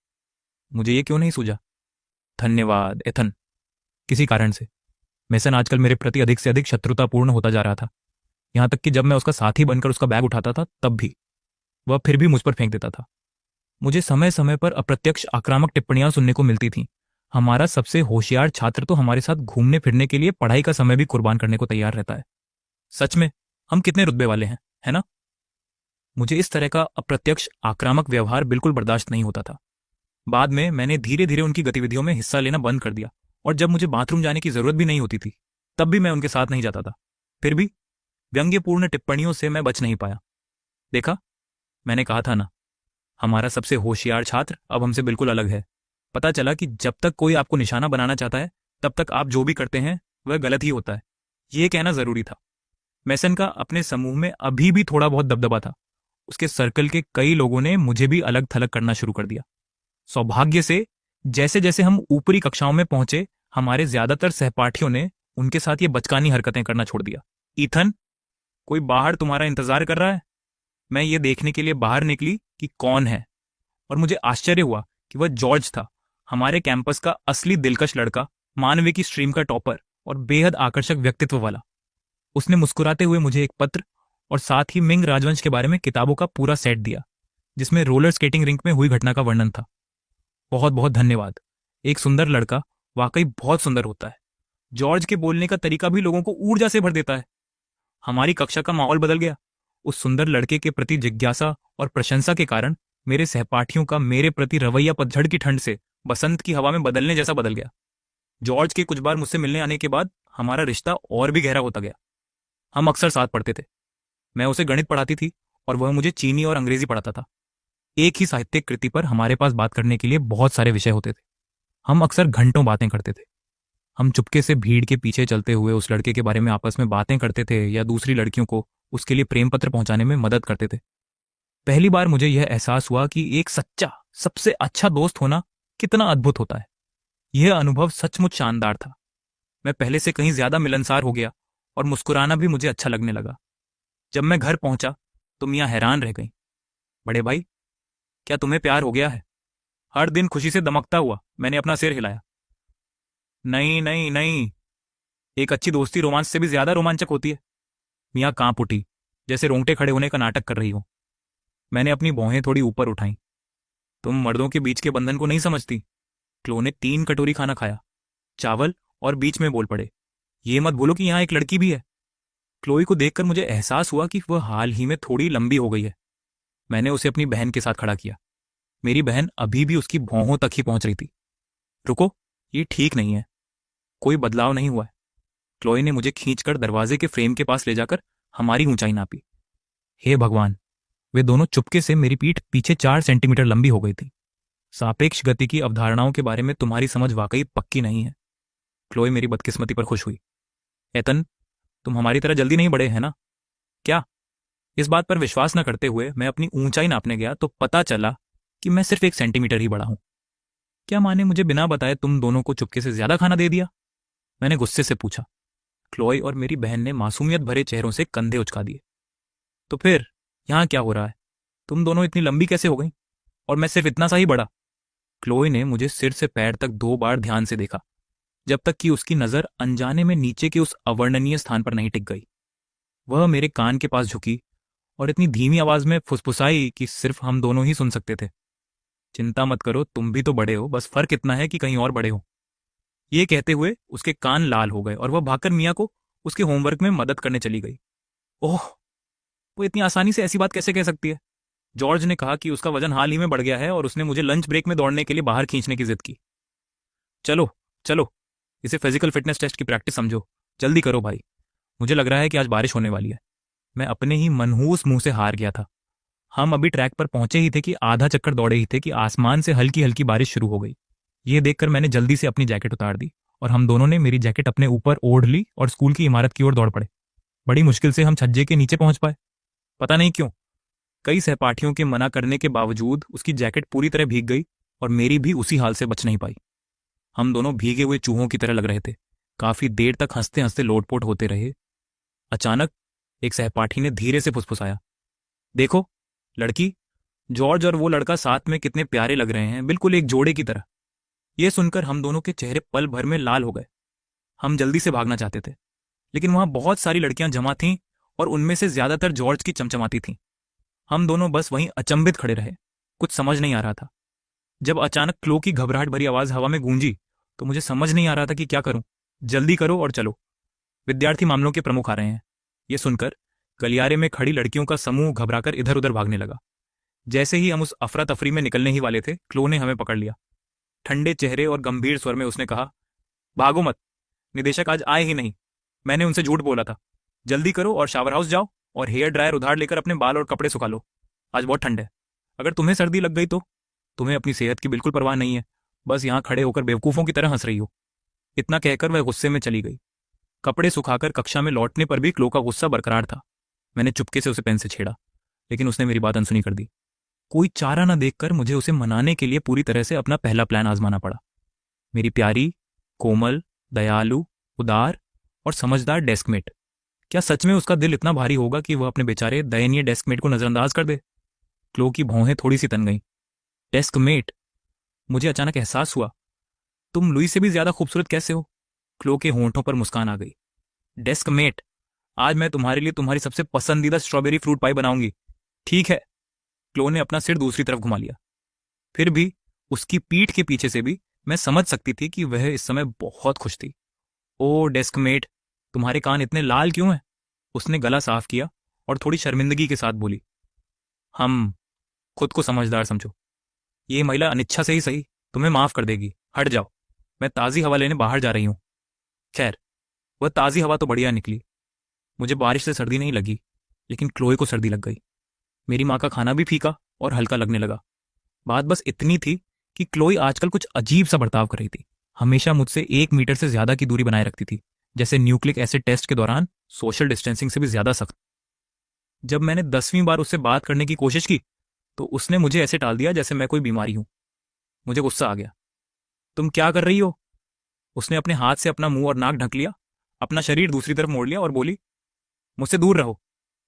S1: मुझे ये क्यों नहीं सूझा? धन्यवाद एथन। किसी कारण से मेसन आजकल मेरे प्रति अधिक से अधिक शत्रुतापूर्ण होता जा रहा था। यहां तक कि जब मैं उसका साथी बनकर उसका बैग उठाता था तब भी वह फिर भी मुझ पर फेंक देता था। मुझे समय समय पर अप्रत्यक्ष आक्रामक टिप्पणियां सुनने को मिलती थीं। हमारा सबसे होशियार छात्र तो हमारे साथ घूमने फिरने के लिए पढ़ाई का समय भी कुर्बान करने को तैयार रहता है। सच में हम कितने रुतबे वाले हैं, है ना? मुझे इस तरह का अप्रत्यक्ष आक्रामक व्यवहार बिल्कुल बर्दाश्त नहीं होता था। बाद में मैंने धीरे धीरे उनकी गतिविधियों में हिस्सा लेना बंद कर दिया और जब मुझे बाथरूम जाने की जरूरत भी नहीं होती थी तब भी मैं उनके साथ नहीं जाता था। फिर भी व्यंग्यपूर्ण टिप्पणियों से मैं बच नहीं पाया। देखा, मैंने कहा था ना, हमारा सबसे होशियार छात्र अब हमसे बिल्कुल अलग है। पता चला कि जब तक कोई आपको निशाना बनाना चाहता है तब तक आप जो भी करते हैं वह गलत ही होता है। यह कहना जरूरी था। मैसन का अपने समूह में अभी भी थोड़ा बहुत दबदबा था। उसके सर्कल के कई लोगों ने मुझे भी अलग थलग करना शुरू कर दिया। सौभाग्य से जैसे जैसे हम ऊपरी कक्षाओं में पहुंचे हमारे ज्यादातर सहपाठियों ने उनके साथ ये बचकानी हरकतें करना छोड़ दिया। ईथन, कोई बाहर तुम्हारा इंतजार कर रहा है। मैं ये देखने के लिए बाहर निकली कि कौन है, और मुझे आश्चर्य हुआ कि वह जॉर्ज था, हमारे कैंपस का असली दिलकश लड़का, मानविकी स्ट्रीम का टॉपर और बेहद आकर्षक व्यक्तित्व वाला। उसने मुस्कुराते हुए मुझे एक पत्र और साथ ही मिंग राजवंश के बारे में किताबों का पूरा सेट दिया जिसमें रोलर स्केटिंग रिंक में हुई घटना का वर्णन था। बहुत बहुत धन्यवाद। एक सुंदर लड़का वाकई बहुत सुंदर होता है। जॉर्ज के बोलने का तरीका भी लोगों को ऊर्जा से भर देता है। हमारी कक्षा का माहौल बदल गया। उस सुंदर लड़के के प्रति जिज्ञासा और प्रशंसा के कारण मेरे सहपाठियों का मेरे प्रति रवैया पतझड़ की ठंड से बसंत की हवा में बदलने जैसा बदल गया। जॉर्ज के कुछ बार मुझसे मिलने आने के बाद हमारा रिश्ता और भी गहरा होता गया। हम अक्सर साथ पढ़ते थे। मैं उसे गणित पढ़ाती थी और वह मुझे चीनी और अंग्रेजी पढ़ाता था। एक ही साहित्यिक कृति पर हमारे पास बात करने के लिए बहुत सारे विषय होते थे। हम अक्सर घंटों बातें करते थे। हम चुपके से भीड़ के पीछे चलते हुए उस लड़के के बारे में आपस में बातें करते थे या दूसरी लड़कियों को उसके लिए प्रेम पत्र पहुंचाने में मदद करते थे। पहली बार मुझे यह एहसास हुआ कि एक सच्चा, सबसे अच्छा दोस्त होना कितना अद्भुत होता है। यह अनुभव सचमुच शानदार था। मैं पहले से कहीं ज्यादा मिलनसार हो गया और मुस्कुराना भी मुझे अच्छा लगने लगा। जब मैं घर पहुंचा तो मियाँ हैरान रह गई। बड़े भाई, क्या तुम्हें प्यार हो गया है? हर दिन खुशी से दमकता हुआ मैंने अपना सिर हिलाया। नहीं नहीं नहीं, एक अच्छी दोस्ती रोमांस से भी ज्यादा रोमांचक होती है। मियाँ कांप उठी, जैसे रोंगटे खड़े होने का नाटक कर रही हो। मैंने अपनी भौहें थोड़ी ऊपर उठाई। तुम मर्दों के बीच के बंधन को नहीं समझती। क्लो ने 3 कटोरी खाना खाया, चावल, और बीच में बोल पड़े, ये मत भूलो कि यहाँ एक लड़की भी है। क्लोई को देखकर मुझे एहसास हुआ कि वह हाल ही में थोड़ी लंबी हो गई है। मैंने उसे अपनी बहन के साथ खड़ा किया। मेरी बहन अभी भी उसकी भौहों तक ही पहुंच रही थी। रुको, ये ठीक नहीं है। कोई बदलाव नहीं हुआ है। क्लोई ने मुझे खींचकर दरवाजे के फ्रेम के पास ले जाकर हमारी ऊंचाई नापी। हे भगवान, वे दोनों चुपके से मेरी पीठ पीछे 4 सेंटीमीटर लंबी हो गई थी। सापेक्ष गति की अवधारणाओं के बारे में तुम्हारी समझ वाकई पक्की नहीं है। क्लोई मेरी बदकिस्मती पर खुश हुई। एतन, तुम हमारी तरह जल्दी नहीं बढ़े, है ना? क्या? इस बात पर विश्वास न करते हुए मैं अपनी ऊंचाई नापने गया तो पता चला कि मैं सिर्फ 1 सेंटीमीटर ही बड़ा हूं। क्या माँ ने मुझे बिना बताए तुम दोनों को चुपके से ज्यादा खाना दे दिया? मैंने गुस्से से पूछा। क्लोई और मेरी बहन ने मासूमियत भरे चेहरों से कंधे उचका दिए। तो फिर यहां क्या हो रहा है? तुम दोनों इतनी लंबी कैसे हो गई और मैं सिर्फ इतना सा ही बड़ा? क्लोई ने मुझे सिर से पैर तक 2 बार ध्यान से देखा, जब तक कि उसकी नजर अनजाने में नीचे के उस अवर्णनीय स्थान पर नहीं टिक गई। वह मेरे कान के पास झुकी और इतनी धीमी आवाज में फुसफुसाई कि सिर्फ हम दोनों ही सुन सकते थे। चिंता मत करो, तुम भी तो बड़े हो, बस फर्क इतना है कि कहीं और बड़े हो। ये कहते हुए उसके कान लाल हो गए और वह भागकर मियाँ को उसके होमवर्क में मदद करने चली गई। ओह, वो इतनी आसानी से ऐसी बात कैसे कह सकती है? जॉर्ज ने कहा कि उसका वजन हाल ही में बढ़ गया है और उसने मुझे लंच ब्रेक में दौड़ने के लिए बाहर खींचने की जिद की। चलो चलो, इसे फिजिकल फिटनेस टेस्ट की प्रैक्टिस समझो, जल्दी करो भाई, मुझे लग रहा है कि आज बारिश होने वाली है। मैं अपने ही मनहूस मुंह से हार गया था। हम अभी ट्रैक पर पहुंचे ही थे कि आधा चक्कर दौड़े ही थे कि आसमान से हल्की हल्की बारिश शुरू हो गई। ये देखकर मैंने जल्दी से अपनी जैकेट उतार दी और हम दोनों ने मेरी जैकेट अपने ऊपर ओढ़ ली और स्कूल की इमारत की ओर दौड़ पड़े। बड़ी मुश्किल से हम छज्जे के नीचे पहुंच पाए। पता नहीं क्यों, कई सहपाठियों के मना करने के बावजूद उसकी जैकेट पूरी तरह भीग गई और मेरी भी उसी हाल से बच नहीं पाई। हम दोनों भीगे हुए चूहों की तरह लग रहे थे। काफी देर तक हंसते हंसते लोटपोट होते रहे। अचानक एक सहपाठी ने धीरे से फुसफुसाया, देखो लड़की, जॉर्ज और वो लड़का साथ में कितने प्यारे लग रहे हैं, बिल्कुल एक जोड़े की तरह। यह सुनकर हम दोनों के चेहरे पल भर में लाल हो गए। हम जल्दी से भागना चाहते थे, लेकिन वहां बहुत सारी लड़कियां जमा थीं और उनमें से ज्यादातर जॉर्ज की चमचमाती थीं। हम दोनों बस वहीं अचंभित खड़े रहे। कुछ समझ नहीं आ रहा था। जब अचानक क्लो की घबराहट भरी आवाज हवा में गूंजी तो मुझे समझ नहीं आ रहा था कि क्या करूं। जल्दी करो और चलो, विद्यार्थी मामलों के प्रमुख आ रहे हैं। यह सुनकर गलियारे में खड़ी लड़कियों का समूह घबराकर इधर उधर भागने लगा। जैसे ही हम उस अफरा तफरी में निकलने ही वाले थे, क्लो ने हमें पकड़ लिया। ठंडे चेहरे और गंभीर स्वर में उसने कहा, भागो मत, निदेशक आज आए ही नहीं। मैंने उनसे झूठ बोला था। जल्दी करो और शावर हाउस जाओ और हेयर ड्रायर उधार लेकर अपने बाल और कपड़े सुखा लो। आज बहुत ठंड है। अगर तुम्हें सर्दी लग गई तो? तुम्हें अपनी सेहत की बिल्कुल परवाह नहीं है, बस यहां खड़े होकर बेवकूफों की तरह हंस रही हो। इतना कहकर वह गुस्से में चली गई। कपड़े सुखाकर कक्षा में लौटने पर भी क्लो का गुस्सा बरकरार था। मैंने चुपके से उसे पेन से छेड़ा, लेकिन उसने मेरी बात अनसुनी कर दी। कोई चारा न देखकर मुझे उसे मनाने के लिए पूरी तरह से अपना पहला प्लान आजमाना पड़ा। मेरी प्यारी, कोमल, दयालु, उदार और समझदार डेस्कमेट, क्या सच में उसका दिल इतना भारी होगा कि वह अपने बेचारे दयनीय डेस्कमेट को नजरअंदाज कर दे? क्लो की भौहें थोड़ी सी तन गईं। डेस्कमेट? मुझे अचानक एहसास हुआ, तुम लुई से भी ज्यादा खूबसूरत कैसे हो? क्लो के होंठों पर मुस्कान आ गई। डेस्कमेट, आज मैं तुम्हारे लिए तुम्हारी सबसे पसंदीदा स्ट्रॉबेरी फ्रूट पाई बनाऊंगी, ठीक है? क्लो ने अपना सिर दूसरी तरफ घुमा लिया। फिर भी उसकी पीठ के पीछे से भी मैं समझ सकती थी कि वह इस समय बहुत खुश थी। ओ डेस्कमेट, तुम्हारे कान इतने लाल क्यों हैं? उसने गला साफ किया और थोड़ी शर्मिंदगी के साथ बोली, हम, खुद को समझदार समझो। ये महिला अनिच्छा से ही सही तुम्हें माफ कर देगी। हट जाओ, मैं ताजी हवा लेने बाहर जा रही हूं। खैर, वह ताजी हवा तो बढ़िया निकली। मुझे बारिश से सर्दी नहीं लगी, लेकिन क्लोए को सर्दी लग गई। मेरी माँ का खाना भी फीका और हल्का लगने लगा। बात बस इतनी थी कि क्लोई आजकल कुछ अजीब सा बर्ताव कर रही थी। हमेशा मुझसे 1 मीटर से ज्यादा की दूरी बनाए रखती थी, जैसे न्यूक्लिक एसिड टेस्ट के दौरान सोशल डिस्टेंसिंग से भी ज्यादा सख्त। जब मैंने 10वीं बार उससे बात करने की कोशिश की तो उसने मुझे ऐसे टाल दिया जैसे मैं कोई बीमारी हूं। मुझे गुस्सा आ गया। तुम क्या कर रही हो? उसने अपने हाथ से अपना मुंह और नाक ढक लिया, अपना शरीर दूसरी तरफ मोड़ लिया और बोली, मुझसे दूर रहो,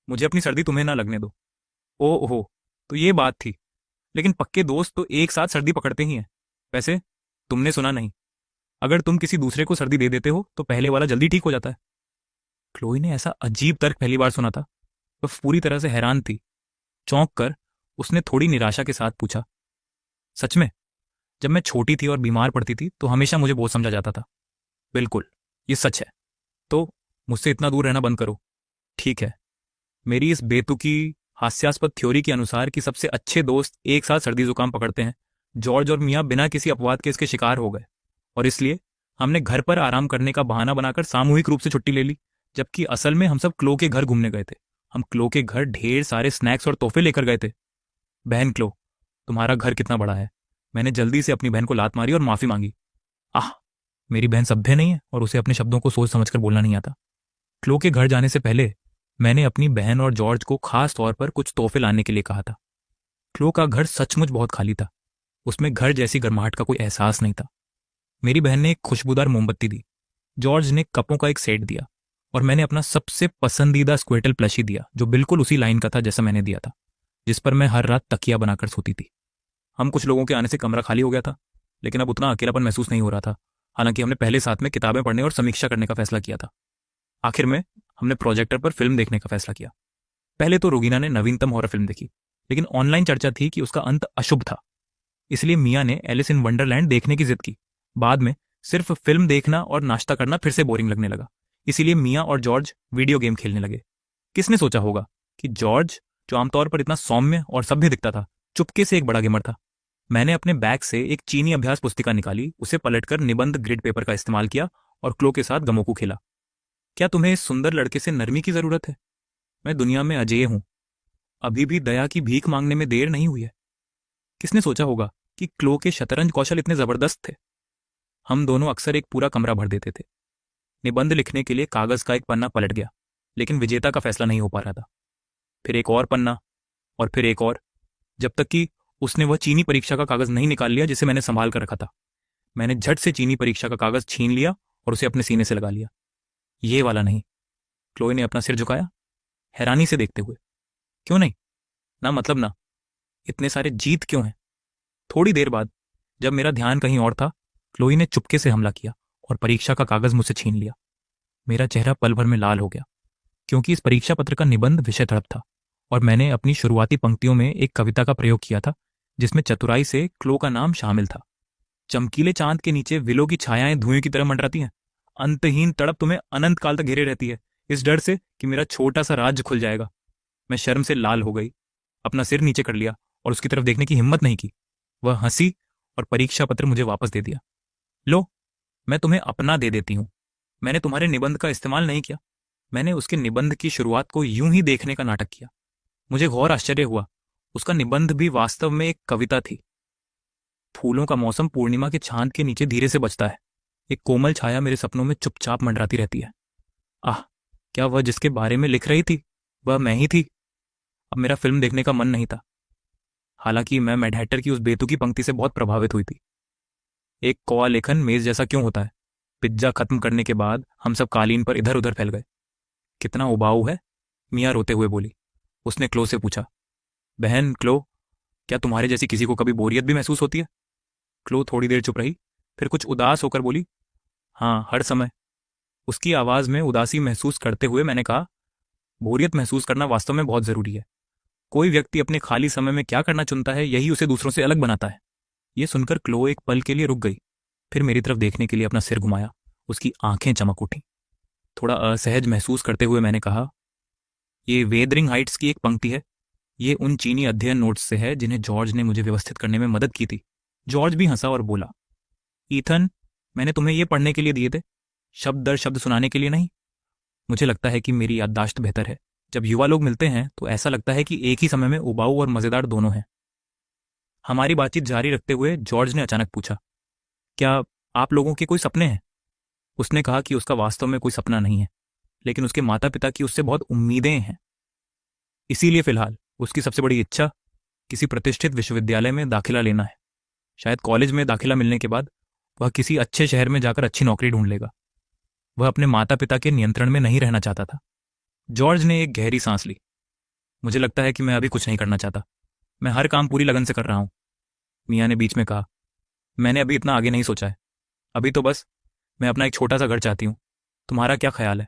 S1: मुझे अपनी सर्दी तुम्हें ना लगने दो। ओहो, तो ये बात थी। लेकिन पक्के दोस्त तो एक साथ सर्दी पकड़ते ही हैं। वैसे तुमने सुना नहीं, अगर तुम किसी दूसरे को सर्दी दे देते हो तो पहले वाला जल्दी ठीक हो जाता है। क्लोई ने ऐसा अजीब तर्क पहली बार सुना था। वह पूरी तरह से हैरान थी। चौंक कर उसने थोड़ी निराशा के साथ पूछा, सच में? जब मैं छोटी थी और बीमार पड़ती थी तो हमेशा मुझे बोझ समझा जाता था। बिल्कुल, ये सच है। तो मुझसे इतना दूर रहना बंद करो, ठीक है? मेरी इस बेतुकी हास्यास्पद थ्योरी के अनुसार कि सबसे अच्छे दोस्त एक साथ सर्दी जुकाम पकड़ते हैं, जॉर्ज और मियाँ बिना किसी अपवाद के इसके शिकार हो गए और इसलिए हमने घर पर आराम करने का बहाना बनाकर सामूहिक रूप से छुट्टी ले ली, जबकि असल में हम सब क्लो के घर घूमने गए थे। हम क्लो के घर ढेर सारे स्नैक्स और तोहफे लेकर गए थे। बहन क्लो, तुम्हारा घर कितना बड़ा है? मैंने जल्दी से अपनी बहन को लात मारी और माफी मांगी। आह, मेरी बहन सभ्य नहीं है और उसे अपने शब्दों को सोच समझकर बोलना नहीं आता। क्लो के घर जाने से पहले मैंने अपनी बहन और जॉर्ज को खास तौर पर कुछ तोहफे लाने के लिए कहा था। क्लो का घर सचमुच बहुत खाली था। उसमें घर जैसी गर्माहट का कोई एहसास नहीं था। मेरी बहन ने एक खुशबूदार मोमबत्ती दी, जॉर्ज ने कपों का एक सेट दिया और मैंने अपना सबसे पसंदीदा स्क्वेटल प्लशी दिया, जो बिल्कुल उसी लाइन का था जैसा मैंने दिया था, जिस पर मैं हर रात तकिया बनाकर सोती थी। हम कुछ लोगों के आने से कमरा खाली हो गया था, लेकिन अब उतना अकेलापन महसूस नहीं हो रहा था। हालांकि हमने पहले साथ में किताबें पढ़ने और समीक्षा करने का फैसला किया था। आखिर में हमने प्रोजेक्टर पर फिल्म देखने का फैसला किया। पहले तो रोगिना ने नवीनतम हॉरर फिल्म देखी, लेकिन ऑनलाइन चर्चा थी कि उसका अंत अशुभ था, इसलिए मियाँ ने एलिस इन वंडरलैंड देखने की जिद की। बाद में सिर्फ फिल्म देखना और नाश्ता करना फिर से बोरिंग लगने लगा, इसीलिए मियाँ और जॉर्ज वीडियो गेम खेलने लगे। किसने सोचा होगा कि जॉर्ज जो आमतौर पर इतना सौम्य और सभ्य दिखता था, चुपके से एक बड़ा गेमर था। मैंने अपने बैग से एक चीनी अभ्यास पुस्तिका निकाली, उसे पलटकर निबंध ग्रिड पेपर का इस्तेमाल किया और क्लो के साथ गमोकू खेला। क्या तुम्हें इस सुंदर लड़के से नरमी की जरूरत है? मैं दुनिया में अजेय हूं। अभी भी दया की भीख मांगने में देर नहीं हुई है। किसने सोचा होगा कि क्लो के शतरंज कौशल इतने जबरदस्त थे? हम दोनों अक्सर एक पूरा कमरा भर देते थे। निबंध लिखने के लिए कागज का एक पन्ना पलट गया, लेकिन विजेता का फैसला नहीं हो पा रहा था। फिर एक और पन्ना, और फिर एक और, जब तक कि उसने वह चीनी परीक्षा का कागज नहीं निकाल लिया जिसे मैंने संभाल कर रखा था। मैंने झट से चीनी परीक्षा का कागज छीन लिया और उसे अपने सीने से लगा लिया। ये वाला नहीं। क्लोए ने अपना सिर झुकाया, हैरानी से देखते हुए। क्यों नहीं? ना मतलब ना। इतने सारे जीत क्यों हैं? थोड़ी देर बाद, जब मेरा ध्यान कहीं और था, क्लोई ने चुपके से हमला किया और परीक्षा का कागज मुझसे छीन लिया। मेरा चेहरा पल भर में लाल हो गया, क्योंकि इस परीक्षा पत्र का निबंध विषय तड़प था और मैंने अपनी शुरुआती पंक्तियों में एक कविता का प्रयोग किया था जिसमें चतुराई से क्लो का नाम शामिल था। चमकीले चांद के नीचे विलो की छायाएं धुएं की तरह मंडराती हैं। अंतहीन तड़प तुम्हें अनंत काल तक घेरे रहती है, इस डर से कि मेरा छोटा सा राज्य खुल जाएगा। मैं शर्म से लाल हो गई, अपना सिर नीचे कर लिया और उसकी तरफ देखने की हिम्मत नहीं की। वह हंसी और परीक्षा पत्र मुझे वापस दे दिया। लो, मैं तुम्हें अपना दे देती हूं। मैंने तुम्हारे निबंध का इस्तेमाल नहीं किया। मैंने उसके निबंध की शुरुआत को यूं ही देखने का नाटक किया। मुझे घोर आश्चर्य हुआ, उसका निबंध भी वास्तव में एक कविता थी। फूलों का मौसम पूर्णिमा के चांद के नीचे धीरे से बचता है। एक कोमल छाया मेरे सपनों में चुपचाप मंडराती रहती है। आह, क्या वह जिसके बारे में लिख रही थी वह मैं ही थी? अब मेरा फिल्म देखने का मन नहीं था, हालांकि मैं मैडहैटर की उस बेतुकी पंक्ति से बहुत प्रभावित हुई थी। एक कौवा लेखन मेज जैसा क्यों होता है? पिज्जा खत्म करने के बाद हम सब कालीन पर इधर उधर फैल गए। कितना उबाऊ है, मियाँ रोते हुए बोली। उसने क्लो से पूछा, बहन क्लो, क्या तुम्हारे जैसी किसी को कभी बोरियत भी महसूस होती है? क्लो थोड़ी देर चुप रही, फिर कुछ उदास होकर बोली, हाँ, हर समय। उसकी आवाज में उदासी महसूस करते हुए मैंने कहा, बोरियत महसूस करना वास्तव में बहुत जरूरी है। कोई व्यक्ति अपने खाली समय में क्या करना चुनता है, यही उसे दूसरों से अलग बनाता है। यह सुनकर क्लो एक पल के लिए रुक गई, फिर मेरी तरफ देखने के लिए अपना सिर घुमाया। उसकी आंखें चमक उठी। थोड़ा असहज महसूस करते हुए मैंने कहा, ये वेदरिंग हाइट्स की एक पंक्ति है। ये उन चीनी अध्ययन नोट्स से है जिन्हें जॉर्ज ने मुझे व्यवस्थित करने में मदद की थी। जॉर्ज भी हंसा और बोला, ईथन, मैंने तुम्हें ये पढ़ने के लिए दिए थे, शब्द दर शब्द सुनाने के लिए नहीं। मुझे लगता है कि मेरी याददाश्त बेहतर है। जब युवा लोग मिलते हैं तो ऐसा लगता है कि एक ही समय में उबाऊ और मजेदार दोनों हैं। हमारी बातचीत जारी रखते हुए जॉर्ज ने अचानक पूछा, क्या आप लोगों के कोई सपने हैं? उसने कहा कि उसका वास्तव में कोई सपना नहीं है, लेकिन उसके माता पिता की उससे बहुत उम्मीदें हैं। इसीलिए फिलहाल उसकी सबसे बड़ी इच्छा किसी प्रतिष्ठित विश्वविद्यालय में दाखिला लेना है। शायद कॉलेज में दाखिला मिलने के बाद वह किसी अच्छे शहर में जाकर अच्छी नौकरी ढूंढ लेगा। वह अपने माता पिता के नियंत्रण में नहीं रहना चाहता था। जॉर्ज ने एक गहरी सांस ली। मुझे लगता है कि मैं अभी कुछ नहीं करना चाहता। मैं हर काम पूरी लगन से कर रहा हूं। मियाँ ने बीच में कहा, मैंने अभी इतना आगे नहीं सोचा है। अभी तो बस मैं अपना एक छोटा सा घर चाहती हूँ। तुम्हारा क्या ख्याल है?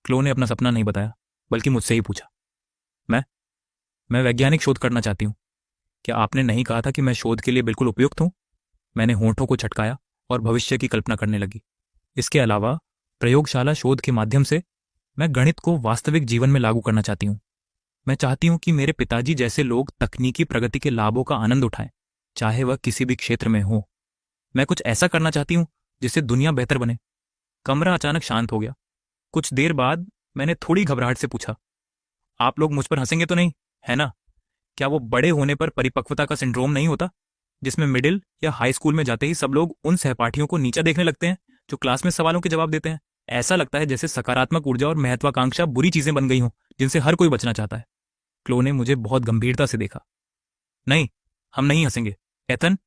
S1: क्लो ने अपना सपना नहीं बताया, बल्कि मुझसे ही पूछा। मैं वैज्ञानिक शोध करना चाहती हूँ। क्या आपने नहीं कहा था कि मैं शोध के लिए बिल्कुल उपयुक्त हूँ? मैंने होंठों को छटकाया और भविष्य की कल्पना करने लगी। इसके अलावा प्रयोगशाला शोध के माध्यम से मैं गणित को वास्तविक जीवन में लागू करना चाहती हूँ। मैं चाहती हूँ कि मेरे पिताजी जैसे लोग तकनीकी प्रगति के लाभों का आनंद उठाएं, चाहे वह किसी भी क्षेत्र में हो। मैं कुछ ऐसा करना चाहती हूँ जिससे दुनिया बेहतर बने। कमरा अचानक शांत हो गया। कुछ देर बाद मैंने थोड़ी घबराहट से पूछा, आप लोग मुझ पर हंसेंगे तो नहीं, है ना? क्या वो बड़े होने पर परिपक्वता का सिंड्रोम नहीं होता, जिसमें मिडिल या हाई स्कूल में जाते ही सब लोग उन सहपाठियों को नीचा देखने लगते हैं जो क्लास में सवालों के जवाब देते हैं? ऐसा लगता है जैसे सकारात्मक ऊर्जा और महत्वाकांक्षा बुरी चीजें बन गई हों जिनसे हर कोई बचना चाहता है। क्लो ने मुझे बहुत गंभीरता से देखा। नहीं, हम नहीं हंसेंगे। एथन,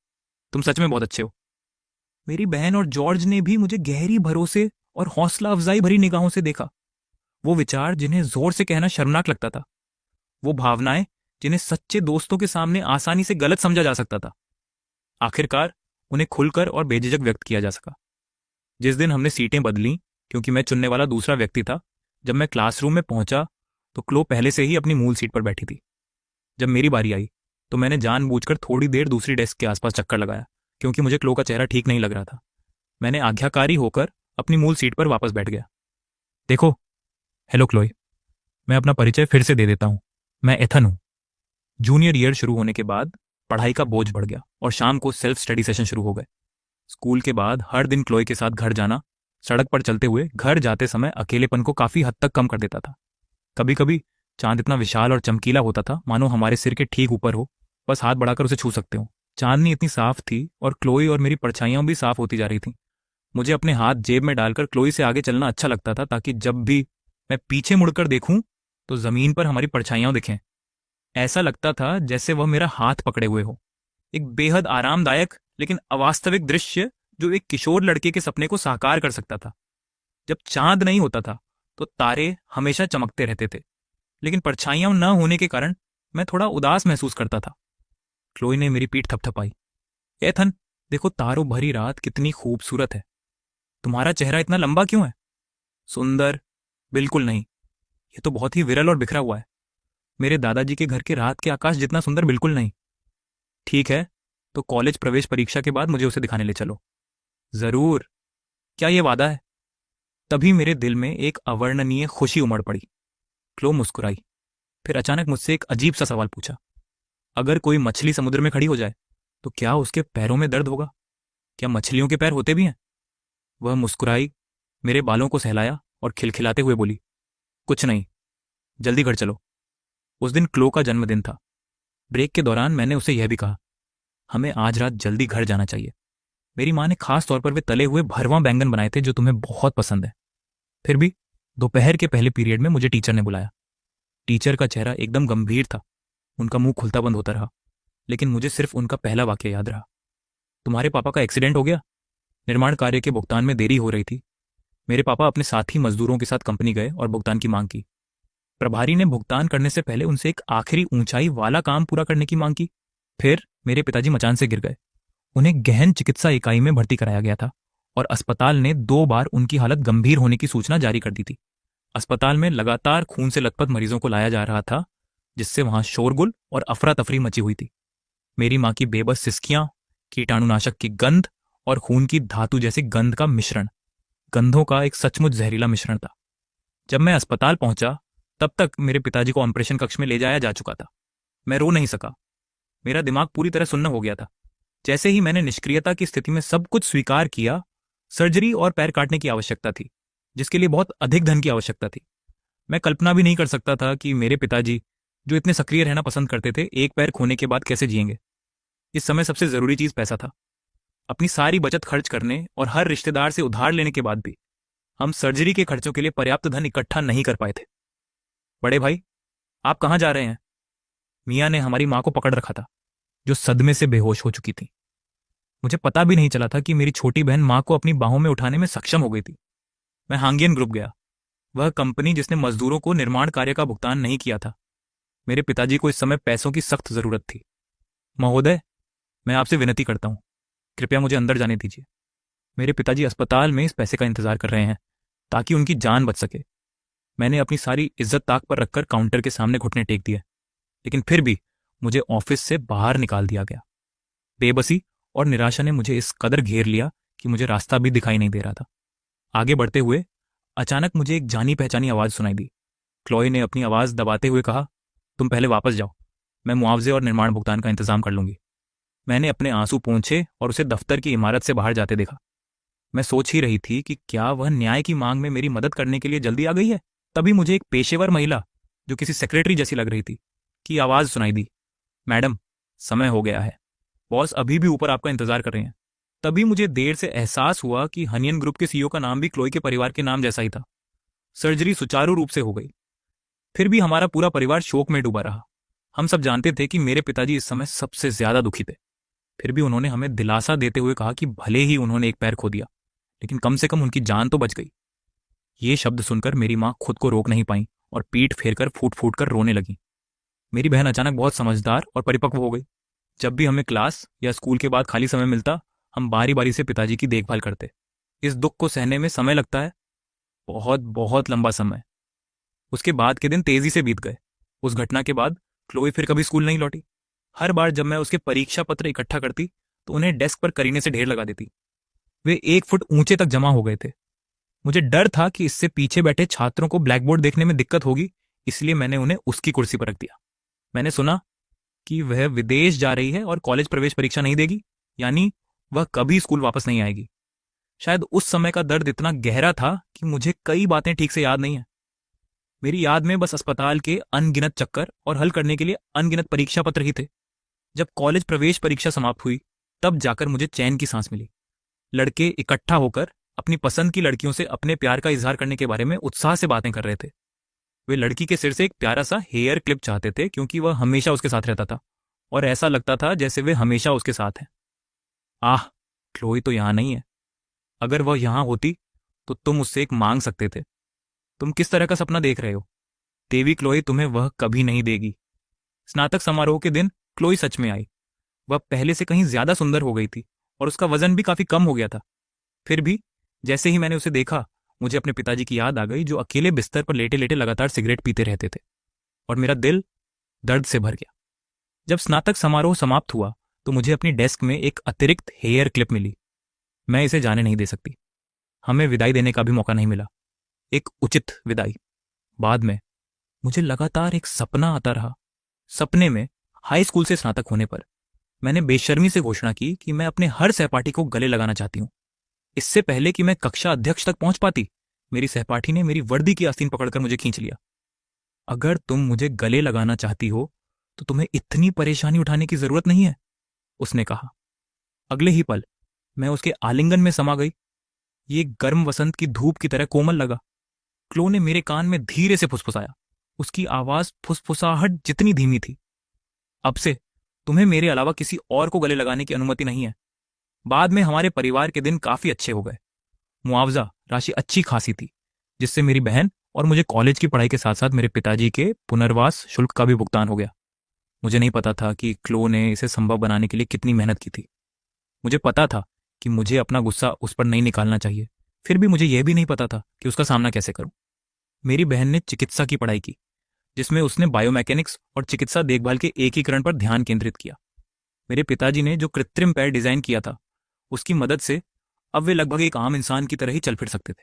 S1: तुम सच में बहुत अच्छे हो। मेरी बहन और जॉर्ज ने भी मुझे गहरी भरोसे और हौसला अफजाई भरी निगाहों से देखा। वो विचार जिन्हें जोर से कहना शर्मनाक लगता था, वो भावनाएं जिन्हें सच्चे दोस्तों के सामने आसानी से गलत समझा जा सकता था, आखिरकार उन्हें खुलकर और बेझिझक व्यक्त किया जा सका। जिस दिन हमने सीटें बदली, क्योंकि मैं चुनने वाला दूसरा व्यक्ति था, जब मैं क्लासरूम में पहुंचा तो क्लो पहले से ही अपनी मूल सीट पर बैठी थी। जब मेरी बारी आई तो मैंने जानबूझकर थोड़ी देर दूसरी डेस्क के आसपास चक्कर लगाया, क्योंकि मुझे क्लो का चेहरा ठीक नहीं लग रहा था। मैंने आज्ञाकारी होकर अपनी मूल सीट पर वापस बैठ गया। देखो, हेलो क्लोई, मैं अपना परिचय फिर से दे देता हूं। मैं एथन हूँ। जूनियर ईयर शुरू होने के बाद पढ़ाई का बोझ बढ़ गया और शाम को सेल्फ स्टडी सेशन शुरू हो गए। स्कूल के बाद हर दिन क्लोई के साथ घर जाना सड़क पर चलते हुए घर जाते समय अकेलेपन को काफी हद तक कम कर देता था। कभी कभी चांद इतना विशाल और चमकीला होता था मानो हमारे सिर के ठीक ऊपर हो, बस हाथ बढ़ाकर उसे छू सकते हो। चांदनी इतनी साफ थी और क्लोई और मेरी परछाइयां भी साफ होती जा रही थीं। मुझे अपने हाथ जेब में डालकर क्लोई से आगे चलना अच्छा लगता था, ताकि जब भी मैं पीछे मुड़कर देखूं तो जमीन पर हमारी परछाइयां दिखें। ऐसा लगता था जैसे वह मेरा हाथ पकड़े हुए हो। एक बेहद आरामदायक लेकिन अवास्तविक दृश्य जो एक किशोर लड़के के सपने को साकार कर सकता था। जब चांद नहीं होता था तो तारे हमेशा चमकते रहते थे, लेकिन परछाइयां न होने के कारण मैं थोड़ा उदास महसूस करता था। क्लोई ने मेरी पीठ थपथपाई। एथन, देखो तारों भरी रात कितनी खूबसूरत है। तुम्हारा चेहरा इतना लंबा क्यों है? सुंदर? बिल्कुल नहीं, ये तो बहुत ही विरल और बिखरा हुआ है। मेरे दादाजी के घर के रात के आकाश जितना सुंदर बिल्कुल नहीं। ठीक है, तो कॉलेज प्रवेश परीक्षा के बाद मुझे उसे दिखाने ले चलो। जरूर। क्या ये वादा है? तभी मेरे दिल में एक अवर्णनीय खुशी उमड़ पड़ी। क्लो मुस्कुराई, फिर अचानक मुझसे एक अजीब सा सवाल पूछा। अगर कोई मछली समुद्र में खड़ी हो जाए तो क्या उसके पैरों में दर्द होगा? क्या मछलियों के पैर होते भी हैं? वह मुस्कुराई, मेरे बालों को सहलाया और खिलखिलाते हुए बोली, कुछ नहीं, जल्दी घर चलो। उस दिन क्लो का जन्मदिन था। ब्रेक के दौरान मैंने उसे यह भी कहा, हमें आज रात जल्दी घर जाना चाहिए। मेरी माँ ने खास तौर पर वे तले हुए भरवां बैंगन बनाए थे जो तुम्हें बहुत पसंद है। फिर भी दोपहर के पहले पीरियड में मुझे टीचर ने बुलाया। टीचर का चेहरा एकदम गंभीर था। उनका मुंह खुलता बंद होता रहा, लेकिन मुझे सिर्फ उनका पहला वाक्य याद रहा। तुम्हारे पापा का एक्सीडेंट हो गया। निर्माण कार्य के भुगतान में देरी हो रही थी। मेरे पापा अपने साथी मजदूरों के साथ कंपनी गए और भुगतान की मांग की। प्रभारी ने भुगतान करने से पहले उनसे एक आखिरी ऊंचाई वाला काम पूरा करने की मांग की। फिर मेरे पिताजी मचान से गिर गए। उन्हें गहन चिकित्सा इकाई में भर्ती कराया गया था और अस्पताल ने 2 बार उनकी हालत गंभीर होने की सूचना जारी कर दी थी। अस्पताल में लगातार खून से लथपथ मरीजों को लाया जा रहा था, जिससे वहां शोरगुल और अफरा तफरी मची हुई थी। मेरी माँ की बेबस सिसकियां, कीटाणुनाशक की गंध और खून की धातु जैसी गंध का मिश्रण, गंधों का एक सचमुच जहरीला मिश्रण था। जब मैं अस्पताल पहुंचा तब तक मेरे पिताजी को ऑपरेशन कक्ष में ले जाया जा चुका था। मैं रो नहीं सका। मेरा दिमाग पूरी तरह सुन्न हो गया था। जैसे ही मैंने निष्क्रियता की स्थिति में सब कुछ स्वीकार किया, सर्जरी और पैर काटने की आवश्यकता थी, जिसके लिए बहुत अधिक धन की आवश्यकता थी। मैं कल्पना भी नहीं कर सकता था कि मेरे पिताजी, जो इतने सक्रिय रहना पसंद करते थे, एक पैर खोने के बाद कैसे जिएंगे। इस समय सबसे जरूरी चीज पैसा था। अपनी सारी बचत खर्च करने और हर रिश्तेदार से उधार लेने के बाद भी हम सर्जरी के खर्चों के लिए पर्याप्त धन इकट्ठा नहीं कर पाए थे। बड़े भाई, आप कहाँ जा रहे हैं? मियाँ ने हमारी माँ को पकड़ रखा था, जो सदमे से बेहोश हो चुकी थी। मुझे पता भी नहीं चला था कि मेरी छोटी बहन माँ को अपनी बाहों में उठाने में सक्षम हो गई थी। मैं हांगियन ग्रुप गया, वह कंपनी जिसने मजदूरों को निर्माण कार्य का भुगतान नहीं किया था। मेरे पिताजी को इस समय पैसों की सख्त जरूरत थी। महोदय, मैं आपसे विनती करता हूं, कृपया मुझे अंदर जाने दीजिए। मेरे पिताजी अस्पताल में इस पैसे का इंतजार कर रहे हैं ताकि उनकी जान बच सके। मैंने अपनी सारी इज्जत ताक पर रखकर काउंटर के सामने घुटने टेक दिए, लेकिन फिर भी मुझे ऑफिस से बाहर निकाल दिया गया। बेबसी और निराशा ने मुझे इस कदर घेर लिया कि मुझे रास्ता भी दिखाई नहीं दे रहा था। आगे बढ़ते हुए अचानक मुझे एक जानी पहचानी आवाज सुनाई दी। क्लोई ने अपनी आवाज दबाते हुए कहा, तुम पहले वापस जाओ, मैं मुआवजे और निर्माण भुगतान का इंतजाम कर लूंगी। मैंने अपने आंसू पोंछे और उसे दफ्तर की इमारत से बाहर जाते देखा। मैं सोच ही रही थी कि क्या वह न्याय की मांग में मेरी मदद करने के लिए जल्दी आ गई है। तभी मुझे एक पेशेवर महिला, जो किसी सेक्रेटरी जैसी लग रही थी, की आवाज सुनाई दी, मैडम, समय हो गया है, बॉस अभी भी ऊपर आपका इंतजार कर रहे हैं। तभी मुझे देर से एहसास हुआ कि हनियन ग्रुप के सीईओ का नाम भी क्लोई के परिवार के नाम जैसा ही था। सर्जरी सुचारू रूप से हो गई। फिर भी हमारा पूरा परिवार शोक में डूबा रहा। हम सब जानते थे कि मेरे पिताजी इस समय सबसे ज्यादा दुखी थे। फिर भी उन्होंने हमें दिलासा देते हुए कहा कि भले ही उन्होंने एक पैर खो दिया, लेकिन कम से कम उनकी जान तो बच गई। ये शब्द सुनकर मेरी माँ खुद को रोक नहीं पाई और पीठ फेरकर फूट फूट कर रोने लगी। मेरी बहन अचानक बहुत समझदार और परिपक्व हो गई। जब भी हमें क्लास या स्कूल के बाद खाली समय मिलता, हम बारी बारी से पिताजी की देखभाल करते। इस दुख को सहने में समय लगता है, बहुत बहुत लंबा समय। उसके बाद के दिन तेजी से बीत गए। उस घटना के बाद क्लोई फिर कभी स्कूल नहीं लौटी। हर बार जब मैं उसके परीक्षा पत्र इकट्ठा करती तो उन्हें डेस्क पर करीने से ढेर लगा देती। वे 1 फुट ऊंचे तक जमा हो गए थे। मुझे डर था कि इससे पीछे बैठे छात्रों को ब्लैक बोर्ड देखने में दिक्कत होगी, इसलिए मैंने उन्हें उसकी कुर्सी पर रख दिया। मैंने सुना कि वह विदेश जा रही है और कॉलेज प्रवेश परीक्षा नहीं देगी, यानी वह कभी स्कूल वापस नहीं आएगी। शायद उस समय का दर्द इतना गहरा था कि मुझे कई बातें ठीक से याद नहीं है। मेरी याद में बस अस्पताल के अनगिनत चक्कर और हल करने के लिए अनगिनत परीक्षा पत्र ही थे। जब कॉलेज प्रवेश परीक्षा समाप्त हुई, तब जाकर मुझे चैन की सांस मिली। लड़के इकट्ठा होकर अपनी पसंद की लड़कियों से अपने प्यार का इजहार करने के बारे में उत्साह से बातें कर रहे थे। वे लड़की के सिर से एक प्यारा सा हेयर क्लिप चाहते थे, क्योंकि वह हमेशा उसके साथ रहता था और ऐसा लगता था जैसे वे हमेशा उसके साथ हैं। आह, क्लोई तो यहां नहीं है। अगर वह यहां होती तो तुम उससे एक मांग सकते थे। तुम किस तरह का सपना देख रहे हो? देवी क्लोई तुम्हें वह कभी नहीं देगी। स्नातक समारोह के दिन क्लोई सच में आई। वह पहले से कहीं ज्यादा सुंदर हो गई थी और उसका वजन भी काफी कम हो गया था। फिर भी जैसे ही मैंने उसे देखा, मुझे अपने पिताजी की याद आ गई, जो अकेले बिस्तर पर लेटे लेटे लगातार सिगरेट पीते रहते थे, और मेरा दिल दर्द से भर गया। जब स्नातक समारोह समाप्त हुआ तो मुझे अपनी डेस्क में एक अतिरिक्त हेयर क्लिप मिली। मैं इसे जाने नहीं दे सकती। हमें विदाई देने का भी मौका नहीं मिला, एक उचित विदाई। बाद में मुझे लगातार एक सपना आता रहा। सपने में हाई स्कूल से स्नातक होने पर मैंने बेशर्मी से घोषणा की कि मैं अपने हर सहपाठी को गले लगाना चाहती हूँ। इससे पहले कि मैं कक्षा अध्यक्ष तक पहुंच पाती, मेरी सहपाठी ने मेरी वर्दी की आस्तीन पकड़कर मुझे खींच लिया। अगर तुम मुझे गले लगाना चाहती हो तो तुम्हें इतनी परेशानी उठाने की जरूरत नहीं है, उसने कहा। अगले ही पल मैं उसके आलिंगन में समा गई। ये गर्म वसंत की धूप की तरह कोमल लगा। क्लो ने मेरे कान में धीरे से फुसफुसाया। उसकी आवाज फुसफुसाहट जितनी धीमी थी। अब से तुम्हें मेरे अलावा किसी और को गले लगाने की अनुमति नहीं है। बाद में हमारे परिवार के दिन काफी अच्छे हो गए। मुआवजा राशि अच्छी खासी थी, जिससे मेरी बहन और मुझे कॉलेज की पढ़ाई के साथ साथ मेरे पिताजी के पुनर्वास शुल्क का भी भुगतान हो गया। मुझे नहीं पता था कि क्लो ने इसे संभव बनाने के लिए कितनी मेहनत की थी। मुझे पता था कि मुझे अपना गुस्सा उस पर नहीं निकालना चाहिए, फिर भी मुझे यह भी नहीं पता था कि उसका सामना कैसे करूं। मेरी बहन ने चिकित्सा की पढ़ाई की, जिसमें उसने बायोमैकेनिक्स और चिकित्सा देखभाल के एकीकरण पर ध्यान केंद्रित किया। मेरे पिताजी ने जो कृत्रिम पैर डिजाइन किया था, उसकी मदद से अब वे लगभग एक आम इंसान की तरह ही चल फिर सकते थे।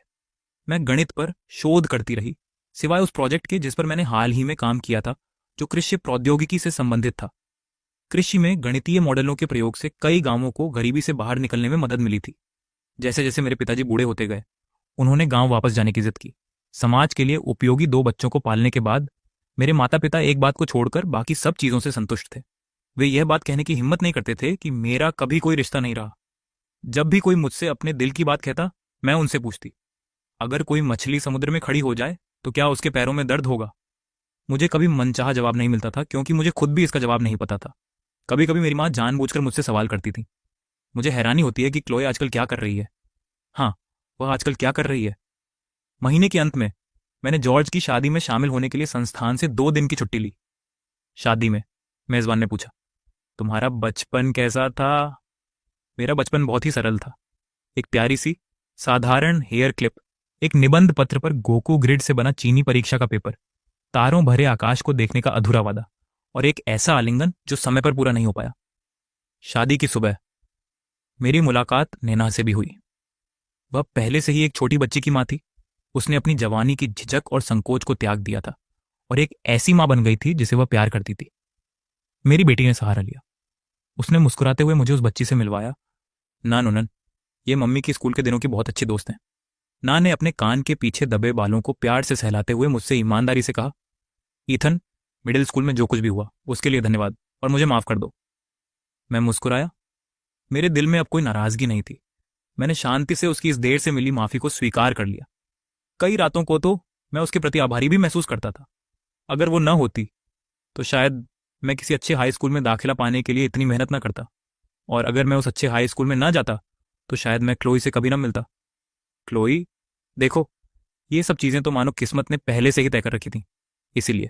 S1: मैं गणित पर शोध करती रही, सिवाय उस प्रोजेक्ट के जिस पर मैंने हाल ही में काम किया था, जो कृषि प्रौद्योगिकी से संबंधित था। कृषि में गणितीय मॉडलों के प्रयोग से कई गांवों को गरीबी से बाहर निकलने में मदद मिली थी। जैसे जैसे मेरे पिताजी बूढ़े होते गए, उन्होंने गांव वापस जाने की जिद की। समाज के लिए उपयोगी 2 बच्चों को पालने के बाद मेरे माता पिता एक बात को छोड़कर बाकी सब चीजों से संतुष्ट थे। वे यह बात कहने की हिम्मत नहीं करते थे कि मेरा कभी कोई रिश्ता नहीं रहा। जब भी कोई मुझसे अपने दिल की बात कहता, मैं उनसे पूछती, अगर कोई मछली समुद्र में खड़ी हो जाए तो क्या उसके पैरों में दर्द होगा? मुझे कभी मनचाहा जवाब नहीं मिलता था, क्योंकि मुझे खुद भी इसका जवाब नहीं पता था। कभी कभी मेरी माँ जानबूझकर मुझसे सवाल करती थी। मुझे हैरानी होती है कि क्लोए आजकल क्या कर रही है। हाँ, वह आजकल क्या कर रही है। महीने के अंत में मैंने जॉर्ज की शादी में शामिल होने के लिए संस्थान से 2 दिन की छुट्टी ली। शादी में मेजबान ने पूछा, तुम्हारा बचपन कैसा था? मेरा बचपन बहुत ही सरल था। एक प्यारी सी साधारण हेयर क्लिप, एक निबंध पत्र पर गोकू ग्रिड से बना चीनी परीक्षा का पेपर, तारों भरे आकाश को देखने का अधूरा वादा, और एक ऐसा आलिंगन जो समय पर पूरा नहीं हो पाया। शादी की सुबह मेरी मुलाकात नैना से भी हुई। वह पहले से ही एक छोटी बच्ची की मां थी। उसने अपनी जवानी की झिझक और संकोच को त्याग दिया था और एक ऐसी मां बन गई थी जिसे वह प्यार करती थी। मेरी बेटी ने सहारा लिया। उसने मुस्कुराते हुए मुझे उस बच्ची से मिलवाया। ना नूनन, ये मम्मी की स्कूल के दिनों की बहुत अच्छी दोस्त हैं। ना ने अपने कान के पीछे दबे बालों को प्यार से सहलाते हुए मुझसे ईमानदारी से कहा, ईथन, मिडिल स्कूल में जो कुछ भी हुआ उसके लिए धन्यवाद और मुझे माफ कर दो। मैं मुस्कुराया। मेरे दिल में अब कोई नाराजगी नहीं थी। मैंने शांति से उसकी इस देर से मिली माफी को स्वीकार कर लिया। कई रातों को तो मैं उसके प्रति आभारी भी महसूस करता था। अगर वो न होती तो शायद मैं किसी अच्छे हाई स्कूल में दाखिला पाने के लिए इतनी मेहनत न करता, और अगर मैं उस अच्छे हाई स्कूल में न जाता तो शायद मैं क्लोई से कभी न मिलता। क्लोई, देखो, ये सब चीजें तो मानो किस्मत ने पहले से ही तय कर रखी थी, इसीलिए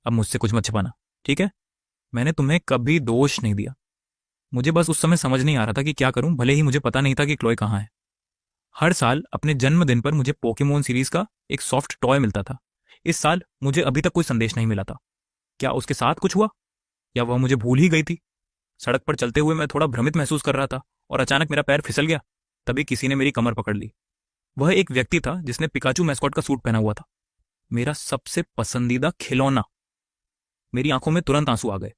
S1: अब मुझसे कुछ मत छिपाना, ठीक है? मैंने तुम्हें कभी दोष नहीं दिया। मुझे बस उस समय समझ नहीं आ रहा था कि क्या करूं, भले ही मुझे पता नहीं था कि क्लोई कहाँ है। हर साल अपने जन्मदिन पर मुझे पोकेमोन सीरीज का एक सॉफ्ट टॉय मिलता था। इस साल मुझे अभी तक कोई संदेश नहीं मिला था। क्या उसके साथ कुछ हुआ, या वह मुझे भूल ही गई थी? सड़क पर चलते हुए मैं थोड़ा भ्रमित महसूस कर रहा था और अचानक मेरा पैर फिसल गया। तभी किसी ने मेरी कमर पकड़ ली। वह एक व्यक्ति था जिसने पिकाचू मैस्कॉट का सूट पहना हुआ था, मेरा सबसे पसंदीदा खिलौना। मेरी आंखों में तुरंत आंसू आ गए।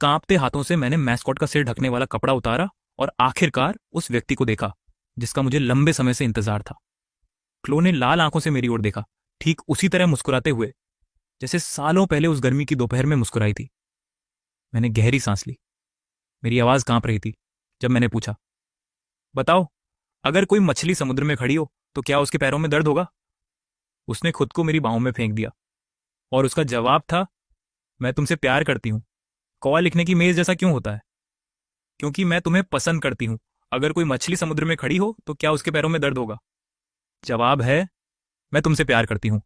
S1: कांपते हाथों से मैंने मैस्कॉट का सिर ढकने वाला कपड़ा उतारा और आखिरकार उस व्यक्ति को देखा जिसका मुझे लंबे समय से इंतजार था। क्लो ने लाल आंखों से मेरी ओर देखा, ठीक उसी तरह मुस्कुराते हुए जैसे सालों पहले उस गर्मी की दोपहर में मुस्कुराई थी। मैंने गहरी सांस ली। मेरी आवाज कांप रही थी जब मैंने पूछा, बताओ, अगर कोई मछली समुद्र में खड़ी हो तो क्या उसके पैरों में दर्द होगा? उसने खुद को मेरी बाहों में फेंक दिया और उसका जवाब था, मैं तुमसे प्यार करती हूं। कौवा लिखने की मेज जैसा क्यों होता है? क्योंकि मैं तुम्हें पसंद करती हूं। अगर कोई मछली समुद्र में खड़ी हो तो क्या उसके पैरों में दर्द होगा? जवाब है, मैं तुमसे प्यार करती हूं।